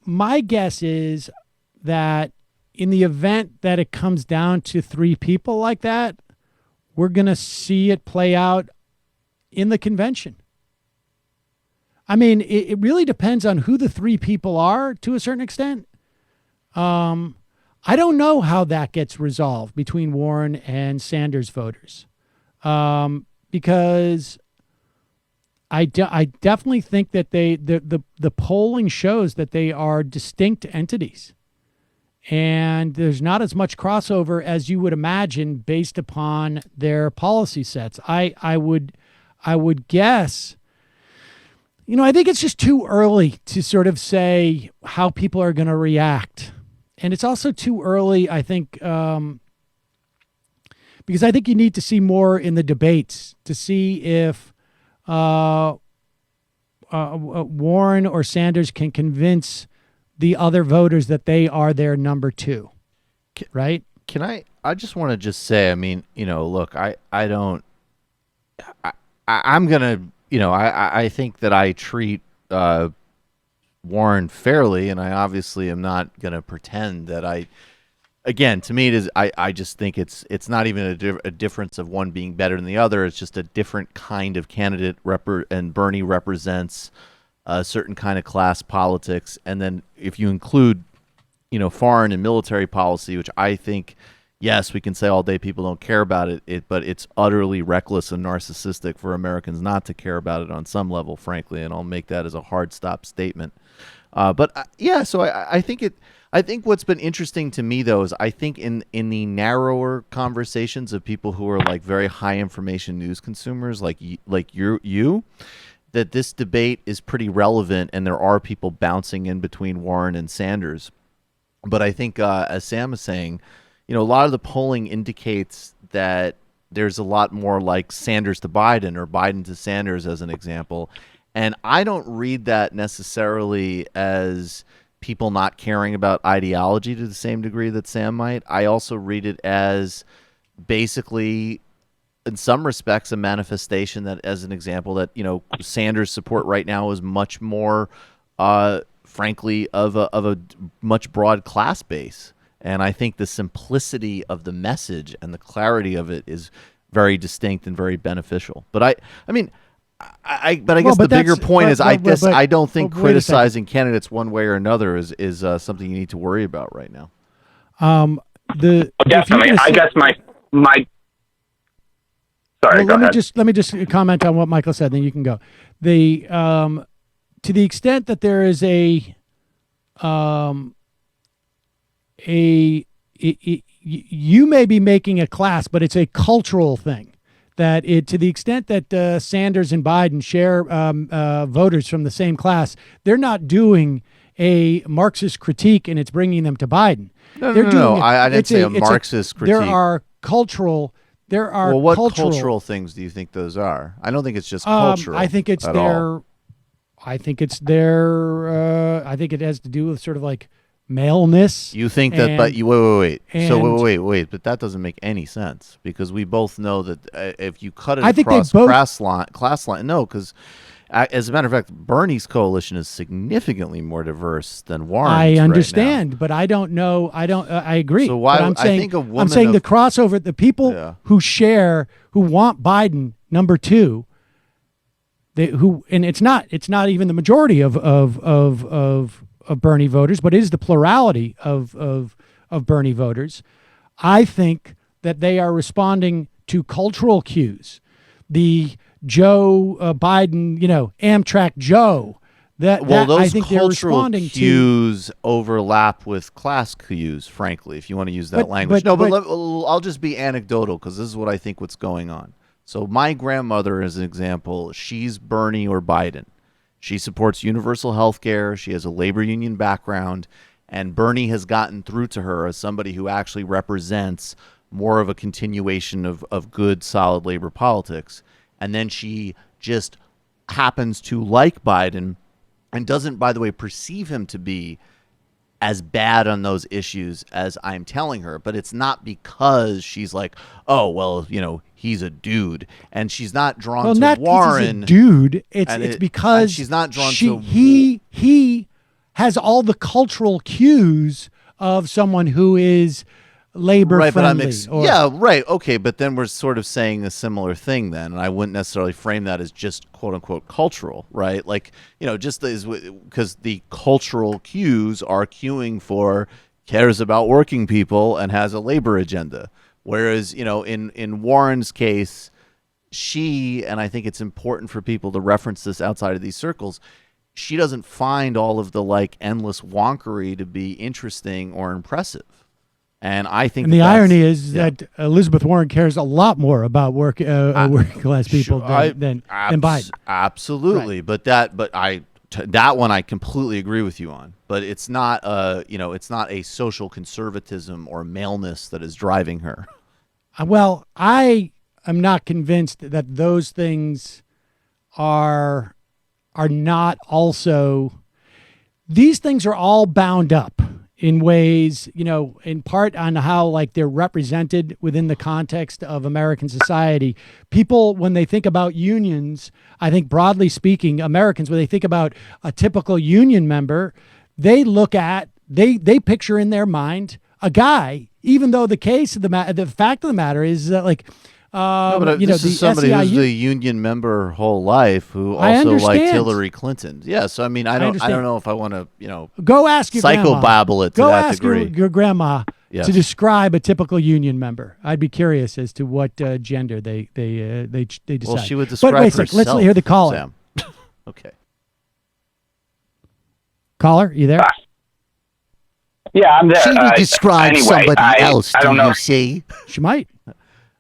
My guess is that in the event that it comes down to three people like that, we're going to see it play out in the convention. I mean, it really depends on who the three people are to a certain extent. I don't know how that gets resolved between Warren and Sanders voters, because I definitely think that the polling shows that they are distinct entities. And there's not as much crossover as you would imagine based upon their policy sets. I would guess, I think it's just too early to sort of say how people are going to react. And it's also too early, I think, because I think you need to see more in the debates to see if Warren or Sanders can convince the other voters that they are their number two, right? Can I just want to just say, I mean, look, I'm going to, I think that I treat Warren fairly, and I obviously am not going to pretend that again, to me, it is, I just think it's not even a difference of one being better than the other. It's just a different kind of candidate, and Bernie represents a certain kind of class politics. And then if you include, foreign and military policy, which I think, yes, we can say all day people don't care about it, but it's utterly reckless and narcissistic for Americans not to care about it on some level, frankly, and I'll make that as a hard stop statement. So I think what's been interesting to me, though, is I think in the narrower conversations of people who are like very high information news consumers, like you, that this debate is pretty relevant, and there are people bouncing in between Warren and Sanders. But I think, as Sam is saying, a lot of the polling indicates that there's a lot more like Sanders to Biden or Biden to Sanders, as an example. And I don't read that necessarily as people not caring about ideology to the same degree that Sam might. I also read it as basically, in some respects, a manifestation that, as an example, that Sanders' support right now is much more, frankly, of a much broad class base. And I think the simplicity of the message and the clarity of it is very distinct and very beneficial. But I guess the bigger point is, I don't think criticizing candidates one way or another is something you need to worry about right now. Definitely. I guess my. Sorry, well, let me just comment on what Michael said, then you can go. To the extent that there is you may be making a class, but it's a cultural thing. That to the extent that Sanders and Biden share voters from the same class, they're not doing a Marxist critique and it's bringing them to Biden. No. I didn't say a Marxist critique. There are cultural. Well, what cultural things do you think those are? I don't think it's just cultural. I think it's their. I think it has to do with sort of like maleness. You think that, but you wait. Wait. But that doesn't make any sense, because we both know that if you cut it across class line, no, because as a matter of fact, Bernie's coalition is significantly more diverse than Warren's. I understand, but I don't know. I agree. So why? I'm saying the crossover. The people who want Biden number two. And it's not even the majority of Bernie voters, but it is the plurality of Bernie voters. I think that they are responding to cultural cues. The Joe Biden, Amtrak Joe, Those I think they're cultural responding cues overlap with class cues, frankly, if you want to use that language. I'll just be anecdotal because this is what I think what's going on. So my grandmother, as an example, she's Bernie or Biden. She supports universal health care. She has a labor union background. And Bernie has gotten through to her as somebody who actually represents more of a continuation of good, solid labor politics. And then she just happens to like Biden and doesn't, by the way, perceive him to be as bad on those issues as I'm telling her. But it's not because she's like, oh, well, he's a dude. And she's not drawn to not Warren. He's a dude. It's because she's not drawn to he has all the cultural cues of someone who is labor friendly. Right. Okay, but then we're sort of saying a similar thing then, and I wouldn't necessarily frame that as just quote unquote cultural, right? Like, just because the cultural cues are cueing for cares about working people and has a labor agenda. Whereas, in Warren's case, and I think it's important for people to reference this outside of these circles, she doesn't find all of the endless wonkery to be interesting or impressive. And I think the irony is that Elizabeth Warren cares a lot more about working class people than Biden. Absolutely. Right. That one I completely agree with you on. But it's not it's not a social conservatism or maleness that is driving her. Well, I am not convinced that those things are not also. These things are all bound up in ways, in part on how they're represented within the context of American society. People, when they think about unions, I think broadly speaking, Americans, when they think about a typical union member, they picture in their mind a guy, even though the fact of the matter is that this is somebody who's the union member her whole life who also liked Hillary Clinton. Yeah, so I don't know if I want to go ask your psychobabble it to that degree. Go ask your grandma to describe a typical union member. I'd be curious as to what gender they decide. Well, she would describe herself. Let's hear the caller. Sam. Okay. Caller, you there? Yeah, I'm there. She would describe anyway, somebody else. I don't know. You see? She might.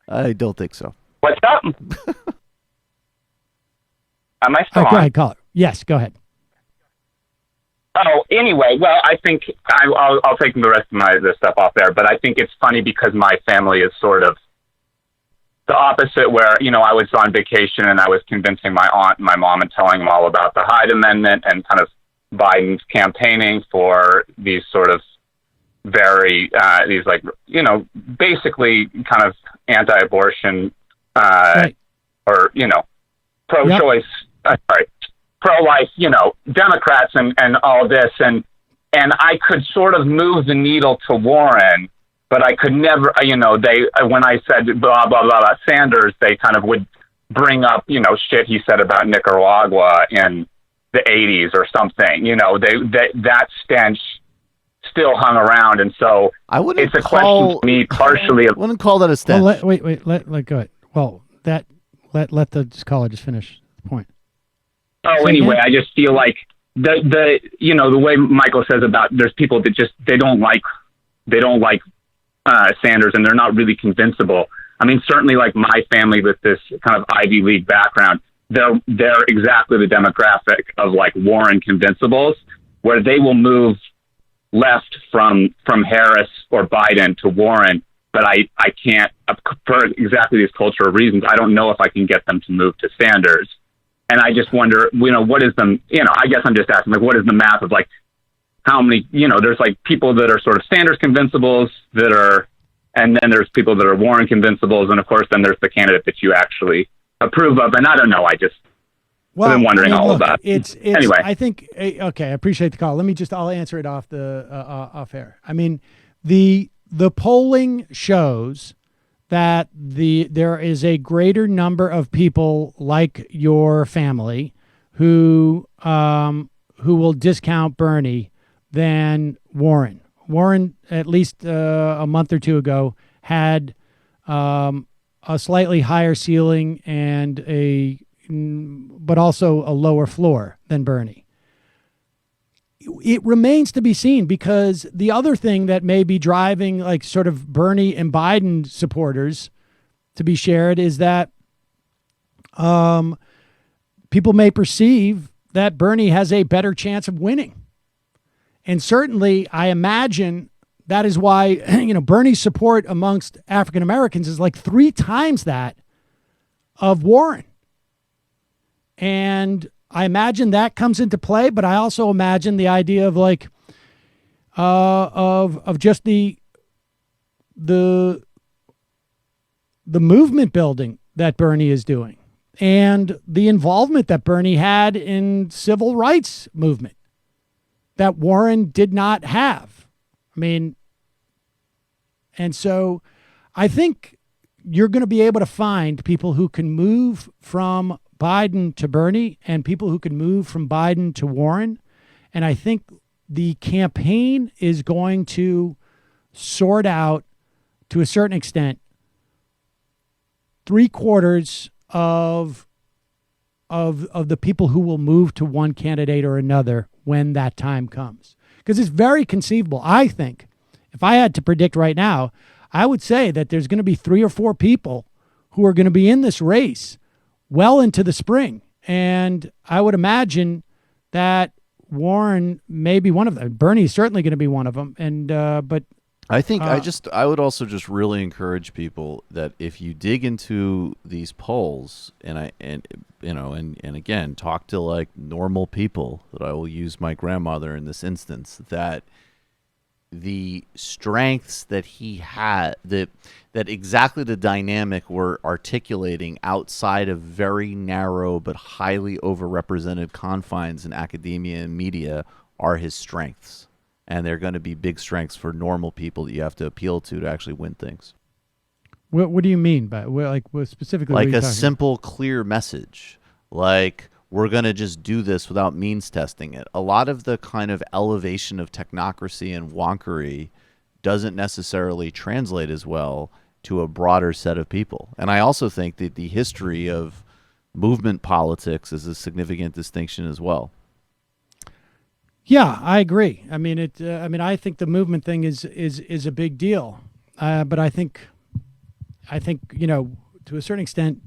I don't think so. What's up? Am I still on? Go ahead, caller. Yes, go ahead. Oh, anyway, well, I think I'll take the rest of this stuff off there, but I think it's funny because my family is sort of the opposite, where, I was on vacation and I was convincing my aunt and my mom and telling them all about the Hyde Amendment and kind of Biden's campaigning for these sort of very, basically kind of anti-abortion, right. or, pro-choice, pro-life, Democrats and all this. And I could sort of move the needle to Warren, but I could never, when I said blah, blah, blah, blah, Sanders, they kind of would bring up, shit he said about Nicaragua in the 80s or something, that stench still hung around, and so it's a question to me partially. I wouldn't call that a stench. Well, let go ahead. Well, let the caller just finish the point. Oh, anyway, I just feel like the way Michael says about there's people that just they don't like Sanders and they're not really convincible. I mean, certainly like my family with this kind of Ivy League background, they're exactly the demographic of like Warren convincibles, where they will move left from Harris or Biden to Warren, but I can't, for exactly these cultural reasons, I don't know if I can get them to move to Sanders. And I just wonder, what is the, I guess I'm just asking, like, what is the math of like how many, there's like people that are sort of Sanders convincibles that are, and then there's people that are Warren convincibles. And of course, then there's the candidate that you actually approve of. And I don't know. I've been wondering all of that. It's anyway. I think, okay, I appreciate the call. I'll answer it off air. I mean, the polling shows that there is a greater number of people like your family who will discount Bernie than Warren. Warren, at least a month or two ago, had a slightly higher ceiling and but also a lower floor than Bernie. it remains to be seen, because the other thing that may be driving like sort of Bernie and Biden supporters to be shared is that people may perceive that Bernie has a better chance of winning. And certainly I imagine that is why, Bernie's support amongst African Americans is like 3 times that of Warren. And I imagine that comes into play, but I also imagine the idea of like, of just the movement building that Bernie is doing, and the involvement that Bernie had in civil rights movement that Warren did not have. I mean, and so I think you're going to be able to find people who can move from Biden to Bernie and people who can move from Biden to Warren. And I think the campaign is going to sort out, to a certain extent, 3/4 of the people who will move to one candidate or another when that time comes. Because it's very conceivable. I think, if I had to predict right now, I would say that there's going to be 3 or 4 people who are going to be in this race well into the spring. And I would imagine that Warren may be one of them. Bernie's certainly going to be one of them. And but I think I would also just really encourage people that if you dig into these polls and again talk to like normal people, that I will use my grandmother in this instance, that the strengths that he had, that exactly the dynamic we're articulating outside of very narrow but highly overrepresented confines in academia and media are his strengths. And they're going to be big strengths for normal people that you have to appeal to actually win things. What do you mean by what specifically? Like a simple, clear message. Like, we're going to just do this without means testing it. A lot of the kind of elevation of technocracy and wonkery doesn't necessarily translate as well to a broader set of people. And I also think that the history of movement politics is a significant distinction as well. Yeah, I agree. I mean, I think the movement thing is a big deal, but I think to a certain extent,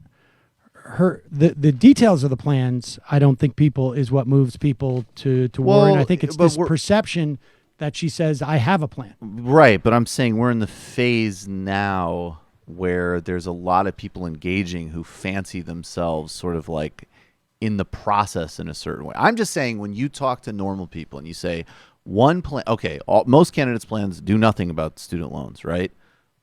the details of the plans, I don't think is what moves people to Warren. I think it's this perception that she says, I have a plan. Right, but I'm saying we're in the phase now where there's a lot of people engaging who fancy themselves sort of like in the process in a certain way. I'm just saying, when you talk to normal people and you say one plan, okay, most candidates' plans do nothing about student loans, right?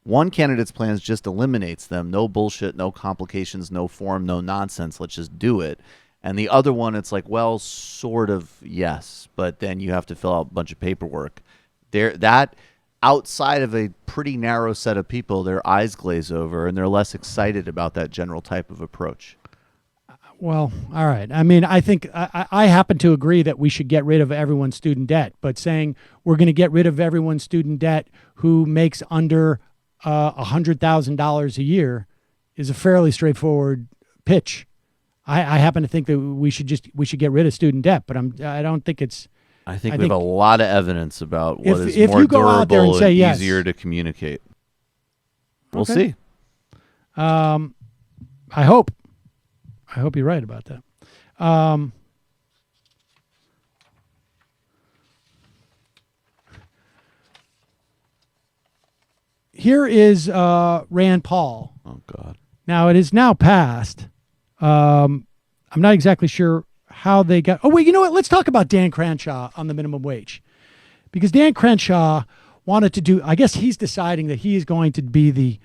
One candidate's plans just eliminates them. No bullshit, no complications, no form, no nonsense. Let's just do it. And the other one, it's like, well, sort of, yes, but then you have to fill out a bunch of paperwork. That outside of a pretty narrow set of people, their eyes glaze over and they're less excited about that general type of approach. Well, all right. I mean, I think I happen to agree that we should get rid of everyone's student debt, but saying we're going to get rid of everyone's student debt who makes under $100,000 a year is a fairly straightforward pitch. I happen to think that we should get rid of student debt, but I don't think it's. I think we have a lot of evidence about what is if more you go out there and durable say and yes, easier to communicate. We'll Okay. see. I hope you're right about that. Here is Rand Paul. Oh, God. Now, it is now passed. I'm not exactly sure how they got. Oh, wait, you know what? Let's talk about Dan Crenshaw on the minimum wage. Because Dan Crenshaw wanted to do, I guess he's deciding that he is going to be the,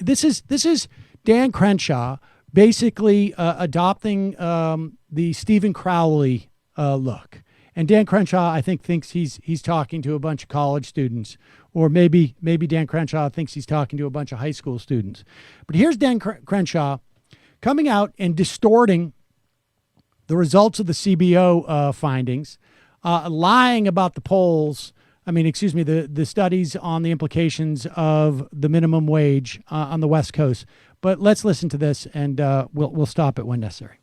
this is Dan Crenshaw basically adopting the Stephen Crowley look. And Dan Crenshaw, I think, thinks he's talking to a bunch of college students, or maybe Dan Crenshaw thinks he's talking to a bunch of high school students. But here's Dan Crenshaw coming out and distorting the results of the CBO findings, lying about the polls. I mean, excuse me, the studies on the implications of the minimum wage on the West Coast. But let's listen to this, and we'll stop it when necessary.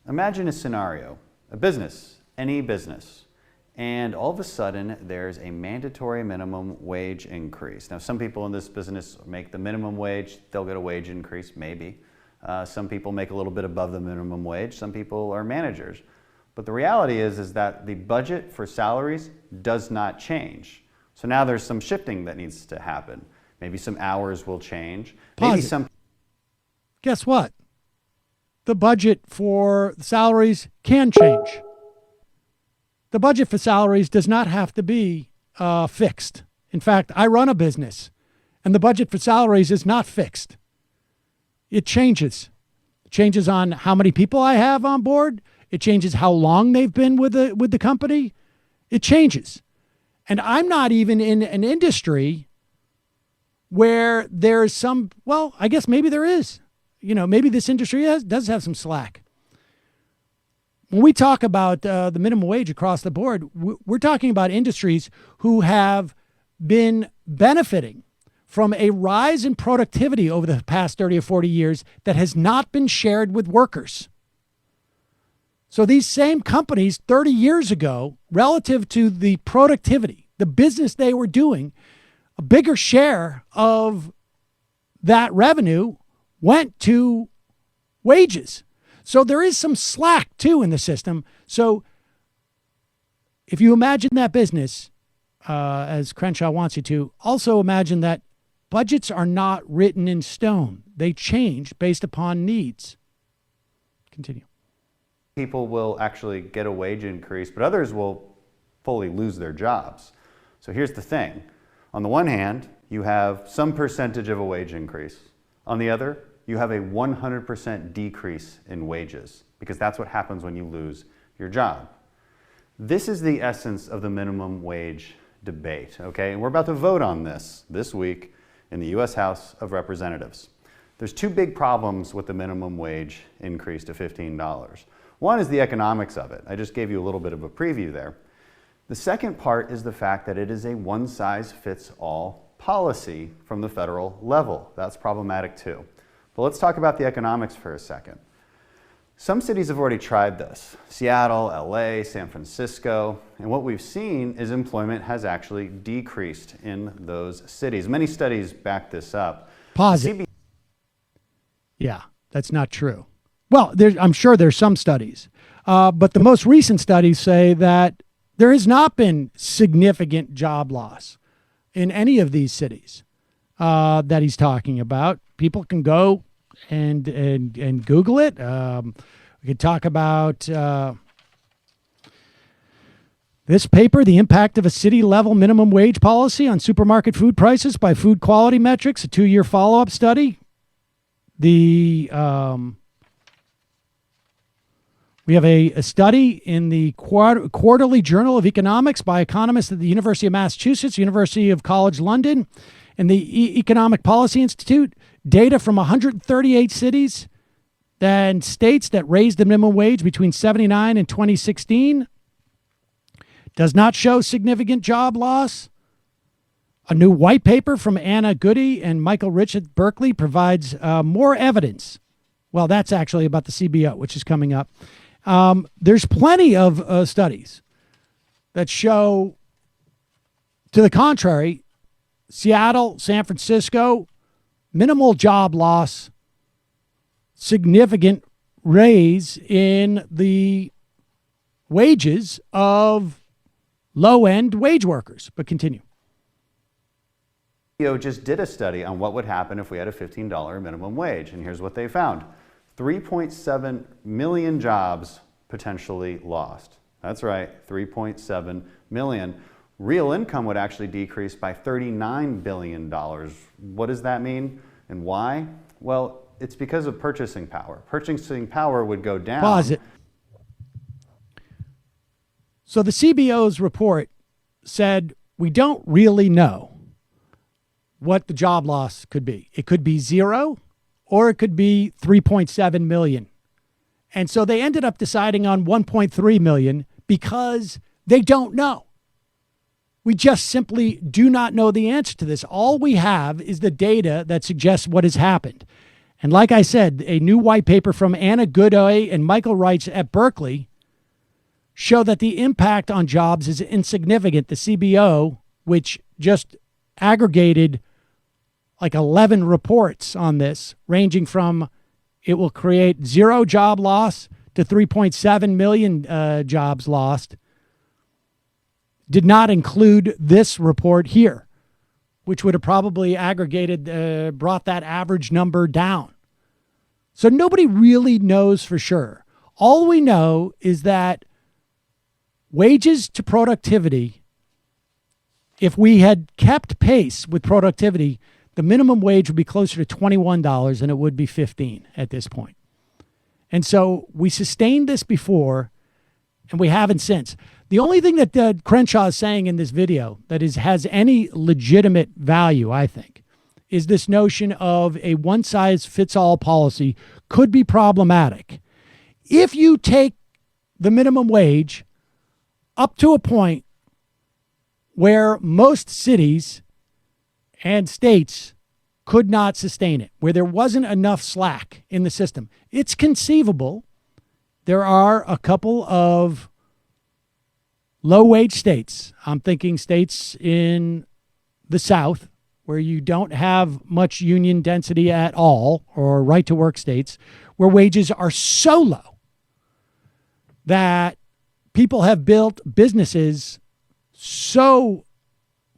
Imagine a scenario. A business, any business, and all of a sudden there's a mandatory minimum wage increase. Now, some people in this business make the minimum wage, they'll get a wage increase, maybe. Some people make a little bit above the minimum wage. Some people are managers. But the reality is that the budget for salaries does not change. So now there's some shifting that needs to happen. Maybe some hours will change. Maybe some. Guess what? The budget for salaries can change. The budget for salaries does not have to be fixed. In fact, I run a business, and the budget for salaries is not fixed. It changes. It changes on how many people I have on board. It changes how long they've been with the company. It changes. And I'm not even in an industry where there's some, well, I guess maybe there is. You know, maybe this industry does have some slack. When we talk about the minimum wage across the board, we're talking about industries who have been benefiting from a rise in productivity over the past 30 or 40 years that has not been shared with workers. So these same companies 30 years ago, relative to the productivity, the business they were doing, a bigger share of that revenue went to wages. So there is some slack too in the system. So if you imagine that business, as Crenshaw wants you to, also imagine that budgets are not written in stone. They change based upon needs. Continue. People will actually get a wage increase, but others will fully lose their jobs. So here's the thing. On the one hand, you have some percentage of a wage increase. On the other, you have a 100% decrease in wages, because that's what happens when you lose your job. This is the essence of the minimum wage debate, okay? And we're about to vote on this week in the U.S. House of Representatives. There's two big problems with the minimum wage increase to $15. One is the economics of it. I just gave you a little bit of a preview there. The second part is the fact that it is a one-size-fits-all policy from the federal level. That's problematic too. But let's talk about the economics for a second. Some cities have already tried this. Seattle, LA, San Francisco. And what we've seen is employment has actually decreased in those cities. Many studies back this up. Pause it. Yeah, that's not true. Well, I'm sure there's some studies. But the most recent studies say that there has not been significant job loss in any of these cities that he's talking about. People can go and Google it. We could talk about this paper, The Impact of a City-Level Minimum Wage Policy on Supermarket Food Prices by Food Quality Metrics, a 2-year follow-up study. We have a study in the Quarterly Journal of Economics by economists at the University of Massachusetts, University of College London, and the Economic Policy Institute. Data from 138 cities and states that raised the minimum wage between 1979 and 2016 does not show significant job loss. A new white paper from Anna Goody and Michael Rich at Berkeley provides more evidence. Well, that's actually about the CBO, which is coming up. There's plenty of studies that show, to the contrary, Seattle, San Francisco, minimal job loss, significant raise in the wages of low-end wage workers. But continue. Just did a study on what would happen if we had a $15 minimum wage, and here's what they found. 3.7 million jobs potentially lost. That's right, 3.7 million. Real income would actually decrease by $39 billion. What does that mean and why? Well, it's because of purchasing power. Purchasing power would go down. Pause it. So the CBO's report said we don't really know what the job loss could be. It could be 0 or it could be 3.7 million. And so they ended up deciding on 1.3 million because they don't know. We just simply do not know the answer to this. All we have is the data that suggests what has happened. And like I said, a new white paper from Anna Godoy and Michael Reitz at Berkeley show that the impact on jobs is insignificant. The CBO, which just aggregated like 11 reports on this, ranging from it will create 0 job loss to 3.7 million jobs lost, did not include this report here, which would have probably aggregated, brought that average number down. So nobody really knows for sure. All we know is that wages to productivity, if we had kept pace with productivity, the minimum wage would be closer to $21 than it would be $15 at this point. And so we sustained this before, and we haven't since. The only thing that Crenshaw is saying in this video that has any legitimate value, I think, is this notion of a one-size-fits-all policy could be problematic. If you take the minimum wage up to a point where most cities and states could not sustain it, where there wasn't enough slack in the system, it's conceivable there are a couple of low-wage states. I'm thinking states in the South where you don't have much union density at all, or right-to-work states, where wages are so low that people have built businesses so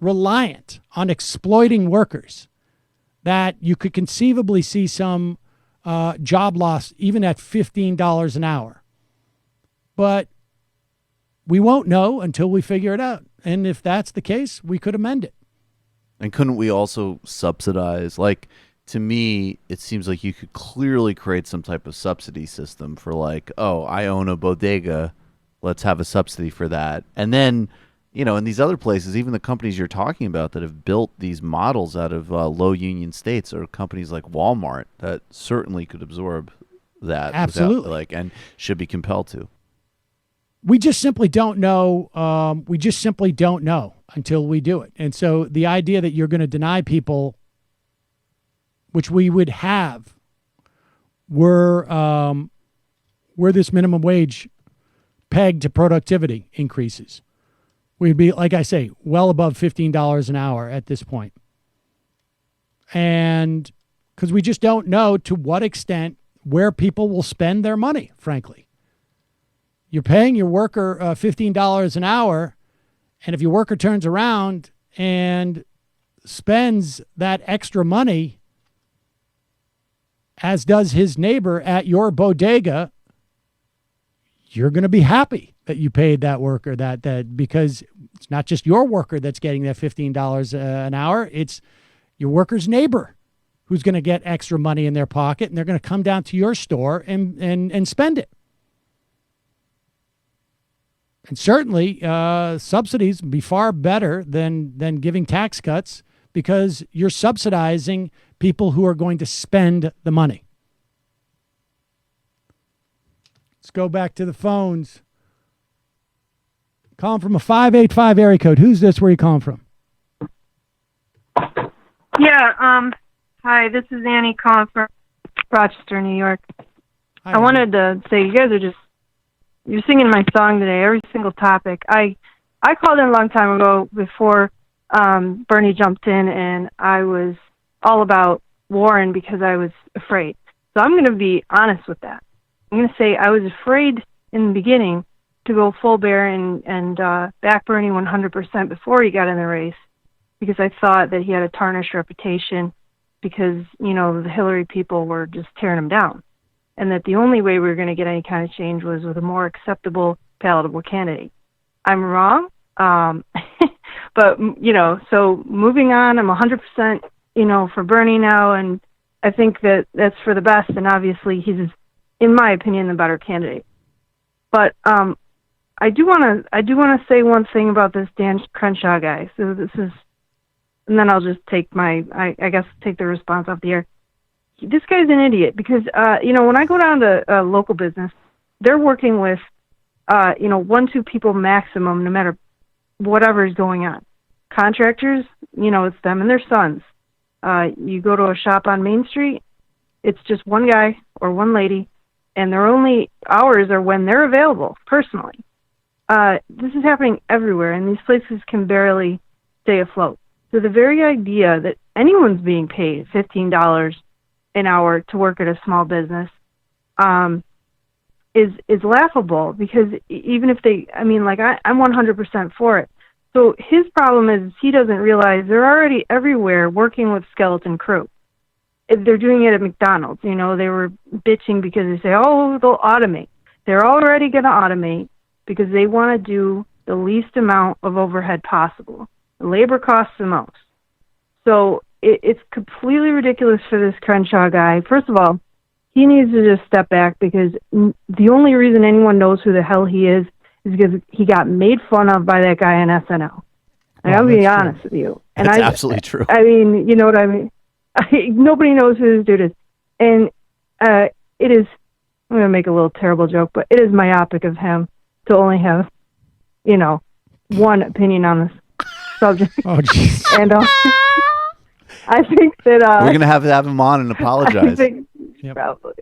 reliant on exploiting workers that you could conceivably see some job loss even at $15 an hour. But we won't know until we figure it out. And if that's the case, we could amend it. And couldn't we also subsidize? Like, to me, it seems like you could clearly create some type of subsidy system for, like, oh, I own a bodega, let's have a subsidy for that. And then, you know, in these other places, even the companies you're talking about that have built these models out of low union states are companies like Walmart that certainly could absorb that. Absolutely. And should be compelled to. We just simply don't know. We just simply don't know until we do it. And so the idea that you're going to deny people, which we would have, were this minimum wage pegged to productivity increases, we'd be, like I say, well above $15 an hour at this point. And because we just don't know to what extent where people will spend their money, frankly. You're paying your worker $15 an hour, and if your worker turns around and spends that extra money, as does his neighbor at your bodega, you're going to be happy that you paid that worker that because it's not just your worker that's getting that $15 an hour. It's your worker's neighbor who's going to get extra money in their pocket, and they're going to come down to your store and spend it. And certainly, subsidies would be far better than giving tax cuts, because you're subsidizing people who are going to spend the money. Let's go back to the phones. Calling from a 585 area code. Who's this? Where are you calling from? Yeah, hi, this is Annie calling from Rochester, New York. Hi, I wanted to say you guys are you're singing my song today, every single topic. I called in a long time ago before Bernie jumped in, and I was all about Warren because I was afraid. So I'm going to be honest with that. I'm going to say I was afraid in the beginning to go full bear and back Bernie 100% before he got in the race, because I thought that he had a tarnished reputation because, you know, the Hillary people were just tearing him down, and that the only way we were going to get any kind of change was with a more acceptable, palatable candidate. I'm wrong, but, you know, so moving on, I'm 100%, you know, for Bernie now, and I think that that's for the best, and obviously he's, in my opinion, the better candidate. But I do want to say one thing about this Dan Crenshaw guy. So this is, and then I'll just take take the response off the air. This guy's an idiot because, you know, when I go down to a local business, they're working with, you know, 1-2 people maximum, no matter whatever is going on. Contractors, you know, it's them and their sons. You go to a shop on Main Street, it's just one guy or one lady, and their only hours are when they're available personally. this is happening everywhere, and these places can barely stay afloat. So the very idea that anyone's being paid $15 an hour to work at a small business is laughable, because even if they, I'm 100% for it. So his problem is he doesn't realize they're already everywhere working with skeleton crew. They're doing it at McDonald's. They were bitching because they say, oh, they'll automate. They're already going to automate because they want to do the least amount of overhead possible. The labor costs the most. So it's completely ridiculous for this Crenshaw guy. First of all, he needs to just step back, because the only reason anyone knows who the hell he is because he got made fun of by that guy on SNL. I'll be honest with you. And That's absolutely true. You know what I mean? Nobody knows who this dude is. And it is, I'm going to make a little terrible joke, but it is myopic of him to only have, one opinion on this subject. Oh, jeez. And I think that... We're going to have him on and apologize. Probably.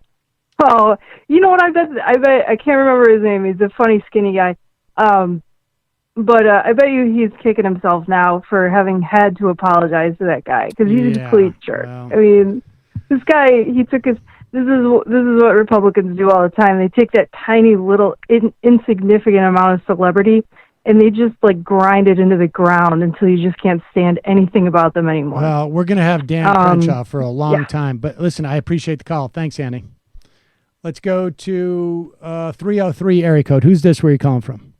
Oh, you know what? I bet I can't remember his name. He's a funny, skinny guy. But I bet you he's kicking himself now for having had to apologize to that guy, because he's a complete jerk. Well. This guy, he took his. This is what Republicans do all the time. They take that tiny little insignificant amount of celebrity, and they just grind it into the ground until you just can't stand anything about them anymore. Well, we're going to have Dan Crenshaw for a long time. But listen, I appreciate the call. Thanks, Annie. Let's go to 303 area code. Who's this? Where are you calling from?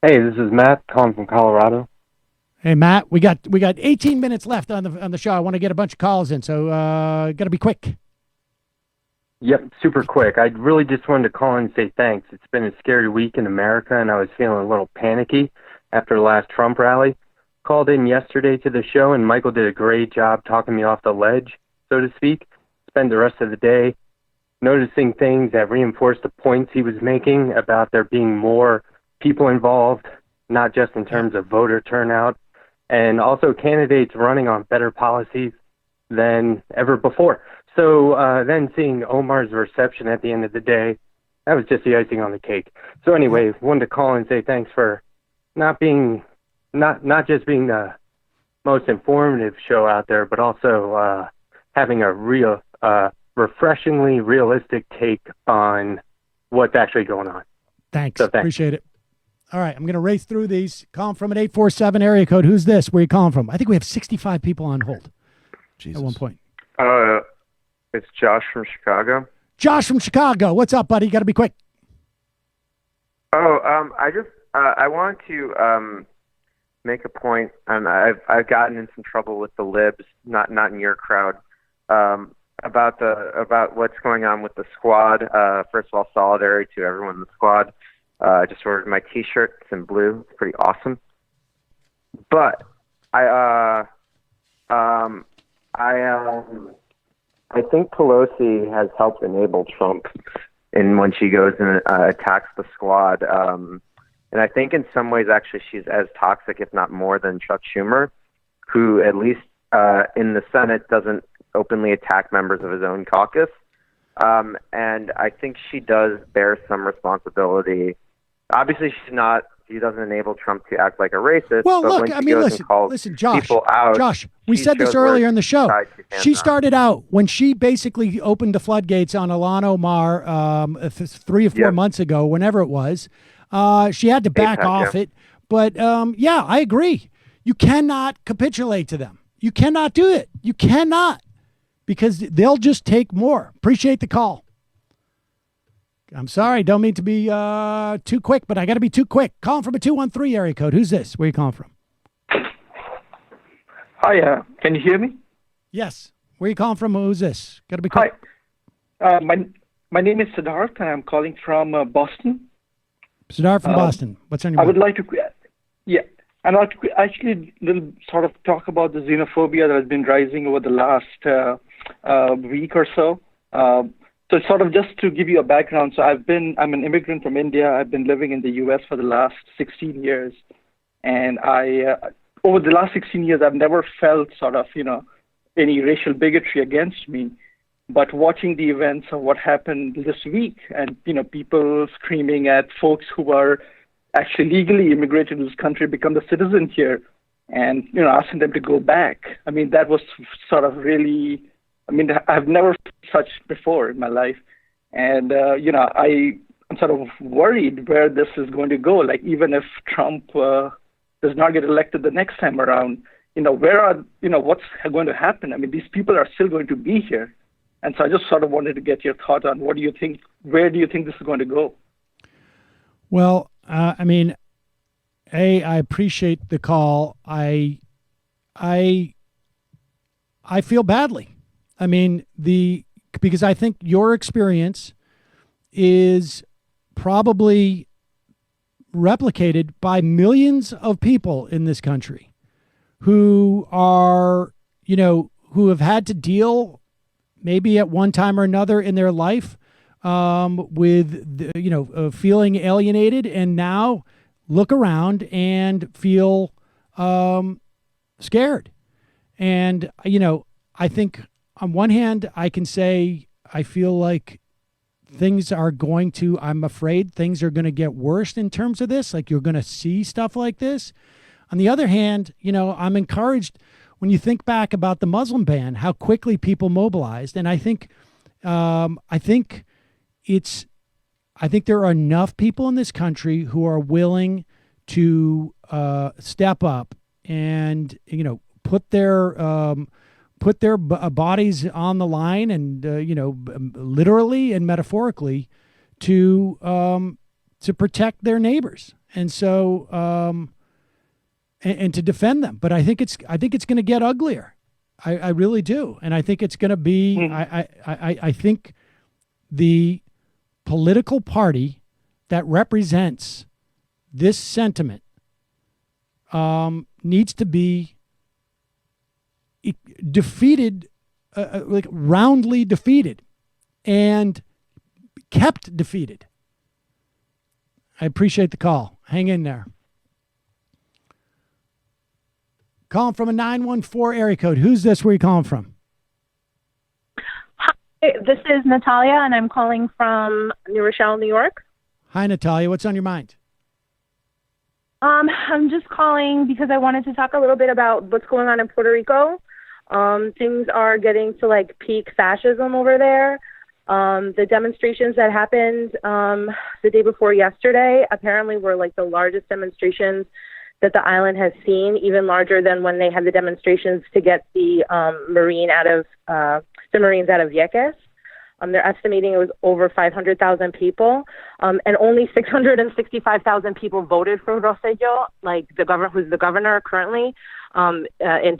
Hey, this is Matt calling from Colorado. Hey, Matt, we got 18 minutes left on the show. I want to get a bunch of calls in, so got to be quick. Yep, super quick. I really just wanted to call and say thanks. It's been a scary week in America, and I was feeling a little panicky after the last Trump rally. Called in yesterday to the show, and Michael did a great job talking me off the ledge, so to speak. Spent the rest of the day noticing things that reinforced the points he was making about there being more people involved, not just in terms of voter turnout, and also candidates running on better policies than ever before. So then seeing Omar's reception at the end of the day, that was just the icing on the cake. So anyway, wanted to call and say thanks for not just being the most informative show out there, but also having a real, refreshingly realistic take on what's actually going on. Thanks. So thanks. Appreciate it. All right, I'm going to race through these. Calling from an 847 area code. Who's this? Where are you calling from? I think we have 65 people on hold at one point. It's Josh from Chicago. Josh from Chicago. What's up, buddy? You got to be quick. I want to make a point, and I've gotten in some trouble with the libs, not in your crowd, about what's going on with the squad. First of all, solidarity to everyone in the squad. I just ordered my T-shirt. It's in blue. It's pretty awesome. But I think Pelosi has helped enable Trump when she goes and attacks the squad. And I think in some ways, actually, she's as toxic, if not more, than Chuck Schumer, who at least in the Senate doesn't openly attack members of his own caucus. And I think she does bear some responsibility. Obviously, she doesn't enable Trump to act like a racist. Well, but look, when she goes and calls Josh, people out, Josh, we said this shows where earlier in the show. She on. started out when she basically opened the floodgates on Ilhan Omar 3 or 4 months ago, whenever it was. She had to back off it. But, yeah, I agree. You cannot capitulate to them. You cannot do it. You cannot. Because they'll just take more. Appreciate the call. I'm sorry, don't mean to be too quick, but I got to be too quick. Calling from a 213 area code. Who's this? Where are you calling from? Hi, can you hear me? Yes. Where are you calling from? Who's this? Got to be quick. Hi, my name is Siddharth, and I'm calling from Boston. Siddharth from Boston. What's on your mind? I would like to, I'd like to actually sort of talk about the xenophobia that has been rising over the last week or so. So sort of just to give you a background, so I'm an immigrant from India. I've been living in the U.S. for the last 16 years. And over the last 16 years, I've never felt sort of, any racial bigotry against me. But watching the events of what happened this week, and people screaming at folks who are actually legally immigrated to this country, become the citizen here, and asking them to go back. I mean, that was sort of really. I mean, I've never felt such before in my life, and I'm sort of worried where this is going to go. Like, even if Trump does not get elected the next time around, what's going to happen? I mean, these people are still going to be here. And so I just sort of wanted to get your thought on what do you think, where do you think this is going to go? Well, I mean, I appreciate the call. I feel badly. I mean, because I think your experience is probably replicated by millions of people in this country who are, who have had to deal maybe at one time or another in their life with, feeling alienated, and now look around and feel scared. And, I think on one hand, I can say I feel like I'm afraid things are going to get worse in terms of this. Like, you're going to see stuff like this. On the other hand, I'm encouraged when you think back about the Muslim ban, how quickly people mobilized. And I think there are enough people in this country who are willing to step up and, put their bodies on the line, and literally and metaphorically to protect their neighbors, and so and to defend them. But I think it's going to get uglier. I really do, and I think it's going to be. I think the political party that represents this sentiment needs to be defeated, like roundly defeated, and kept defeated. I appreciate the call. Hang in there. Calling from a 914 area code. Who's this? Where are you calling from? Hi, this is Natalia, and I'm calling from New Rochelle, New York. Hi, Natalia. What's on your mind? I'm just calling because I wanted to talk a little bit about what's going on in Puerto Rico. Things are getting to like peak fascism over there. The demonstrations that happened the day before yesterday apparently were like the largest demonstrations that the island has seen, even larger than when they had the demonstrations to get the Marines out of Vieques. They're estimating it was over 500,000 people, and only 665,000 people voted for Rosselló, like who's the governor currently, in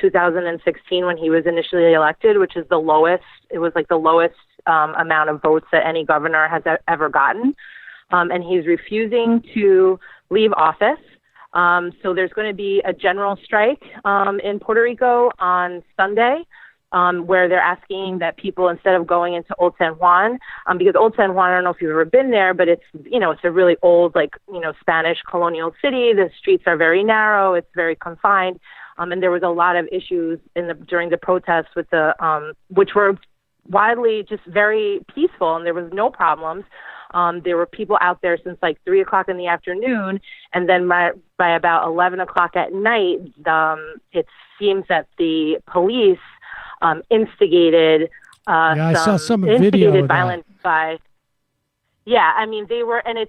2016 when he was initially elected, which is the lowest. It was like the lowest amount of votes that any governor has ever gotten, and he's refusing to leave office. So there's going to be a general strike in Puerto Rico on Sunday, where they're asking that people, instead of going into Old San Juan, because Old San Juan, I don't know if you've ever been there, but it's, it's a really old, Spanish colonial city. The streets are very narrow. It's very confined. And there was a lot of issues during the protests with which were widely just very peaceful, and there was no problems. There were people out there since like 3 o'clock in the afternoon, and then by about 11 o'clock at night, it seems that the police instigated I saw some video of violence by. Yeah, I mean they were, and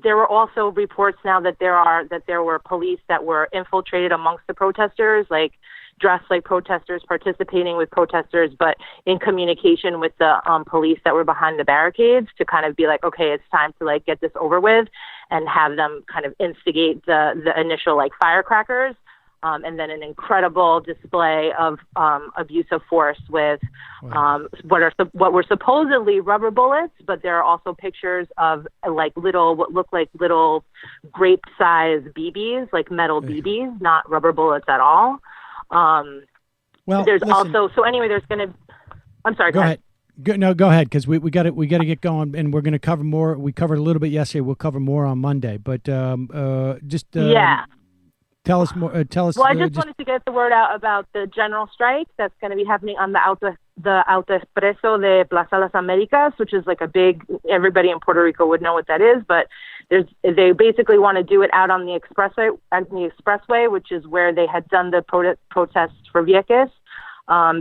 there were also reports now that there were police that were infiltrated amongst the protesters, like dressed like protesters, participating with protesters, but in communication with the police that were behind the barricades to kind of be like, okay, it's time to like get this over with, and have them kind of instigate the initial like firecrackers. And then an incredible display of abuse of force with what were supposedly rubber bullets, but there are also pictures of what look like little grape-sized BBs, like metal BBs, not rubber bullets at all. There's also there's going to. I'm sorry. Go ahead. Go ahead, because we got to get going, and we're going to cover more. We covered a little bit yesterday. We'll cover more on Monday, but yeah. Tell us more. Well, I just wanted to get the word out about the general strike that's going to be happening on the the Auto Expreso de Plaza Las Americas, which is like a big, everybody in Puerto Rico would know what that is, but they basically want to do it out on the expressway, which is where they had done the protests for Vieques,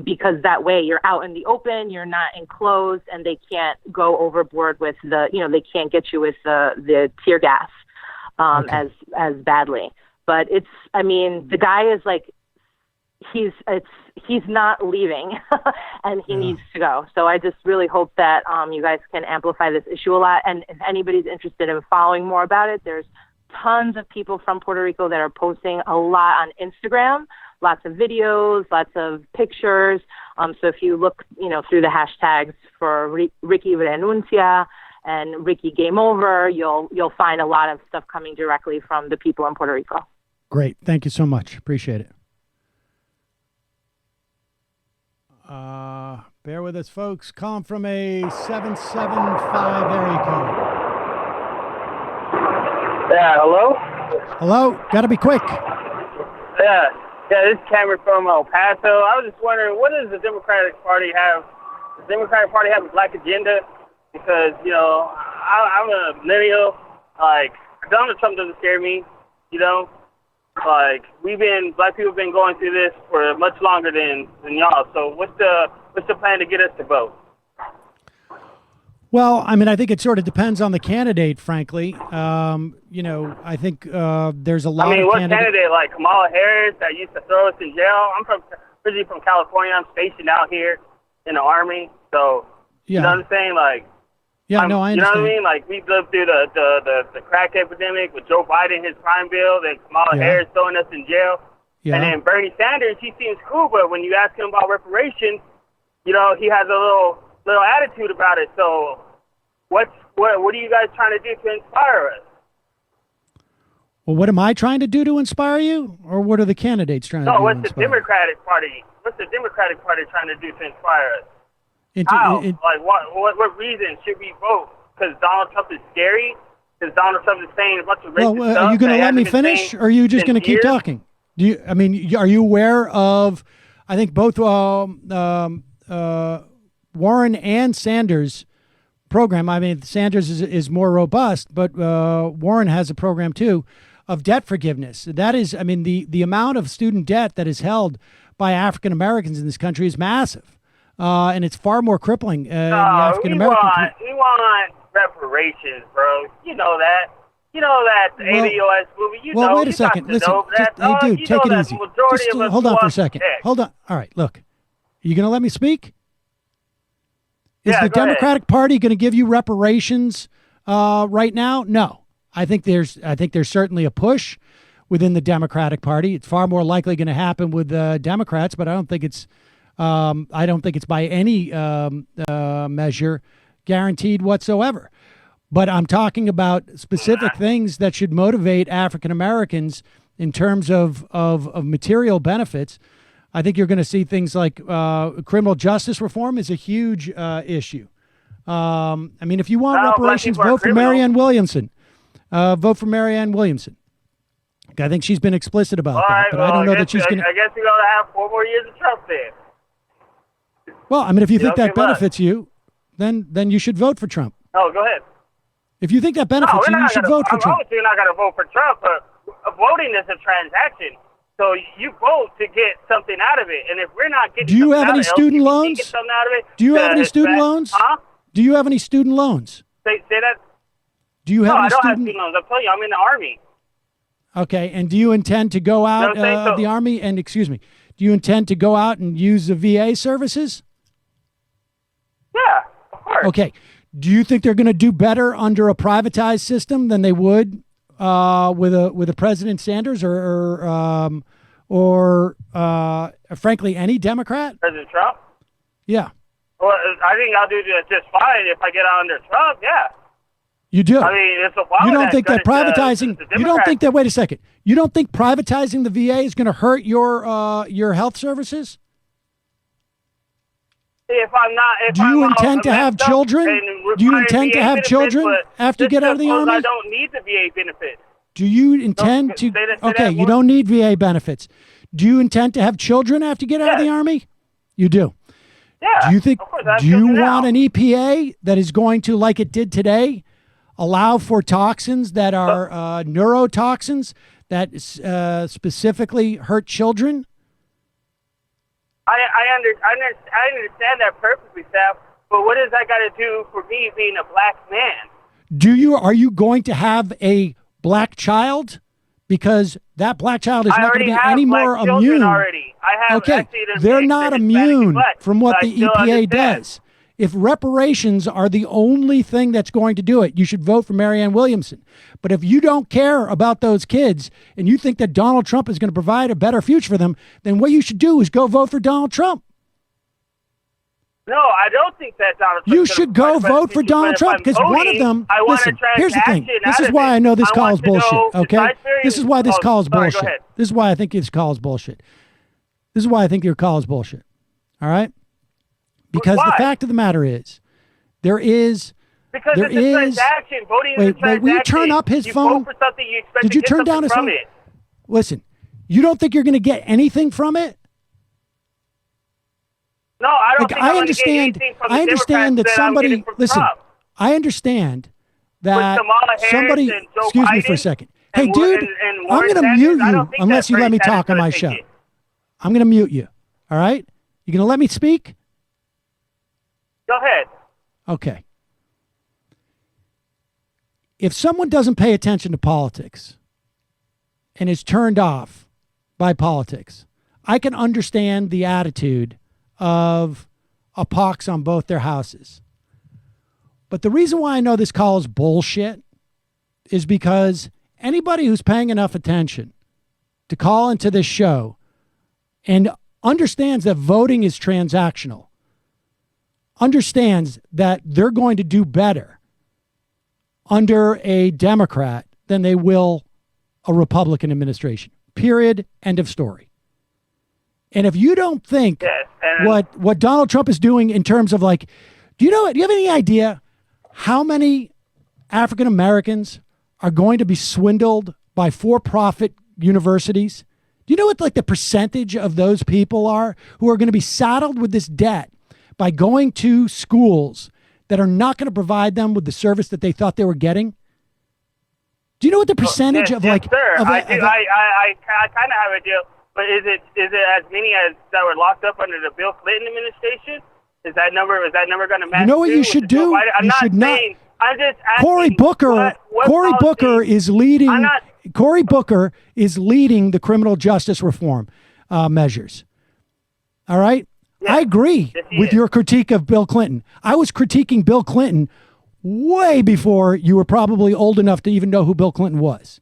because that way you're out in the open, you're not enclosed, and they can't go overboard with they can't get you with the tear gas as badly. But the guy is like, he's not leaving and he needs to go. So I just really hope that you guys can amplify this issue a lot. And if anybody's interested in following more about it, there's tons of people from Puerto Rico that are posting a lot on Instagram, lots of videos, lots of pictures. So if you look, through the hashtags for Ricky Renuncia and Ricky Game Over, you'll find a lot of stuff coming directly from the people in Puerto Rico. Great. Thank you so much. Appreciate it. Bear with us, folks. Calling from a 775 area code. Yeah, hello? Hello? Gotta be quick. Yeah, this is Cameron from El Paso. I was just wondering, what does the Democratic Party have? Does the Democratic Party have a black agenda? Because, I'm a millennial. Like, Donald Trump doesn't scare me, Like, black people have been going through this for much longer than y'all. So what's the plan to get us to vote? Well, I think it sort of depends on the candidate, frankly. I think there's a lot of what candidate? Like Kamala Harris that used to throw us in jail? I'm originally from California. I'm stationed out here in the Army. So, yeah. You know what I'm saying? Like, yeah, no, I understand. You know what I mean? Like, we lived through the crack epidemic with Joe Biden, his crime bill, then Kamala Harris throwing us in jail. Yeah. And then Bernie Sanders, he seems cool, but when you ask him about reparations, he has a little attitude about it. So what are you guys trying to do to inspire us? Well, what am I trying to do to inspire you? Or what are the candidates trying to do to inspire you? What's the Democratic Party trying to do to inspire us? What reason should we vote? Because Donald Trump is scary? Because Donald Trump is saying a bunch of racist stuff? Are you going to let me finish, or are you just going to keep talking? Are you aware of, I think both Warren and Sanders' program, Sanders is more robust, but Warren has a program too of debt forgiveness. That is, the amount of student debt that is held by African Americans in this country is massive. And it's far more crippling in the African American community. We want reparations, bro. You know that. The ADOS movie. Wait a second. Listen, hey, dude, take it easy. Just hold on for a second. Hold on. All right, look. Are you going to let me speak? Is the Democratic Party going to give you reparations right now? No. I think there's certainly a push within the Democratic Party. It's far more likely going to happen with Democrats, but I don't think it's by any measure guaranteed whatsoever. But I'm talking about specific things that should motivate African Americans in terms of material benefits. I think you're going to see things like criminal justice reform is a huge issue. If you want reparations, vote for Marianne Williamson. Vote for Marianne Williamson. I think she's been explicit about that, but I don't know that she's going to. I guess you're going to have 4 more years of Trump then. Well, if you think that benefits you, then you should vote for Trump. Oh, go ahead. If you think that benefits you, you should vote for Trump. Obviously, you're not going to vote for Trump, but voting is a transaction. So you vote to get something out of it, and if we're not getting, do you have any student loans? Do you have any student loans? Huh? Do you have any student loans? Say that. Do you have any I don't have student loans. I'm telling you, I'm in the Army. Okay, and do you intend to go out of the Army? And excuse me, do you intend to go out and use the VA services? Yeah, of course. Okay. Do you think they're going to do better under a privatized system than they would with a President Sanders or frankly any Democrat? President Trump? Yeah. Well, I think I'll do just fine if I get out under Trump. Yeah. You do. It's a you don't think that privatizing? You don't think that? Wait a second. You don't think privatizing the VA is going to hurt your health services? If I'm not, do you intend to have children? Do you intend to have children after you get out of the Army? I don't need the VA benefits. Do you intend to? Okay, you don't need VA benefits. Do you intend to have children after you get out of the Army? You do. Yeah. Do you think? Of course, I have Do you children want now. an EPA that is going to, like it did today, allow for toxins that are neurotoxins that specifically hurt children? I understand that perfectly, Sam. But what does that got to do for me being a black man? Are you going to have a black child? Because that black child is I not going to already be have any black more children immune. already. I have Okay, actually the they're mix not and Hispanic immune blood, from what but I the still EPA understand. does. If reparations are the only thing that's going to do it, you should vote for Marianne Williamson. But if you don't care about those kids and you think that Donald Trump is going to provide a better future for them, then what you should do is go vote for Donald Trump. No, I don't think that Donald Trump. You should go vote for Donald Trump because one of them. Listen, here's the thing. This is why I know this call is bullshit. Okay, this is why this call is bullshit. This is why I think this call is bullshit. This is why I think your call is bullshit. All right, because the fact of the matter is, there is. Because there it's a is. transaction. Voting is a Wait, transaction. will you turn up his you phone? vote for something, you expect Did to you get turn down something his from phone? it. Listen, you don't think you're going to get anything from it? No, I don't Like, think I I'm understand. Gonna get anything from the I understand that Democrats I'm somebody. getting from Listen, Trump. I understand that Kamala Harris somebody. and Joe Excuse me for a Biden second. Hey, and dude, and I'm Warren going to Sanders, mute I you don't think unless that you let me Bernie talk on Sanders my is show. gonna take it. I'm going to mute you. All right? You going to let me speak? Go ahead. Okay. If someone doesn't pay attention to politics and is turned off by politics, I can understand the attitude of a pox on both their houses. But the reason why I know this call is bullshit is because anybody who's paying enough attention to call into this show and understands that voting is transactional, understands that they're going to do better under a Democrat than they will a Republican administration. Period. End of story. And if you don't think what Donald Trump is doing in terms of like, do you have any idea how many African Americans are going to be swindled by for-profit universities? Do you know what like the percentage of those people are who are going to be saddled with this debt by going to schools that are not going to provide them with the service that they thought they were getting? Do you know what the percentage of like? Sir, Of I kind of have a deal. But is it as many as that were locked up under the Bill Clinton administration? Is that number going to match? You know what you should do? I'm You not should not. saying. I'm just asking. Cory Booker. Cory Booker is leading. Cory Booker is leading the criminal justice reform measures. All right. I agree with your critique of Bill Clinton. I was critiquing Bill Clinton way before you were probably old enough to even know who Bill Clinton was.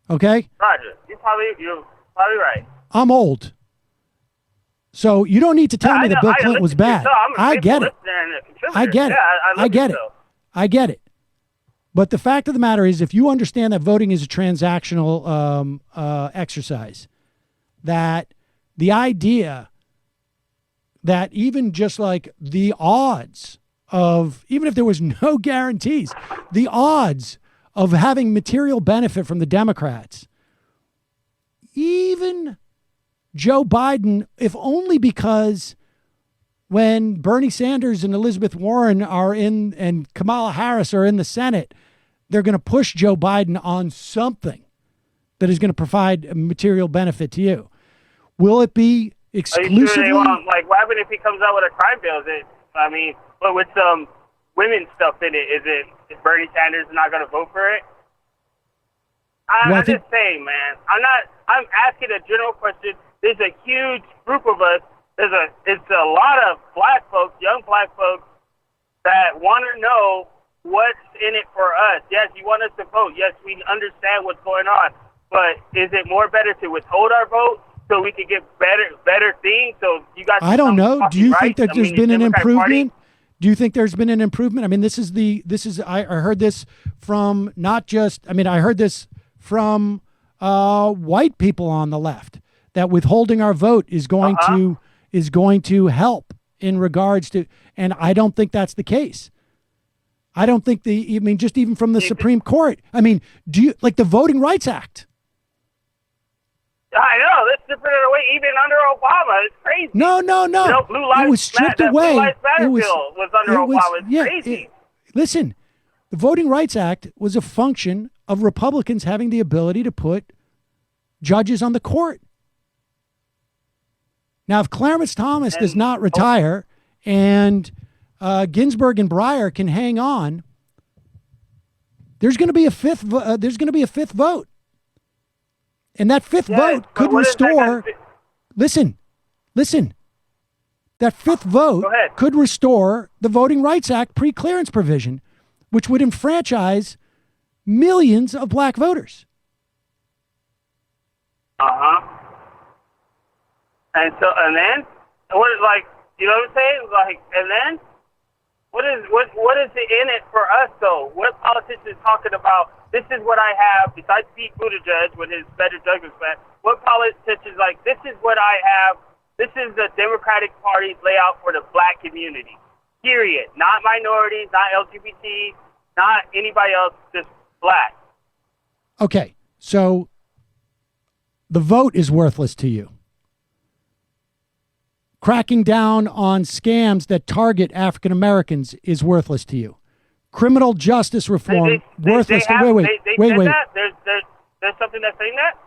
Okay? Roger, you're probably right. I'm old. So you don't need to tell me that Bill Clinton was bad. I get it. I get it. I get it. I get it. But the fact of the matter is, if you understand that voting is a transactional exercise, that the idea that even just like the odds of, even if there was no guarantees, the odds of having material benefit from the Democrats, even Joe Biden, if only because when Bernie Sanders and Elizabeth Warren are in and Kamala Harris are in the Senate, they're going to push Joe Biden on something that is going to provide a material benefit to you. Will it be exclusively? Are you sure they won't? Like, what happens if he comes out with a crime bill? But with some women's stuff in it, is Bernie Sanders not going to vote for it? I'm just saying, man. I'm asking a general question. There's a huge group of us. It's a lot of black folks, young black folks, that want to know what's in it for us. Yes, you want us to vote. Yes, we understand what's going on. But is it more better to withhold our vote so we can get better things? So you guys. I don't know. Do you think that there's been an improvement? Party? Do you think there's been an improvement? I mean, I heard this from not just. I mean, I heard this from white people on the left that withholding our vote is going to help in regards to, and I don't think that's the case. I don't think just even from the Supreme Court. I mean, do you like the Voting Rights Act? I know. stripping it away even under Obama. It's crazy. No. You know, Blue Lives It was stripped Matter, away. Blue Lives Matter It was, bill was under it was- Obama. It's yeah, crazy. listen, the Voting Rights Act was a function of Republicans having the ability to put judges on the court. Now, if Clarence Thomas does not retire and Ginsburg and Breyer can hang on, there's going to be a fifth. There's going to be a fifth vote, and that fifth vote could restore. Listen. That fifth vote could restore the Voting Rights Act pre-clearance provision, which would enfranchise millions of black voters. And then what is, like, you know what I'm saying? Like, and then what is it in it for us though? What politicians talking about? This is what I have besides Pete Buttigieg with his better judgment plan. What politicians like? This is what I have. This is the Democratic Party's layout for the black community. Period. Not minorities, not LGBT, not anybody else, just black. Okay, so the vote is worthless to you. Cracking down on scams that target African Americans is worthless to you. Criminal justice reform, worthless. They Wait. That? There's something that's saying that?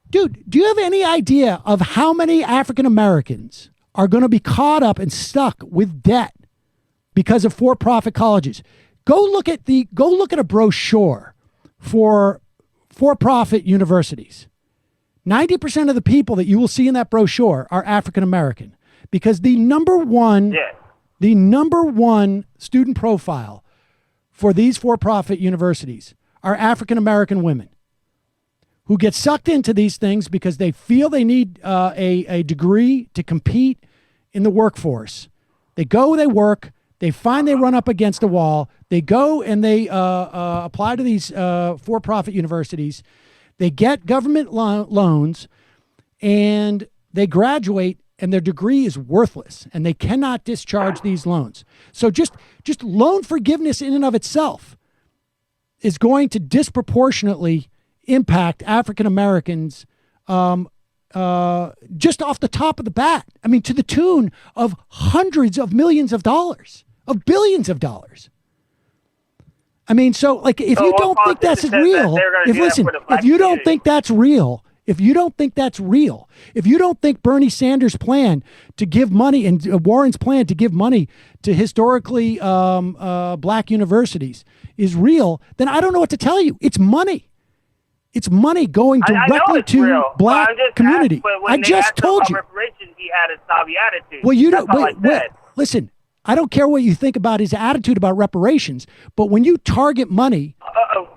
Dude, do you have any idea of how many African Americans are going to be caught up and stuck with debt because of for-profit colleges? Go look at a brochure for for-profit universities. 90% of the people that you will see in that brochure are African American, because the number one student profile for these for-profit universities are African American women who get sucked into these things because they feel they need a degree to compete in the workforce. They go, they work, they find they run up against a wall, they go and they apply to these for-profit universities, they get government loans, and they graduate, and their degree is worthless, and they cannot discharge these loans. So just loan forgiveness in and of itself is going to disproportionately impact African Americans just off the top of the bat. I mean, to the tune of hundreds of millions of dollars, of billions of dollars. I mean, so like, if you don't think that's real, if you don't think that's real, if you don't think Bernie Sanders' plan to give money and Warren's plan to give money to historically black universities is real, then I don't know what to tell you. It's money. It's money going directly to black community. I just told you. He had a snobby attitude. Well, you don't. Wait, listen. I don't care what you think about his attitude about reparations, but when you target money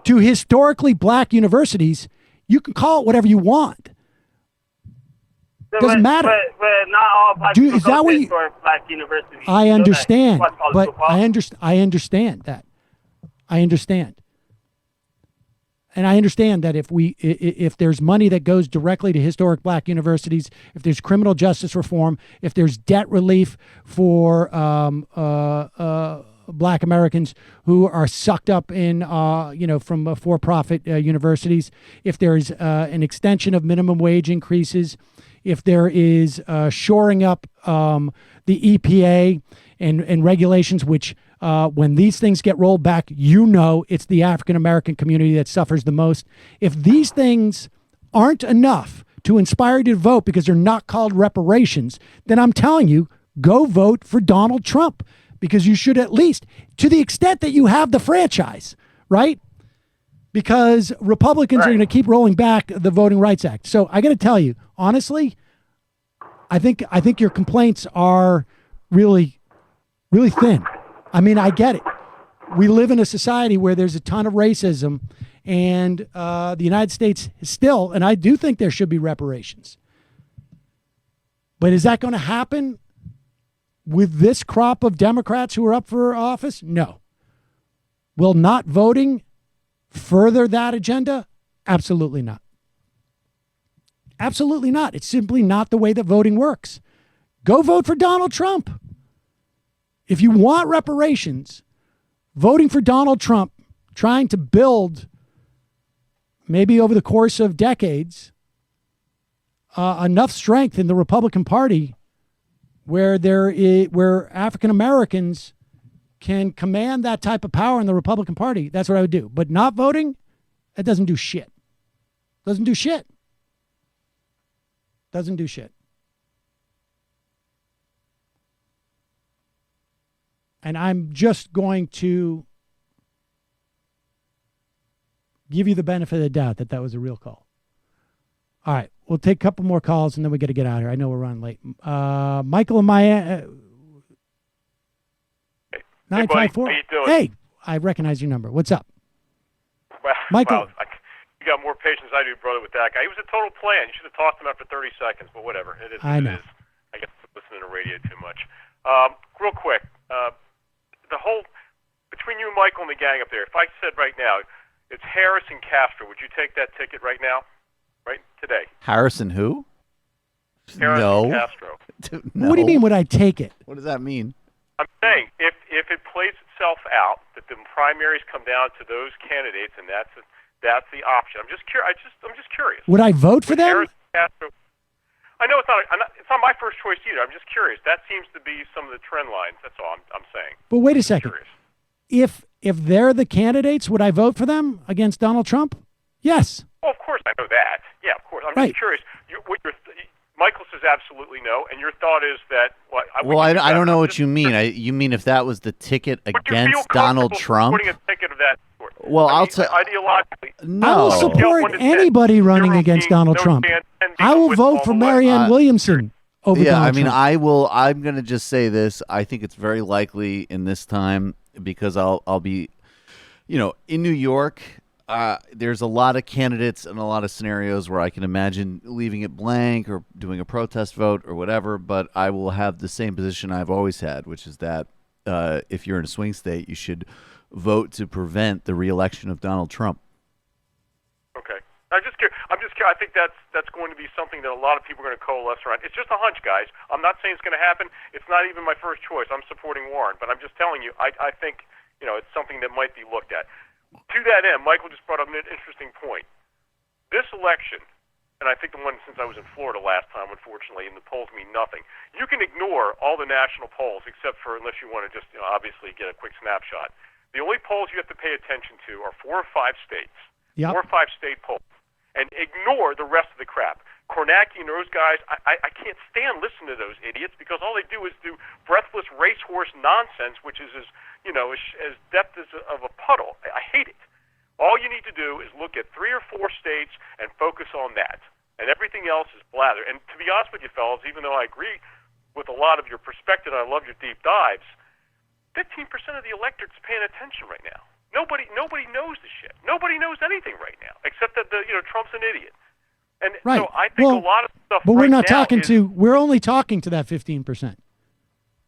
to historically black universities, you can call it whatever you want. Doesn't matter. But not all black people go to historic black universities. I understand, but I understand that. I understand. And I understand that if there's money that goes directly to historic black universities, if there's criminal justice reform, if there's debt relief for black Americans who are sucked up in, from for-profit universities, if there's an extension of minimum wage increases, if there is shoring up the EPA and regulations, which when these things get rolled back, it's the African American community that suffers the most. If these things aren't enough to inspire you to vote because they're not called reparations, then I'm telling you, go vote for Donald Trump, because you should, at least to the extent that you have the franchise, right? Because Republicans are going to keep rolling back the Voting Rights Act. So I got to tell you, honestly, I think your complaints are really, really thin. I mean, I get it. We live in a society where there's a ton of racism, and the United States is still, and I do think there should be reparations. But is that going to happen with this crop of Democrats who are up for office? No. Will not voting further that agenda? Absolutely not. Absolutely not. It's simply not the way that voting works. Go vote for Donald Trump. If you want reparations, voting for Donald Trump, trying to build, maybe over the course of decades, enough strength in the Republican Party where where African Americans can command that type of power in the Republican Party, that's what I would do. But not voting, that doesn't do shit. Doesn't do shit. Doesn't do shit. And I'm just going to give you the benefit of the doubt that was a real call. All right, we'll take a couple more calls and then we got to get out of here. I know we're running late. Michael and Maya. 954. How you doing? Hey, I recognize your number. What's up? Well, Michael. You got more patience than I do, brother, with that guy. He was a total plan. You should have talked to him after 30 seconds, but whatever. It is I what know. it is. I guess I'm listening to radio too much. Real quick, the whole, between you and Michael and the gang up there, if I said right now, it's Harris and Castro, would you take that ticket right now? Right? Today. Harrison who? Harris No. and Castro. No. What do you mean would I take it? What does that mean? I'm saying if it plays itself out, that the primaries come down to those candidates, and that's the option. I'm just curious. I'm just curious. Would I vote for them? Harris and Castro. I know it's not my first choice either. I'm just curious. That seems to be some of the trend lines. That's all I'm saying. But wait a second. If they're the candidates, would I vote for them against Donald Trump? Yes. Well, of course I know that. Yeah, of course. I'm Right. just curious. Michael says absolutely no, and your thought is that what? Well, I don't know what you mean. You mean if that was the ticket against Donald Trump? Supporting a ticket of that sort. Well, I'll tell. Ideologically, No. I will support anybody running against Donald Trump. I will vote for Marianne Williamson over Yeah, Donald I mean, Trump. I will. I'm going to just say this. I think it's very likely in this time because I'll be, in New York. There's a lot of candidates and a lot of scenarios where I can imagine leaving it blank or doing a protest vote or whatever, but I will have the same position I've always had, which is that if you're in a swing state, you should vote to prevent the reelection of Donald Trump. Okay. I'm just curious. I think that's going to be something that a lot of people are going to coalesce around. It's just a hunch, guys. I'm not saying it's going to happen. It's not even my first choice. I'm supporting Warren, but I'm just telling you, I think it's something that might be looked at. To that end, Michael just brought up an interesting point. This election, and I think the one since I was in Florida last time, unfortunately, and the polls mean nothing. You can ignore all the national polls except for unless you want to just obviously get a quick snapshot. The only polls you have to pay attention to are 4 or 5 states. Yep. 4 or 5 state polls. And ignore the rest of the crap. Kornacki and those guys, I can't stand listening to those idiots because all they do is do breathless racehorse nonsense, which is as depth as of a puddle. I hate it. All you need to do is look at 3 or 4 states and focus on that. And everything else is blather. And to be honest with you, fellas, even though I agree with a lot of your perspective and I love your deep dives, 15% of the electorate's paying attention right now. Nobody knows the shit. Nobody knows anything right now, except that Trump's an idiot. And Right. so I think a lot of stuff. But we're right not now talking is, to. We're only talking to that 15%.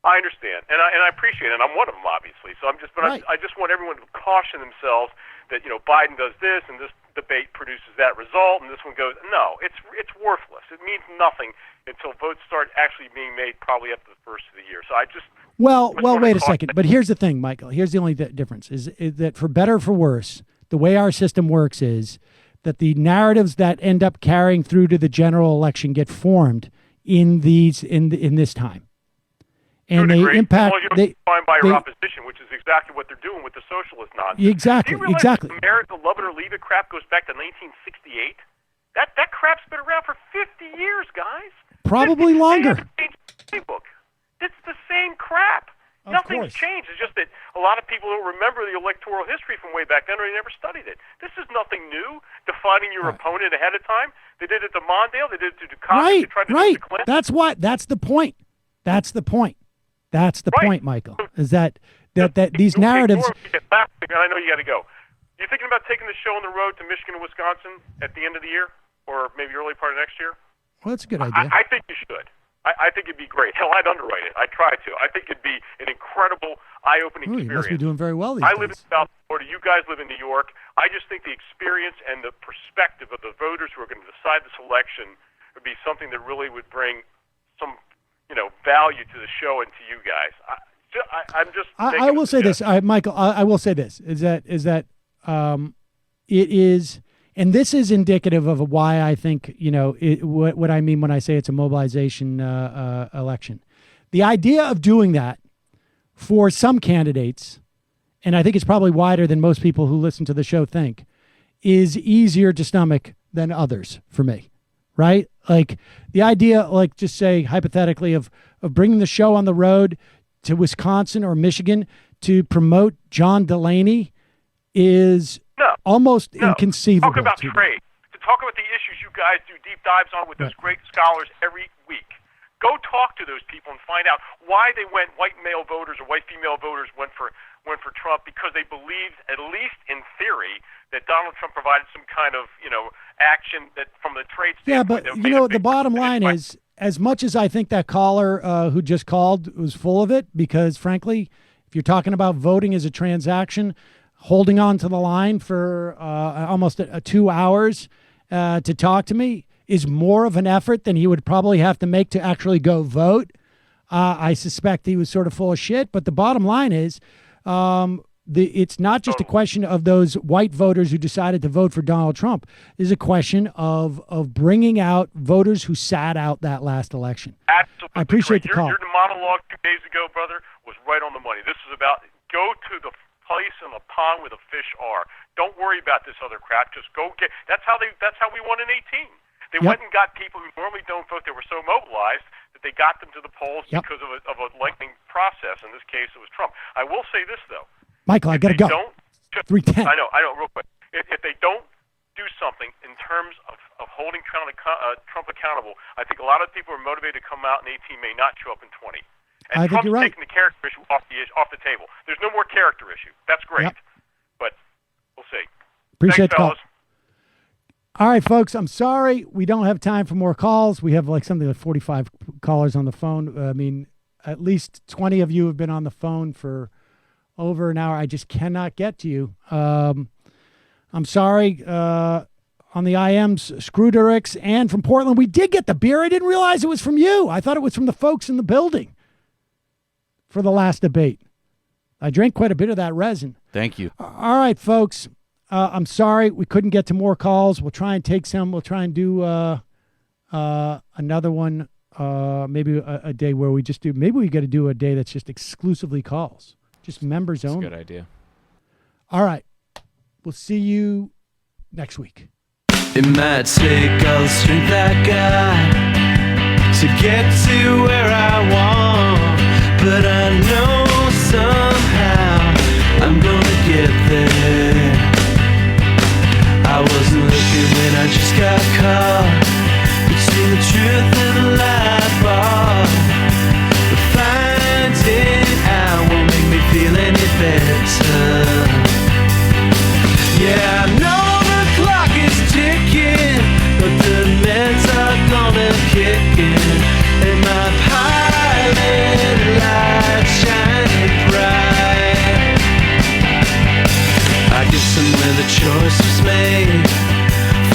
I understand, and I appreciate it. And I'm one of them, obviously. So I'm just, but Right. I just want everyone to caution themselves that Biden does this and this debate produces that result, and this one goes. No, it's worthless. It means nothing until votes start actually being made, probably after the first of the year. So I just. Well, wait a second. But here's the thing, Michael. Here's the only difference is that for better or for worse, the way our system works is that the narratives that end up carrying through to the general election get formed in this time, and they impact. Well, you're defined by your opposition, which is exactly what they're doing with the socialist nonsense. Exactly. Do you realize Exactly. America love it or leave it crap goes back to 1968? That crap's been around for 50 years, guys. Probably longer. It's the same crap. Of Nothing's course. changed. It's just that a lot of people don't remember the electoral history from way back then, or they never studied it. This is nothing new. Defining your opponent ahead of time. They did it to Mondale. They did it to Dukakis. They tried to do it to Clinton. That's what. That's the point. That's the point. That's the point, Michael. Is that these narratives? Last thing, and I know you got to go. You thinking about taking the show on the road to Michigan and Wisconsin at the end of the year, or maybe early part of next year? Well, that's a good idea. I think you should. I think it'd be great. Hell, I'd underwrite it. I'd try to. I think it'd be an incredible, eye-opening Ooh, you experience. must be doing very well these I days. live in South Florida. You guys live in New York. I just think the experience and the perspective of the voters who are going to decide this election would be something that really would bring some, value to the show and to you guys. I'm just. I will say this, Michael. I will say this: is that it And this is indicative of why I think, what I mean when I say it's a mobilization election. The idea of doing that for some candidates, and I think it's probably wider than most people who listen to the show think, is easier to stomach than others for me, right? Like the idea, like just say hypothetically of bringing the show on the road to Wisconsin or Michigan to promote John Delaney is almost inconceivable. Talk about trade. To talk about the issues you guys do deep dives on with those great scholars every week. Go talk to those people and find out why they went. White male voters or white female voters went for Trump because they believed, at least in theory, that Donald Trump provided some kind of action that from the trade standpoint. Yeah, but the bottom line is, as much as I think that caller who just called was full of it, because frankly, if you're talking about voting as a transaction, holding on to the line for almost 2 hours to talk to me is more of an effort than he would probably have to make to actually go vote. I suspect he was sort of full of shit. But the bottom line is, it's not just a question of those white voters who decided to vote for Donald Trump. It's a question of bringing out voters who sat out that last election. Absolutely. I appreciate the call. Your monologue 2 days ago, brother, was right on the money. This is about go to the place in the pond where the fish are. Don't worry about this other crap. Just go get. That's how we won in 18. They went and got people who normally don't vote. They were so mobilized that they got them to the polls because of a lightning process. In this case, it was Trump. I will say this though, Michael, I got to go. 3:10. I know. Real quick. If they don't do something in terms of holding Trump accountable, I think a lot of people are motivated to come out in 18 may not show up in 20. And I think Trump's you're right. taking the character issue off the table. There's no more character issue. That's great, but we'll see. Appreciate Thanks, the call. fellas. All right, folks, I'm sorry. We don't have time for more calls. We have something like 45 callers on the phone. I mean, at least 20 of you have been on the phone for over an hour. I just cannot get to you. I'm sorry. On the IM's Screwderix and from Portland, we did get the beer. I didn't realize it was from you. I thought it was from the folks in the building for the last debate. I drank quite a bit of that resin. Thank you. All right, folks. I'm sorry we couldn't get to more calls. We'll try and take some. We'll try and do another one, maybe a day where we just do. Maybe we got to do a day that's just exclusively calls, just members only. That's a good idea. All right. We'll see you next week. It might take all the strength I got to get to where I want, but I know somehow I'm gonna get there. I wasn't looking when I just got caught between the truth and the lie bar, but finding out won't make me feel any better. Yeah, I know the clock is ticking, but the meds are gonna kick in, and my pilot light shining bright. I guess somewhere the choice was made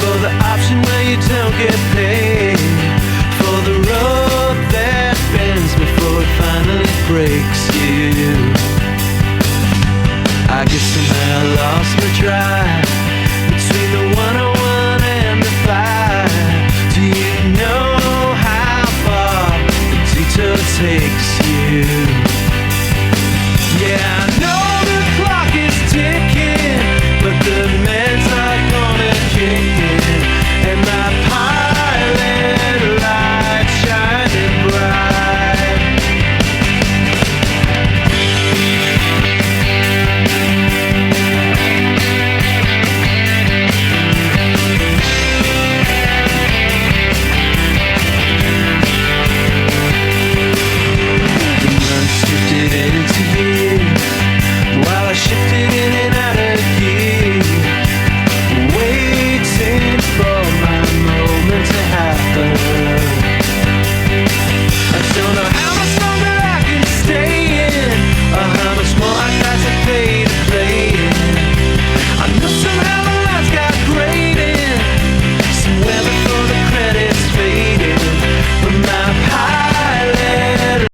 for the option where you don't get paid, for the road that bends before it finally breaks you. I guess somehow I lost my drive between the 101 and the 5. Do you know how far the detour takes